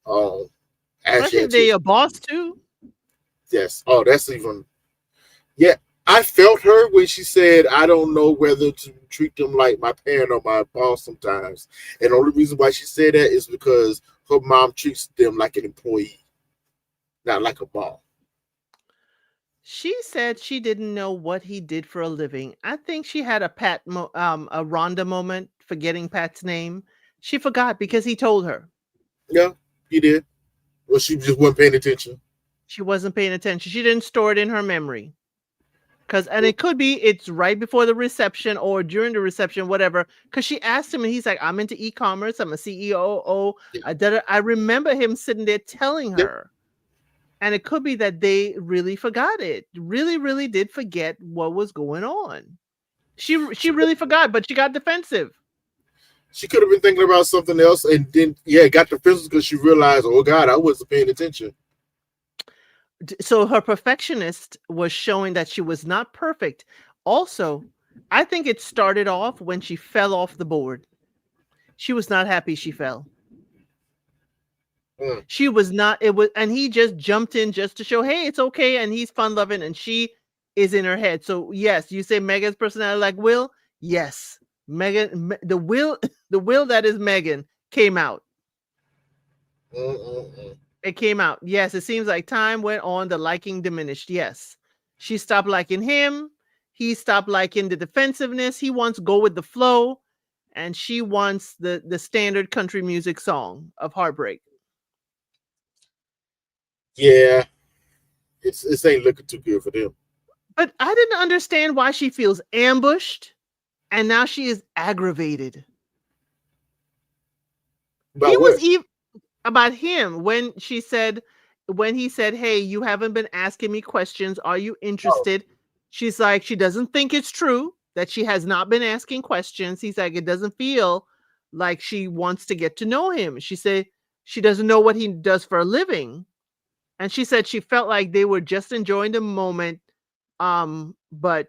Speaker 2: um, as
Speaker 1: Especially
Speaker 2: your
Speaker 1: if they're
Speaker 2: attention.
Speaker 1: your boss too.
Speaker 2: Yes. Oh, that's even. Yeah, I felt her when she said, "I don't know whether to treat them like my parent or my boss sometimes." And the only reason why she said that is because her mom treats them like an employee, not like a mom.
Speaker 1: She said she didn't know what he did for a living. I think she had a Rhonda moment forgetting Pat's name. She forgot because he told her.
Speaker 2: Yeah, he did. Well, she just wasn't paying attention.
Speaker 1: She wasn't paying attention. She didn't store it in her memory. And it could be it's right before the reception or during the reception, whatever. Because she asked him, and he's like, "I'm into e-commerce. I'm a CEO." Oh,
Speaker 2: Yeah,
Speaker 1: I remember him sitting there telling
Speaker 2: yeah.
Speaker 1: her, and it could be that they really forgot it. Really, really did forget what was going on. She
Speaker 2: She
Speaker 1: really forgot, but she got defensive.
Speaker 2: she could have been thinking about something else, and then got defensive because she realized, oh God, I wasn't paying attention.
Speaker 1: So her perfectionist was showing that she was not perfect. Also, I think it started off when she fell off the board. She was not happy she fell.
Speaker 2: Mm,
Speaker 1: She was not, it was, and he just jumped in just to show, hey, it's okay, and he's fun loving, and she is in her head. So yes, you say Megan's personality like Will. Yes, the Will, the Will that is Megan came out.
Speaker 2: mm, mm, mm.
Speaker 1: It came out. Yes, it seems like time went on, the liking diminished. Yes. She stopped liking him. He stopped liking the defensiveness. He wants go with the flow. And she wants the standard country music song of heartbreak.
Speaker 2: Yeah, it ain't looking too good for them.
Speaker 1: But I didn't understand why she feels ambushed and now she is aggravated. He
Speaker 2: About
Speaker 1: was
Speaker 2: what?
Speaker 1: even about him when he said, "Hey, you haven't been asking me questions. Are you
Speaker 2: Oh,
Speaker 1: interested?" She's like, she doesn't think it's true that she has not been asking questions. He's like, it doesn't feel like she wants to get to know him. She said she doesn't know what he does for a living. And she said she felt like they were just enjoying the moment. But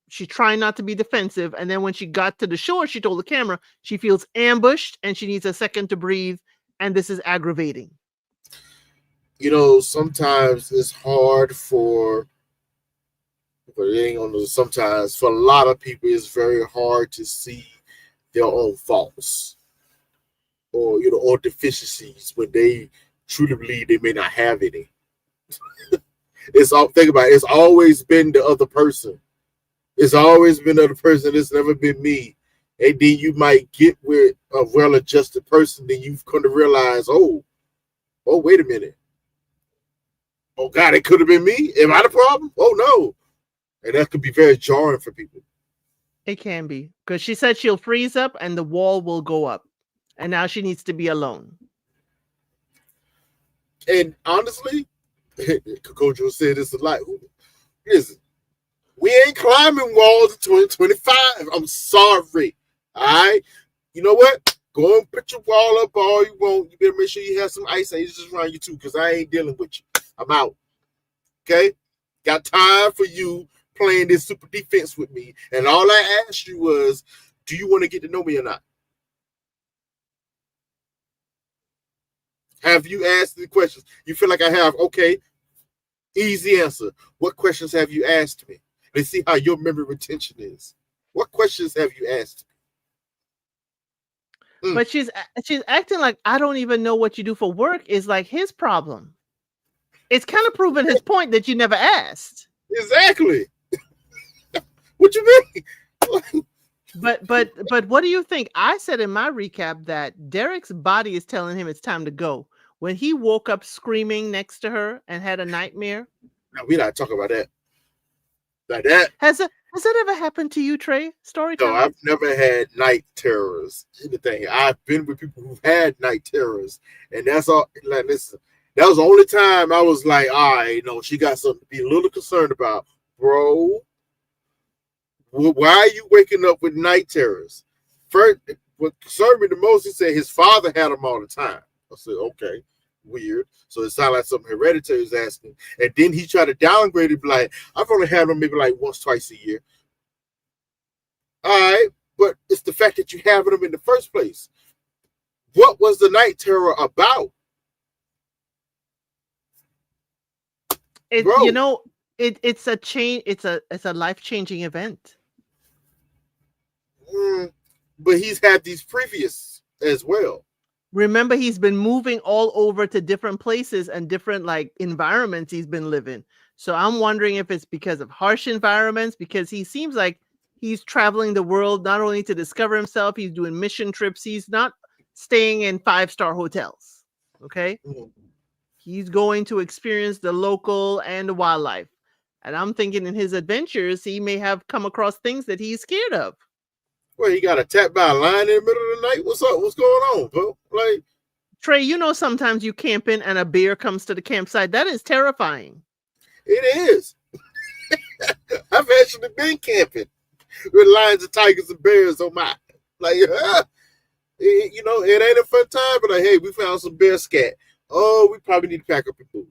Speaker 1: she's trying not to be defensive. And then when she got to the shore, she told the camera she feels ambushed and she needs a second to breathe. And this is aggravating.
Speaker 2: sometimes it's hard but it ain't gonna sometimes for a lot of people it's very hard to see their own faults or or deficiencies when they truly believe they may not have any. It's all think about it, it's always been the other person. It's always been the other person. It's never been me. And then you might get with a well adjusted person, then you've come to realize, oh, wait a minute. Oh God, it could have been me. Am I the problem? Oh no. And that could be very jarring for people.
Speaker 1: It can be because she said she'll freeze up and the wall will go up, and now she needs to be alone.
Speaker 2: And honestly, Kojo said this a lot. Listen, we ain't climbing walls in 2025. I'm sorry. All right. You know what? Go and put your wall up all you want. You better make sure you have some ice agents around you too, because I ain't dealing with you. I'm out. Okay? Got time for you playing this super defense with me. And all I asked you was, do you want to get to know me or not? Have you asked the questions? You feel like I have? Okay. Easy answer. What questions have you asked me? Let's see how your memory retention is. What questions have you asked me?
Speaker 1: But she's acting like I don't even know what you do for work is like his problem. It's kind of proving his point that you never asked.
Speaker 2: Exactly. What you mean?
Speaker 1: But what do you think? I said in my recap that Derek's body is telling him it's time to go. When he woke up screaming next to her and had a nightmare.
Speaker 2: No, we're not talking about that. Like that.
Speaker 1: Has that ever happened to you, Trey? Story
Speaker 2: No,
Speaker 1: time?
Speaker 2: I've never had night terrors. Anything. I've been with people who've had night terrors, and that's all. Like, listen, that was the only time I was like, all right, she got something to be a little concerned about, bro. Why are you waking up with night terrors? First, what concerned me the most, he said his father had them all the time. I said, okay, weird. So it sounded like something hereditary is asking. And then he tried to downgrade it, like, I've only had them maybe like once, twice a year. All right, but it's the fact that you have them in the first place. What was the night terror about?
Speaker 1: Bro. It's a change. It's a life-changing event.
Speaker 2: But he's had these previous as well.
Speaker 1: Remember, he's been moving all over to different places and different like environments he's been living. So I'm wondering if it's because of harsh environments, because he seems like he's traveling the world not only to discover himself, he's doing mission trips. He's not staying in 5-star hotels. Okay. He's going to experience the local and the wildlife. And I'm thinking in his adventures, he may have come across things that he's scared of.
Speaker 2: Well, he got attacked by a lion in the middle of the night. What's up? What's going on, bro? Like,
Speaker 1: Trey, sometimes you camping and a bear comes to the campsite. That is terrifying.
Speaker 2: It is. I've actually been camping with lions and tigers and bears on my like. It ain't a fun time, but like, hey, we found some bear scat. Oh, we probably need to pack up your food.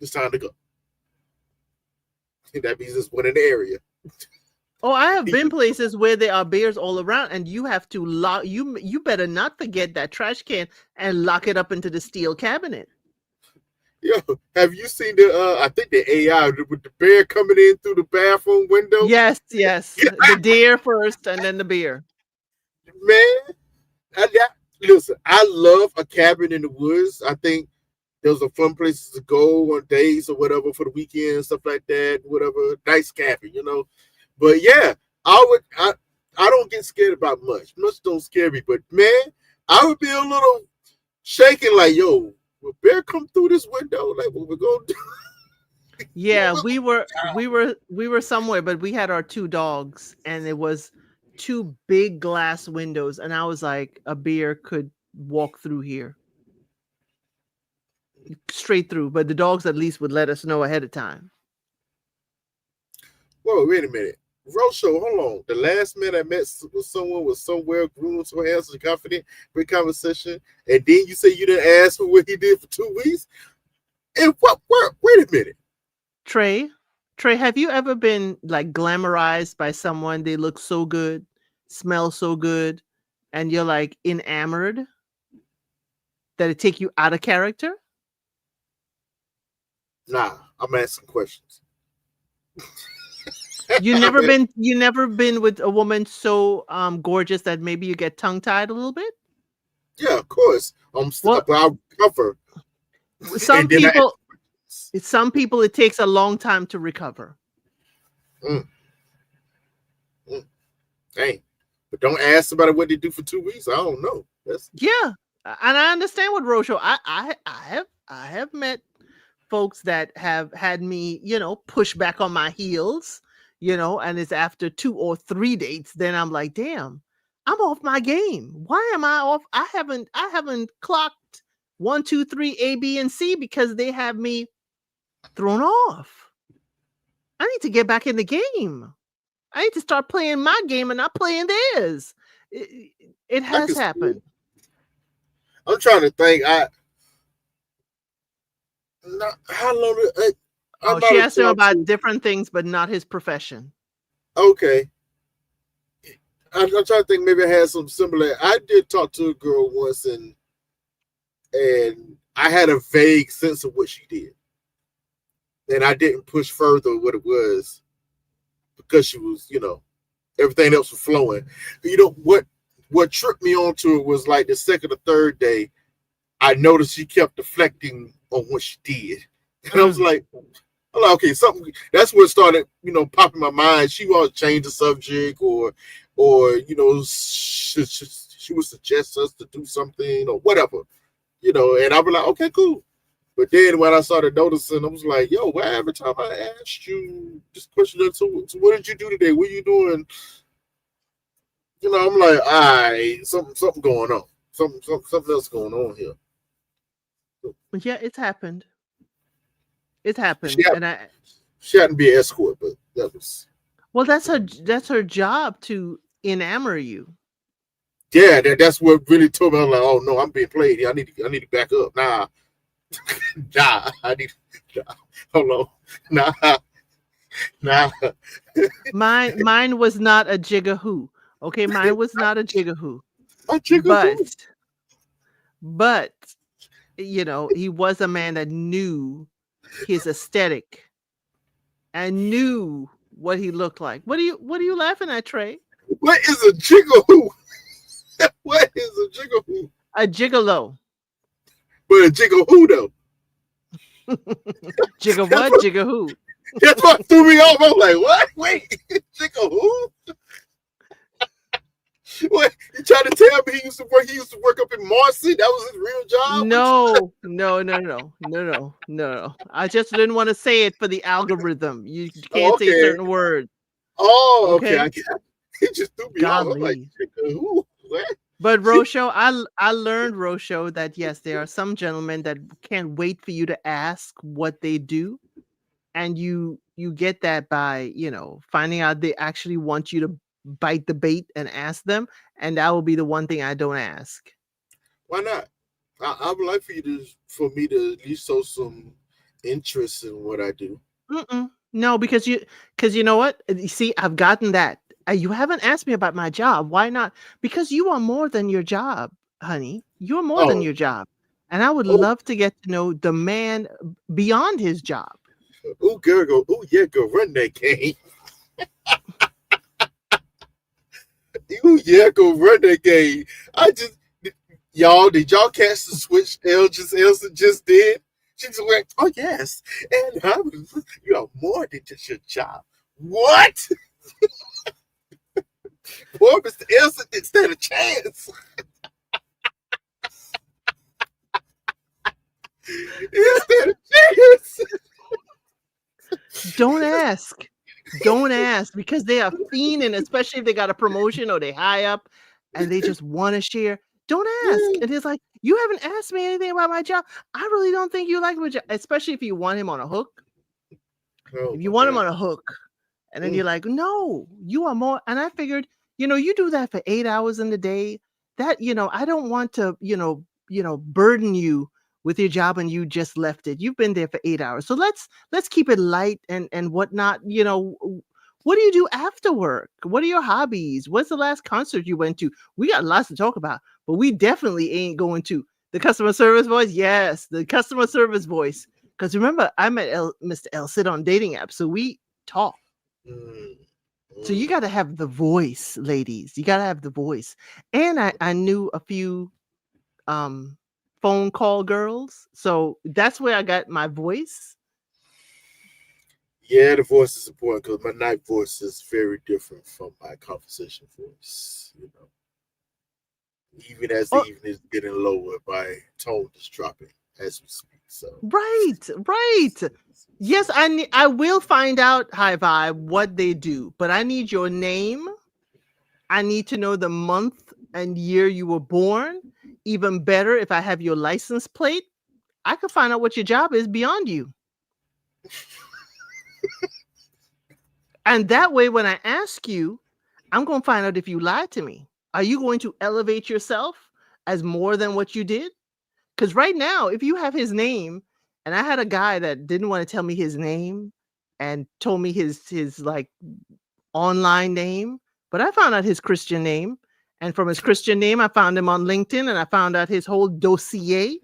Speaker 2: It's time to go. That means there's one in the area.
Speaker 1: Oh, I have been places where there are bears all around, and you have to lock. You better not forget that trash can and lock it up into the steel cabinet.
Speaker 2: Yo, have you seen the? I think the AI with the bear coming in through the bathroom window.
Speaker 1: Yes. The deer first, and then the bear.
Speaker 2: Man, listen. I love a cabin in the woods. I think those are fun places to go on days or whatever for the weekend, stuff like that. Whatever, nice cabin, But yeah, I don't get scared about much. Much don't scare me, but man, I would be a little shaking like, yo, will bear come through this window? Like, what we're gonna do?
Speaker 1: Yeah, we were somewhere, but we had our 2 dogs, and it was 2 big glass windows, and I was like, a bear could walk through here. Straight through, but the dogs at least would let us know ahead of time.
Speaker 2: Whoa, wait a minute. Roadshow, hold on. The last man I met was someone was somewhere groomed, so handsome and confident, great conversation, and then you say you didn't ask for what he did for 2 weeks? And what? Wait a minute.
Speaker 1: Trey, have you ever been like glamorized by someone? They look so good, smell so good, and you're like enamored? that it take you out of character?
Speaker 2: Nah, I'm asking questions.
Speaker 1: You never been with a woman so gorgeous that maybe you get tongue tied a little bit?
Speaker 2: Yeah, of course.
Speaker 1: Well,
Speaker 2: But I'll cover,
Speaker 1: some
Speaker 2: and then I ask
Speaker 1: people
Speaker 2: questions.
Speaker 1: some people it takes a long time to recover.
Speaker 2: Mm, mm, dang. But don't ask somebody what they do for 2 weeks. I don't know. That's
Speaker 1: Yeah. And I understand what Rojo. I have met folks that have had me, push back on my heels, and it's after 2 or 3 dates, then I'm like, damn, I'm off my game. Why am I off? I haven't clocked 1, 2, 3, A, B, and C because they have me thrown off. I need to get back in the game. I need to start playing my game and not playing theirs. It
Speaker 2: I
Speaker 1: has
Speaker 2: can see it.
Speaker 1: happened.
Speaker 2: I'm trying to think. How long? I'm
Speaker 1: Oh, she
Speaker 2: about
Speaker 1: asked
Speaker 2: to
Speaker 1: him
Speaker 2: talk
Speaker 1: about
Speaker 2: to.
Speaker 1: different things, but not his profession.
Speaker 2: Okay, I'm trying to think. Maybe I had some similar. I did talk to a girl once, and I had a vague sense of what she did, and I didn't push further what it was because she was, everything else was flowing. What tripped me onto it was like the second or third day. I noticed she kept deflecting on what she did, and I was
Speaker 1: Mm.
Speaker 2: like, okay, something. That's what started, popping in my mind. She want to change the subject, or she would suggest us to do something or whatever, And I'd be like, okay, cool. But then when I started noticing, I was like, yo, why every time I asked you this question, so what did you do today? What are you doing? I'm like, all right, something going on. Something else going on here.
Speaker 1: Yeah, it's happened. It
Speaker 2: She
Speaker 1: happened,
Speaker 2: had,
Speaker 1: and I
Speaker 2: she had to be an escort, but that was
Speaker 1: well, that's her job to enamor you.
Speaker 2: yeah. That's what really told me. I was like, oh no, I'm being played here. I need to back up. Nah, I need. Nah, hold on. Nah, nah.
Speaker 1: Mine was not a jigahoo. Okay, mine was not a jigahoo.
Speaker 2: I trigger
Speaker 1: But
Speaker 2: who?
Speaker 1: but he was a man that knew his aesthetic and knew what he looked like. What are you laughing at, Trey?
Speaker 2: What is a jiggle who? What is a jiggle who?
Speaker 1: A gigolo.
Speaker 2: But a jiggle who though?
Speaker 1: Jigga
Speaker 2: That's
Speaker 1: what?
Speaker 2: what,
Speaker 1: Jigga who?
Speaker 2: that's what threw me off. I was like, what? Wait, jiggle who? What? You trying to tell me he used to work? He used to work up in Marcy. That was his real job.
Speaker 1: No, no, no, no, no, no, no. I just didn't want to say it for the algorithm. You
Speaker 2: Oh,
Speaker 1: can't say
Speaker 2: okay.
Speaker 1: certain words,
Speaker 2: Oh, okay.
Speaker 1: okay?
Speaker 2: He just threw me off. I'm like,
Speaker 1: Golly.
Speaker 2: jiggle who? What?
Speaker 1: But Rosho, I learned Rosho that yes, there are some gentlemen that can't wait for you to ask what they do, and you get that by finding out they actually want you to bite the bait and ask them, and that will be the one thing I don't ask.
Speaker 2: Why not? I would like for me to at least show some interest in what I do.
Speaker 1: Mm-mm. No, because you know what? You see, I've gotten that. You haven't asked me about my job. Why not? Because you are more than your job, honey. You're more than
Speaker 2: Oh,
Speaker 1: your job. And I would
Speaker 2: oh,
Speaker 1: love to get to know the man beyond his job.
Speaker 2: oh, girl, go, oh yeah, go run that game. Oh yeah, go run that game. I just y'all did y'all catch the switch Elsa just did? She just went, oh yes, and you are more than just your job. What? Boy, Mr. Elsa didn't stand a chance. He didn't stand a chance.
Speaker 1: Don't ask. Don't ask because they are fiending, especially if they got a promotion or they high up and they just want to share. Don't ask. And it's like, you haven't asked me anything about my job. I really don't think you like my job, especially if you want him on a hook.
Speaker 2: Oh
Speaker 1: If you
Speaker 2: my
Speaker 1: want him
Speaker 2: god.
Speaker 1: on a hook, and then
Speaker 2: Mm.
Speaker 1: you're like, no, you are more. And I figured, you do that for 8 hours in the day. That, I don't want to, burden you with your job and you just left it. You've been there for 8 hours. So let's keep it light and whatnot. What do you do after work? What are your hobbies? What's the last concert you went to? We got lots to talk about, but we definitely ain't going to The customer service voice, yes, the customer service voice. Because remember, I met Mr. L sit on dating apps, so we talk.
Speaker 2: Mm,
Speaker 1: So you
Speaker 2: mm.
Speaker 1: got to have the voice, ladies. You got to have the voice. And I knew a few um phone call girls, so that's where I got my voice.
Speaker 2: Yeah, the voice is important because my night voice is very different from my conversation voice. Even as the
Speaker 1: Oh,
Speaker 2: evening is getting lower, my tone is dropping as we speak. So,
Speaker 1: right, right. Yes, I will find out, High Vibe, what they do, but I need your name. I need to know the month and year you were born. Even better, if I have your license plate, I could find out what your job is beyond you. And that way, when I ask you, I'm going to find out if you lied to me. Are you going to elevate yourself as more than what you did? Because right now, if you have his name, and I had a guy that didn't want to tell me his name and told me his like online name, but I found out his Christian name. And from his Christian name, I found him on LinkedIn and I found out his whole dossier,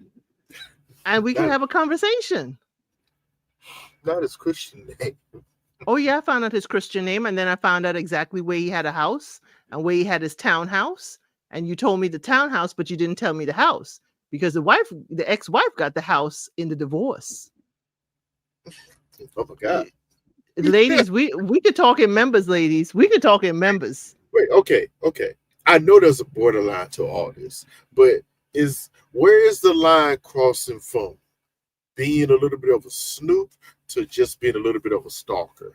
Speaker 1: and we could
Speaker 2: not
Speaker 1: have a conversation.
Speaker 2: not as Christian name.
Speaker 1: Oh, yeah, I found out his Christian name, and then I found out exactly where he had a house and where he had his townhouse. And you told me the townhouse, but you didn't tell me the house because the ex-wife got the house in the divorce.
Speaker 2: Oh my God.
Speaker 1: Ladies, we could talk in members, ladies. We could talk in members.
Speaker 2: Wait, okay. I know there's a borderline to all this, but where is the line crossing from being a little bit of a snoop to just being a little bit of a stalker?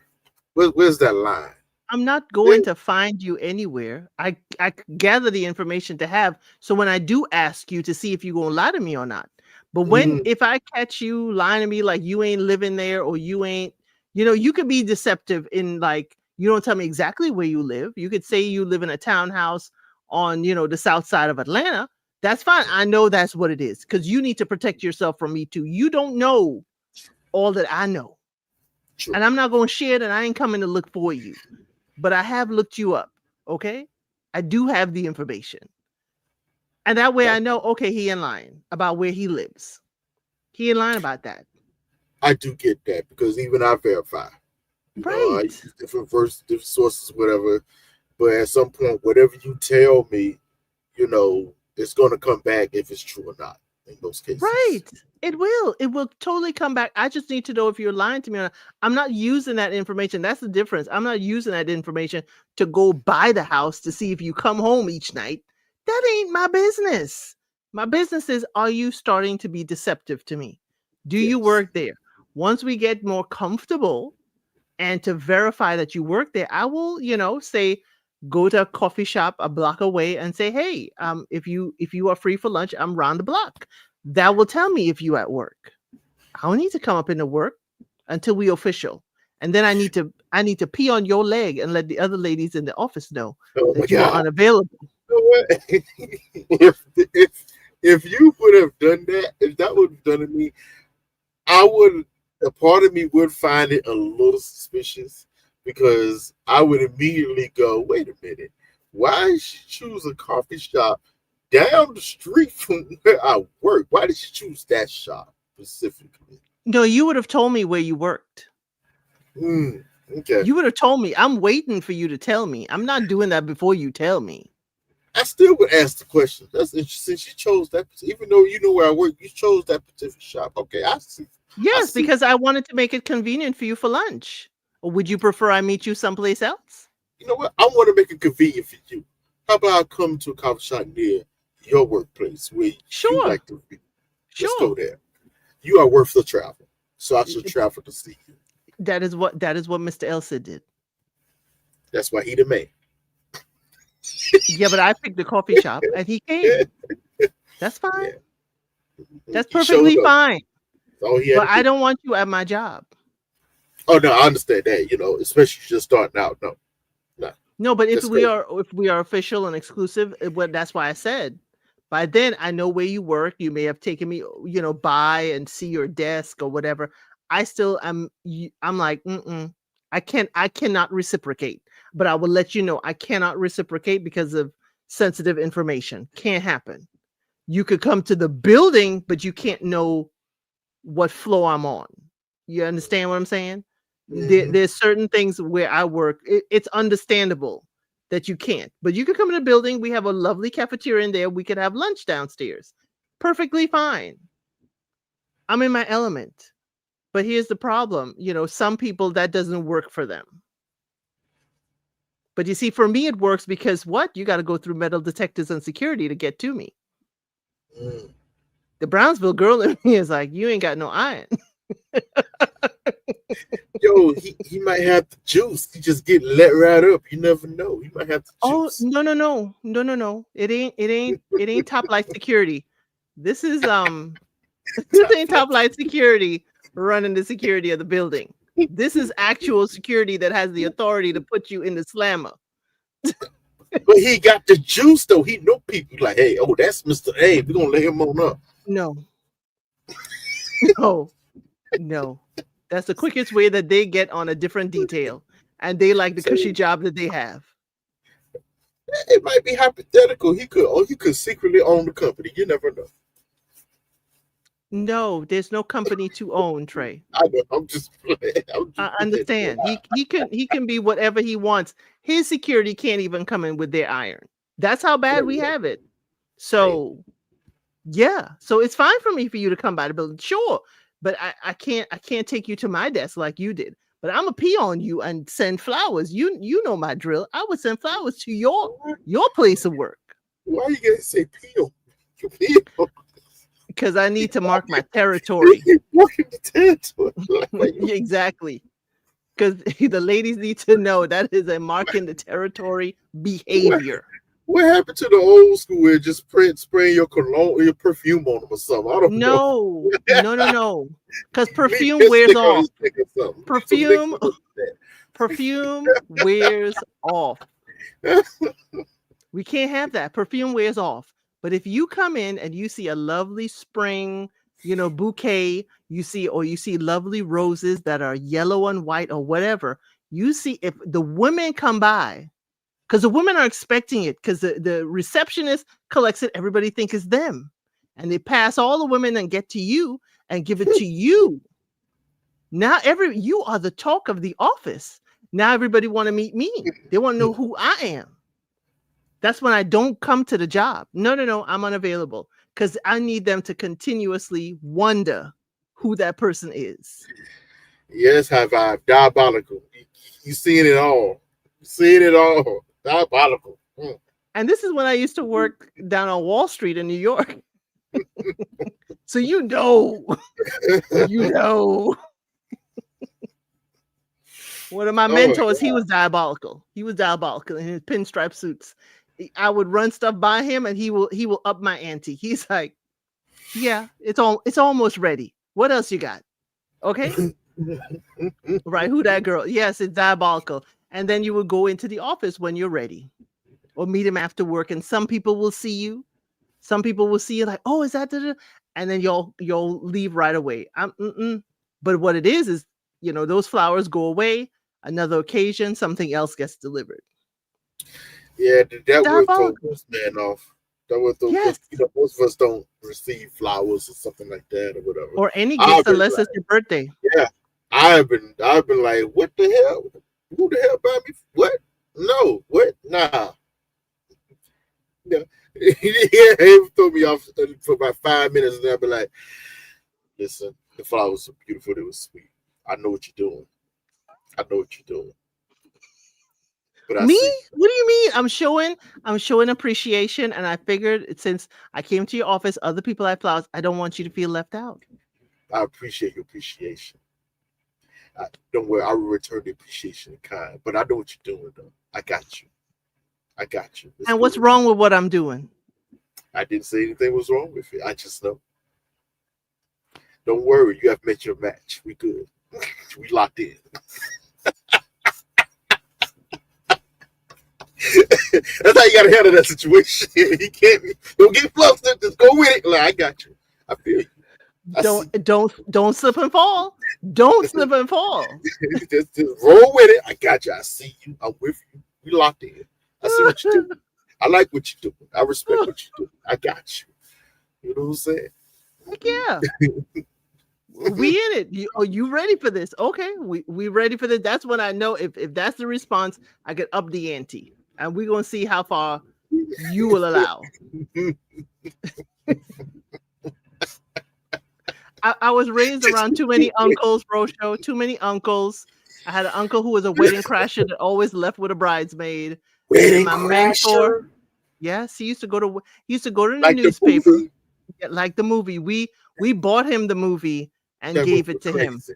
Speaker 2: Where's that line?
Speaker 1: I'm not
Speaker 2: There,
Speaker 1: going to find you anywhere. I gather the information to have. So when I do ask you to see if you're gonna lie to me or not. But
Speaker 2: mm,
Speaker 1: if I catch you lying to me like you ain't living there or you ain't, you could be deceptive in like you don't tell me exactly where you live. You could say you live in a townhouse on, the south side of Atlanta. That's fine. I know that's what it is because you need to protect yourself from me too. You don't know all that I know.
Speaker 2: true.
Speaker 1: And I'm not gonna share it and I ain't coming to look for you, but I have looked you up. Okay. I do have the information. And that way I
Speaker 2: That
Speaker 1: know, okay, he in line about where he lives. He in line about that.
Speaker 2: I do get that because even I verify. I
Speaker 1: Right.
Speaker 2: use different sources, whatever. But at some point, whatever you tell me, it's going to come back if it's true or not in those
Speaker 1: Right.
Speaker 2: cases.
Speaker 1: It will. It will totally come back. I just need to know if you're lying to me or not. I'm not using that information. That's the difference. I'm not using that information to go buy the house to see if you come home each night. That ain't my business. My business is, are you starting to be deceptive to me? Do you
Speaker 2: Yes.
Speaker 1: work there? Once we get more comfortable and to verify that you work there, I will, say, go to a coffee shop a block away and say, hey, if you are free for lunch, I'm round the block. That will tell me if you at work. I don't need to come up into work until we official. And then I need to pee on your leg and let the other ladies in the office know
Speaker 2: Oh my
Speaker 1: that you are
Speaker 2: God.
Speaker 1: unavailable.
Speaker 2: You know what? if you would have done that, if that would have done to me, I would. A part of me would find it a little suspicious because I would immediately go, "Wait a minute, why did she choose a coffee shop down the street from where I work? Why did she choose that shop specifically?"
Speaker 1: No, you would have told me where you worked.
Speaker 2: Mm, okay.
Speaker 1: You would have told me. I'm waiting for you to tell me. I'm not doing that before you tell me.
Speaker 2: I still would ask the question. That's interesting. She chose that, even though you know where I work. You chose that particular shop. Okay, I see. I
Speaker 1: Yes,
Speaker 2: see.
Speaker 1: because I wanted to make it convenient for you for lunch. Or would you prefer I meet you someplace else?
Speaker 2: You know what? I want to make it convenient for you. How about I come to a coffee shop near your workplace where you
Speaker 1: Sure,
Speaker 2: like to be? Let's go
Speaker 1: sure.
Speaker 2: there. You are worth the travel, so I should travel to see you.
Speaker 1: That is what Mr. Elsa did.
Speaker 2: That's why he the man.
Speaker 1: Yeah, but I picked the coffee shop and he
Speaker 2: Yeah,
Speaker 1: came. That's fine.
Speaker 2: yeah.
Speaker 1: That's
Speaker 2: He showed
Speaker 1: perfectly
Speaker 2: up.
Speaker 1: fine.
Speaker 2: That's all he had
Speaker 1: But
Speaker 2: to
Speaker 1: I
Speaker 2: do.
Speaker 1: don't want you at my job.
Speaker 2: Oh no, I understand that. Especially just starting out. No, no,
Speaker 1: No, but if
Speaker 2: just
Speaker 1: we
Speaker 2: go.
Speaker 1: are if we are official and exclusive, that's why I said. By then I know where you work. You may have taken me, by and see your desk or whatever. I still I'm like, mm-mm. I cannot reciprocate. But I will let you know I cannot reciprocate because of sensitive information. Can't happen. You could come to the building, but you can't know what floor I'm on. You understand what I'm saying?
Speaker 2: Mhm.
Speaker 1: There's certain things where I work. It's understandable that you can't, but you could come in the building. We have a lovely cafeteria in there. We could have lunch downstairs. Perfectly fine. I'm in my element. But here's the problem, some people that doesn't work for them. But you see, for me, it works because what? You got to go through metal detectors and security to get to me.
Speaker 2: Mm.
Speaker 1: The Brownsville girl in me is like, you ain't got no iron.
Speaker 2: Yo, he might have the juice. He just get let right up. You never know. He might have the
Speaker 1: Oh,
Speaker 2: juice.
Speaker 1: no, no, no. No, no, no. It ain't top light security. This is this
Speaker 2: Top
Speaker 1: ain't top
Speaker 2: flight.
Speaker 1: light security running the security of the building. This is actual security that has the authority to put you in the slammer.
Speaker 2: But he got the juice though. He know people like, hey, oh, that's Mr. A. We're gonna lay him on up.
Speaker 1: No, no, no. That's the quickest way that they get on a different detail. And they like the cushy
Speaker 2: See,
Speaker 1: job that they have.
Speaker 2: it might be hypothetical. He could secretly own the company. You never know.
Speaker 1: No, there's no company to own, Trey.
Speaker 2: I know. I'm just playing. I'm
Speaker 1: I
Speaker 2: just playing.
Speaker 1: understand. He can be whatever he wants. His security can't even come in with their iron. That's how bad we have it.
Speaker 2: Damn.
Speaker 1: So yeah. So it's fine for me for you to come by the building. Sure. But I can't take you to my desk like you did. But I'm gonna pee on you and send flowers. You know my drill. I would send flowers to your place of work
Speaker 2: Why you gotta say peel? Peel.
Speaker 1: because I need to mark my territory.
Speaker 2: He working the territory. Like, why you-
Speaker 1: Exactly. Because the ladies need to know that is a marking the territory
Speaker 2: what,
Speaker 1: behavior.
Speaker 2: what happened to the old school where just spraying your cologne or your perfume on them or something? I don't know.
Speaker 1: No, no, no, no. Because
Speaker 2: Leave
Speaker 1: perfume wears
Speaker 2: lipstick on
Speaker 1: off.
Speaker 2: his dick or something. Leave some
Speaker 1: Perfume,
Speaker 2: liquid on that.
Speaker 1: perfume wears off. We can't have that. Perfume wears off. But if you come in and you see a lovely spring, bouquet, you see lovely roses that are yellow and white or whatever, you see if the women come by, because the women are expecting it, because the receptionist collects it, everybody think it's them. And they pass all the women and get to you and give it to you. Now you are the talk of the office. Now everybody want to meet me. They want to know who I am. That's when I don't come to the job. No, no, no, I'm unavailable because I need them to continuously wonder who that person is.
Speaker 2: Yes, high five. Diabolical. You seeing it all. You seeing it all. Diabolical. Mm.
Speaker 1: And this is when I used to work down on Wall Street in New York. So you know. One of my
Speaker 2: Oh my
Speaker 1: mentors, he
Speaker 2: god.
Speaker 1: was diabolical. He was diabolical in his pinstripe suits. I would run stuff by him and he will up my ante. He's like, yeah, it's almost ready. What else you got? Okay. Right. Who that girl? Yes, it's diabolical. And then you will go into the office when you're ready or meet him after work. And some people will see you. Some people will see you like, oh, is that the, and then you'll leave right away. But what it is, those flowers go away. Another occasion, something else gets delivered.
Speaker 2: Yeah, that would throw
Speaker 1: Diabolical.
Speaker 2: most men off. That would throw because
Speaker 1: Yes.
Speaker 2: most of us don't receive flowers or something like that or whatever.
Speaker 1: Or any
Speaker 2: I've
Speaker 1: gifts
Speaker 2: been
Speaker 1: unless it's
Speaker 2: like,
Speaker 1: your birthday.
Speaker 2: yeah, I've been like, what the hell? Who the hell buy me? What? No, what? Nah. No. Yeah, he threw me off for about 5 minutes, and I'll be like, listen, the flowers were beautiful. They were sweet. I know what you're doing. I know what you're doing. But I
Speaker 1: Me?
Speaker 2: see.
Speaker 1: What do you mean? I'm showing appreciation, and I figured since I came to your office, other people have flowers. I don't want you to feel left out.
Speaker 2: I appreciate your appreciation. Don't worry, I will return the appreciation in kind. But I know what you're doing, though. I got you. I got you. It's
Speaker 1: And what's
Speaker 2: good.
Speaker 1: wrong with what I'm doing?
Speaker 2: I didn't say anything was wrong with it. I just know. Don't worry, you have met your match. We good. We locked in. That's how you gotta handle that situation. You can't don't get flustered. Just go with it. Like, I got you. I feel you. I see.
Speaker 1: Don't slip and fall. Don't slip and fall.
Speaker 2: Just roll with it. I got you. I see you. I'm with you. We locked in. I see what you do. I like what you do. I respect what you do. I got you. You know what I'm saying?
Speaker 1: Heck yeah. We in it. You ready for this? Okay, we ready for this. That's when I know if that's the response, I could up the ante, and we're gonna see how far you will allow. I was raised around too many uncles, Rosho, too many uncles. I had an uncle who was a wedding crasher that always left with a bridesmaid, and then
Speaker 2: Wedding
Speaker 1: my mentor.
Speaker 2: Crasher,
Speaker 1: Yes, he used to go to the
Speaker 2: like the
Speaker 1: newspaper,
Speaker 2: movie.
Speaker 1: like the movie. We bought him the movie and
Speaker 2: That movie
Speaker 1: gave it
Speaker 2: was
Speaker 1: to him.
Speaker 2: crazy.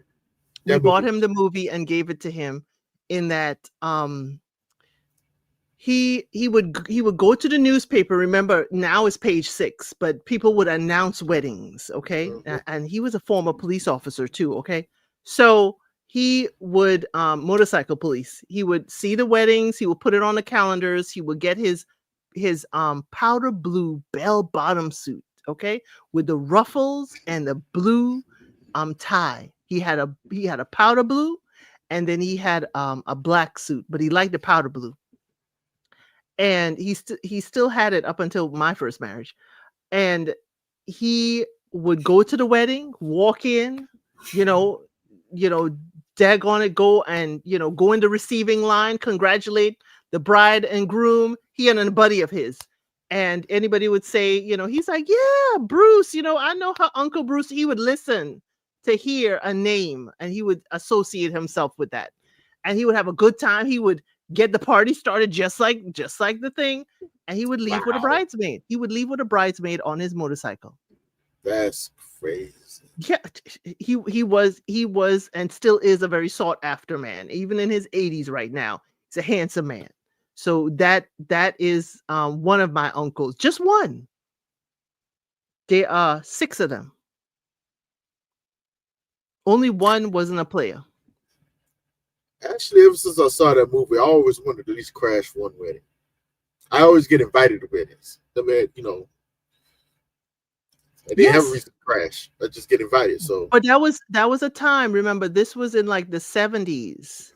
Speaker 1: We
Speaker 2: That movie
Speaker 1: bought him
Speaker 2: was
Speaker 1: the movie and gave it to him in that he would go to the newspaper. Remember, now it's page 6, but people would announce weddings, okay?
Speaker 2: mhm.
Speaker 1: And he was a former police officer too, okay? So he would motorcycle police. He would see the weddings, he would put it on the calendars, he would get his powder blue bell bottom suit, okay? With the ruffles and the blue tie. He had a powder blue, and then he had a black suit, but he liked the powder blue, and he still had it up until my first marriage. And he would go to the wedding, walk in, you know, you know, daggone it, go and go in the receiving line, congratulate the bride and groom, he and a buddy of his. And anybody would say, he's like, yeah, Bruce, I know how Uncle Bruce. He would listen to hear a name and he would associate himself with that. And he would have a good time. He would get the party started just like the thing, and he would leave with a
Speaker 2: Wow,
Speaker 1: bridesmaid. He would leave with a bridesmaid on his motorcycle.
Speaker 2: that's crazy.
Speaker 1: Yeah, he was and still is a very sought after man, even in his 80s right now. He's a handsome man. So that is one of my uncles. Just one. There are 6 of them. Only one wasn't a player.
Speaker 2: Actually, ever since I saw that movie, I always wanted to at least crash one wedding. I always get invited to weddings. I mean, I didn't have a
Speaker 1: Yes,
Speaker 2: reason to crash. I just get invited. So,
Speaker 1: but that was a time. Remember, this was in like the 70s.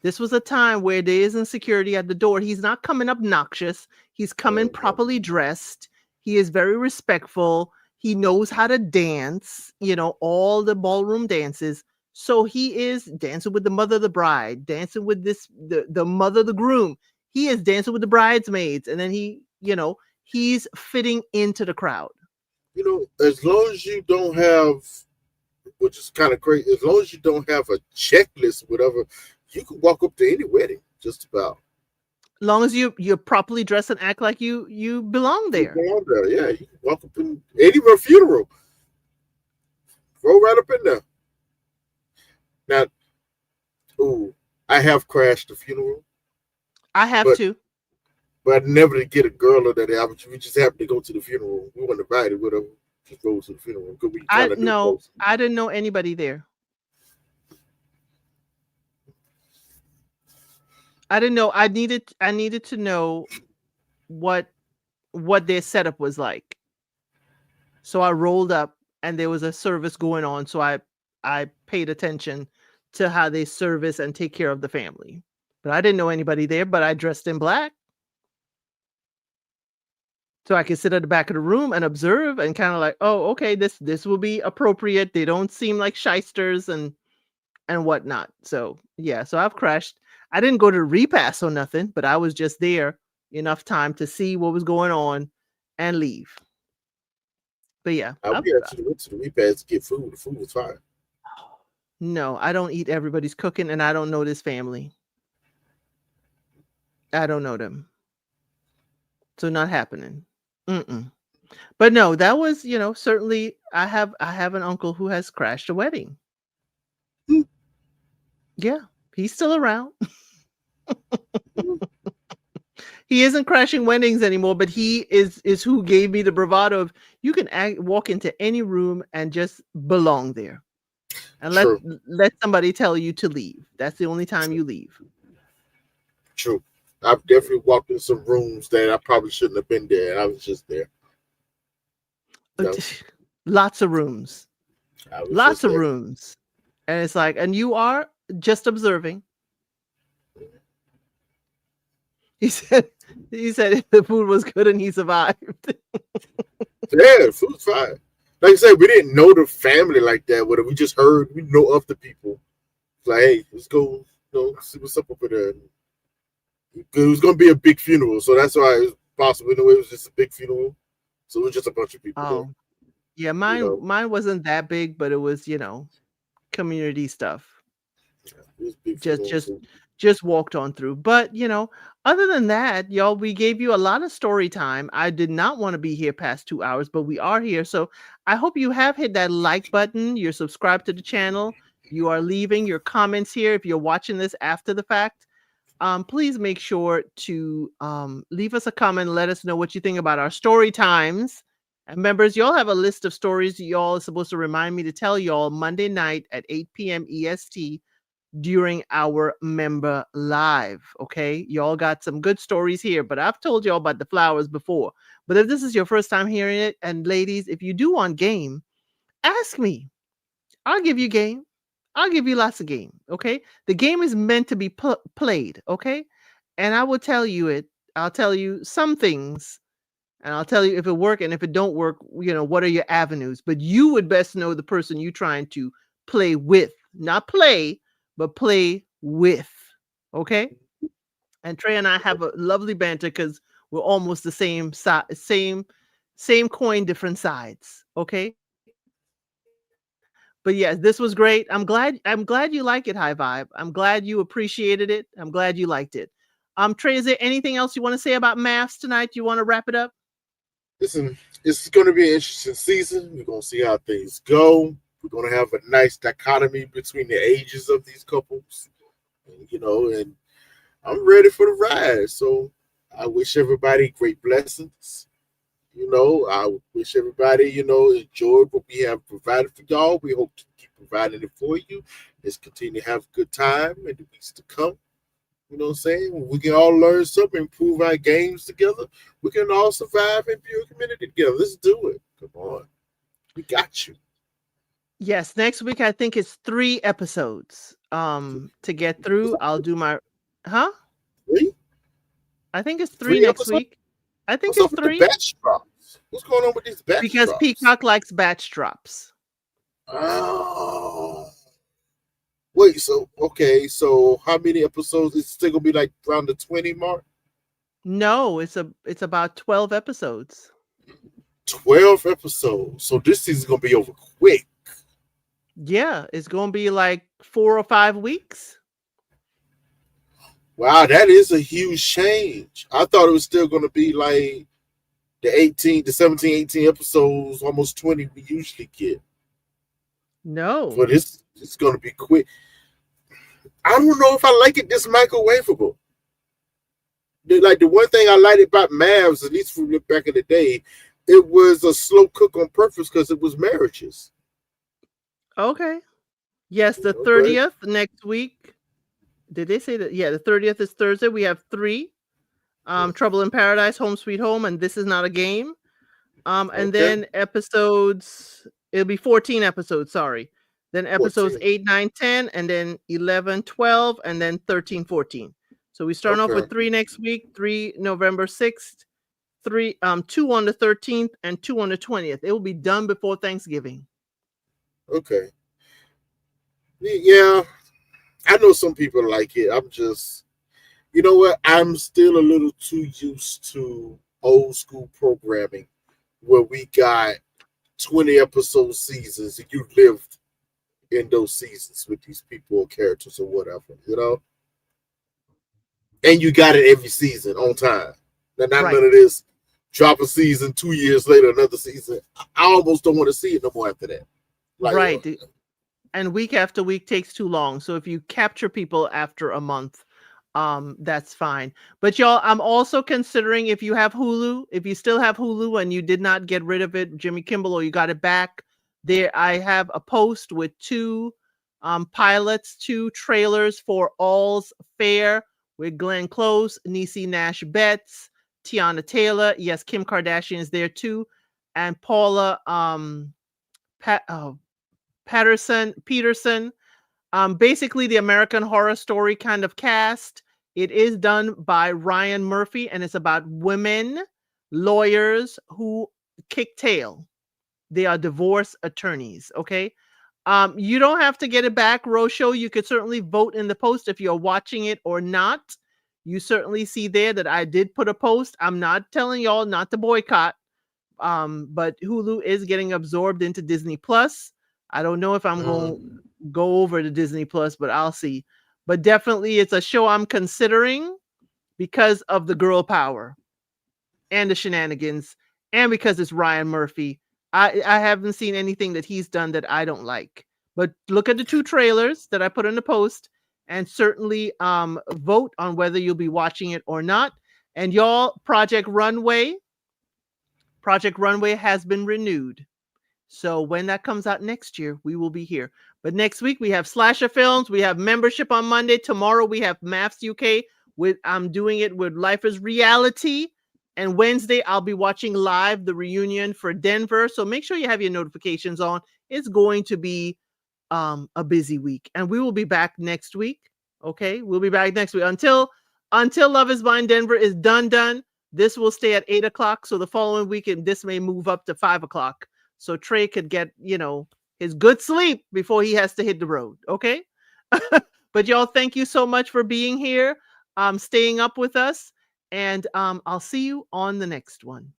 Speaker 1: This was a time where there isn't security at the door. He's not coming obnoxious. He's coming
Speaker 2: mhm.
Speaker 1: properly dressed. He is very respectful. He knows how to dance, all the ballroom dances. So he is dancing with the mother of the bride, dancing with the mother of the groom. He is dancing with the bridesmaids. And then he's fitting into the crowd.
Speaker 2: As long as you don't have, which is kind of crazy, as long as you don't have a checklist, whatever, you can walk up to any wedding, just about.
Speaker 1: Long as you're properly dressed and act like you belong
Speaker 2: You
Speaker 1: there.
Speaker 2: belong there, yeah. You can walk up in any of a funeral, roll right up in there. Now, ooh, I have crashed a funeral,
Speaker 1: I have
Speaker 2: but
Speaker 1: to.
Speaker 2: but never to get a girl or that. We just happened to go to the funeral. We weren't invited, whatever. Just go to the funeral because we
Speaker 1: I
Speaker 2: kind of knew
Speaker 1: no,
Speaker 2: folks.
Speaker 1: I didn't know anybody there. I didn't know. I needed to know what their setup was like. So I rolled up and there was a service going on. So I paid attention to how they service and take care of the family. But I didn't know anybody there, but I dressed in black. So I could sit at the back of the room and observe and kind of like, oh, okay, this will be appropriate. They don't seem like shysters and whatnot. So yeah, so I've crashed. I didn't go to the repass or nothing, but I was just there enough time to see what was going on and leave. But yeah,
Speaker 2: We actually went to the repast to get food. The food was fine.
Speaker 1: no, I don't eat everybody's cooking, and I don't know this family. I don't know them, so not happening. Mm-mm. But no, that was certainly. I have an uncle who has crashed a wedding. Yeah, he's still around. He isn't crashing weddings anymore, but he is who gave me the bravado of you can walk into any room and just belong there, and let
Speaker 2: True,
Speaker 1: let somebody tell you to leave. That's the only time
Speaker 2: true,
Speaker 1: you leave.
Speaker 2: true. I've definitely walked in some rooms that I probably shouldn't have been there. I was just there. No,
Speaker 1: Lots of rooms,
Speaker 2: I was
Speaker 1: lots
Speaker 2: just
Speaker 1: of
Speaker 2: there.
Speaker 1: rooms, and it's like, and you are just observing. He said, He said the food was good and he survived.
Speaker 2: Yeah, food's fine. Like I said, we didn't know the family like that. Whether we just heard, we know of the people. It's like, hey, let's go, see what's up over there. And it was gonna be a big funeral, so that's why it was possible. In a way, it was just a big funeral, so it was just a bunch of people there.
Speaker 1: Oh, yeah,
Speaker 2: You
Speaker 1: mine
Speaker 2: know,
Speaker 1: mine wasn't that big, but it was, community stuff.
Speaker 2: it was a big
Speaker 1: Just
Speaker 2: funeral.
Speaker 1: just
Speaker 2: So
Speaker 1: just walked on through. But, other than that, y'all, we gave you a lot of story time. I did not want to be here past 2 hours, but we are here. So I hope you have hit that like button, you're subscribed to the channel, you are leaving your comments here if you're watching this after the fact. Please make sure to leave us a comment. Let us know what you think about our story times. And members, y'all have a list of stories y'all are supposed to remind me to tell y'all Monday night at 8 p.m. EST during our member live. Okay. Y'all got some good stories here, but I've told y'all about the flowers before. But if this is your first time hearing it, and ladies, if you do want game, ask me. I'll give you game. I'll give you lots of game. Okay. The game is meant to be played. Okay. And I will tell you it. I'll tell you some things and I'll tell you if it work and if it don't work, what are your avenues? But you would best know the person you trying to play with, not play, but play with. Okay? And Trey and I have a lovely banter because we're almost the same side, same coin, different sides. Okay? But yes, this was great. I'm glad you like it, High Vibe. I'm glad you appreciated it. I'm glad you liked it. Trey, is there anything else you want to say about maths tonight? You want to wrap it up?
Speaker 2: listen, it's going to be an interesting season. We're going to see how things go. We're going to have a nice dichotomy between the ages of these couples, and I'm ready for the ride. So I wish everybody great blessings. I wish everybody, enjoyed what we have provided for y'all. We hope to keep providing it for you. Let's continue to have a good time in the weeks to come. You know what I'm saying? We can all learn something, improve our games together. We can all survive and build a community together. Let's do it. Come on. We got you.
Speaker 1: Yes, next week I think it's 3 episodes, to get through. I'll do my huh?
Speaker 2: Three?
Speaker 1: I think it's 3
Speaker 2: Three
Speaker 1: next
Speaker 2: episodes?
Speaker 1: week. I think
Speaker 2: What's
Speaker 1: it's
Speaker 2: up with the
Speaker 1: 3
Speaker 2: batch drops? What's going on with these batch
Speaker 1: because
Speaker 2: drops?
Speaker 1: Peacock likes batch drops.
Speaker 2: Oh. Wait, so okay, so how many episodes? It's still gonna be like around the 20 mark?
Speaker 1: No, it's about 12 episodes.
Speaker 2: 12 episodes. So this season's gonna be over quick.
Speaker 1: Yeah, it's going to be like 4 or 5 weeks.
Speaker 2: Wow, that is a huge change. I thought it was still gonna be like the 17, 18 episodes, almost 20 we usually get.
Speaker 1: No.
Speaker 2: But it's gonna be quick. I don't know if I like it this microwavable. Like the one thing I liked about Mavs, at least from back in the day, it was a slow cook on purpose because it was marriages.
Speaker 1: Okay. Yes, the
Speaker 2: But
Speaker 1: 30th next week. Did they say that? Yeah, the 30th is Thursday. We have 3. Trouble in Paradise, Home Sweet Home, and This Is Not a Game. And
Speaker 2: okay,
Speaker 1: then episodes, it'll be 14 episodes, sorry. Then episodes
Speaker 2: 14.
Speaker 1: 8, 9, 10, and then 11, 12, and then 13, 14. So we start off
Speaker 2: Okay,
Speaker 1: with 3 next week, 3 November 6th, 2 on the 13th, and 2 on the 20th. It will be done before Thanksgiving.
Speaker 2: okay. Yeah, I know some people like it. I'm just, you know what? I'm still a little too used to old school programming where we got 20 episode seasons and you lived in those seasons with these people or characters or whatever. And you got it every season on time. Now, not
Speaker 1: Right,
Speaker 2: none of this drop a season 2 years later, another season. I almost don't want to see it no more after that. Like,
Speaker 1: right. And week after week takes too long. So if you capture people after a month, that's fine. But y'all, I'm also considering if you have Hulu, if you still have Hulu and you did not get rid of it, Jimmy Kimball, or you got it back, there I have a post with 2 pilots, 2 trailers for All's Fair with Glenn Close, Niecy Nash Betts, Tiana Taylor. Yes, Kim Kardashian is there too, and Paula Peterson, basically the American Horror Story kind of cast. It is done by Ryan Murphy, and it's about women lawyers who kick tail. They are divorce attorneys. Okay. You don't have to get it back, Rosho. You could certainly vote in the post if you're watching it or not. You certainly see there that I did put a post. I'm not telling y'all not to boycott, but Hulu is getting absorbed into Disney Plus. I don't know if I'm going to
Speaker 2: Mm.
Speaker 1: go over to Disney Plus, but I'll see. But definitely, it's a show I'm considering because of the girl power and the shenanigans, and because it's Ryan Murphy. I haven't seen anything that he's done that I don't like. But look at the 2 trailers that I put in the post, and certainly vote on whether you'll be watching it or not. And y'all, Project Runway has been renewed. So when that comes out next year, we will be here. But next week we have Slasher Films. We have membership on Monday. Tomorrow we have Maths UK. I'm doing it with Life is Reality. And Wednesday I'll be watching live the reunion for Denver. So make sure you have your notifications on. It's going to be a busy week, and we will be back next week. Okay, we'll be back next week until Love Is Blind Denver is done. This will stay at 8 o'clock. So the following weekend, this may move up to 5 o'clock. So Trey could get, his good sleep before he has to hit the road. Okay. But y'all, thank you so much for being here, staying up with us. And I'll see you on the next one.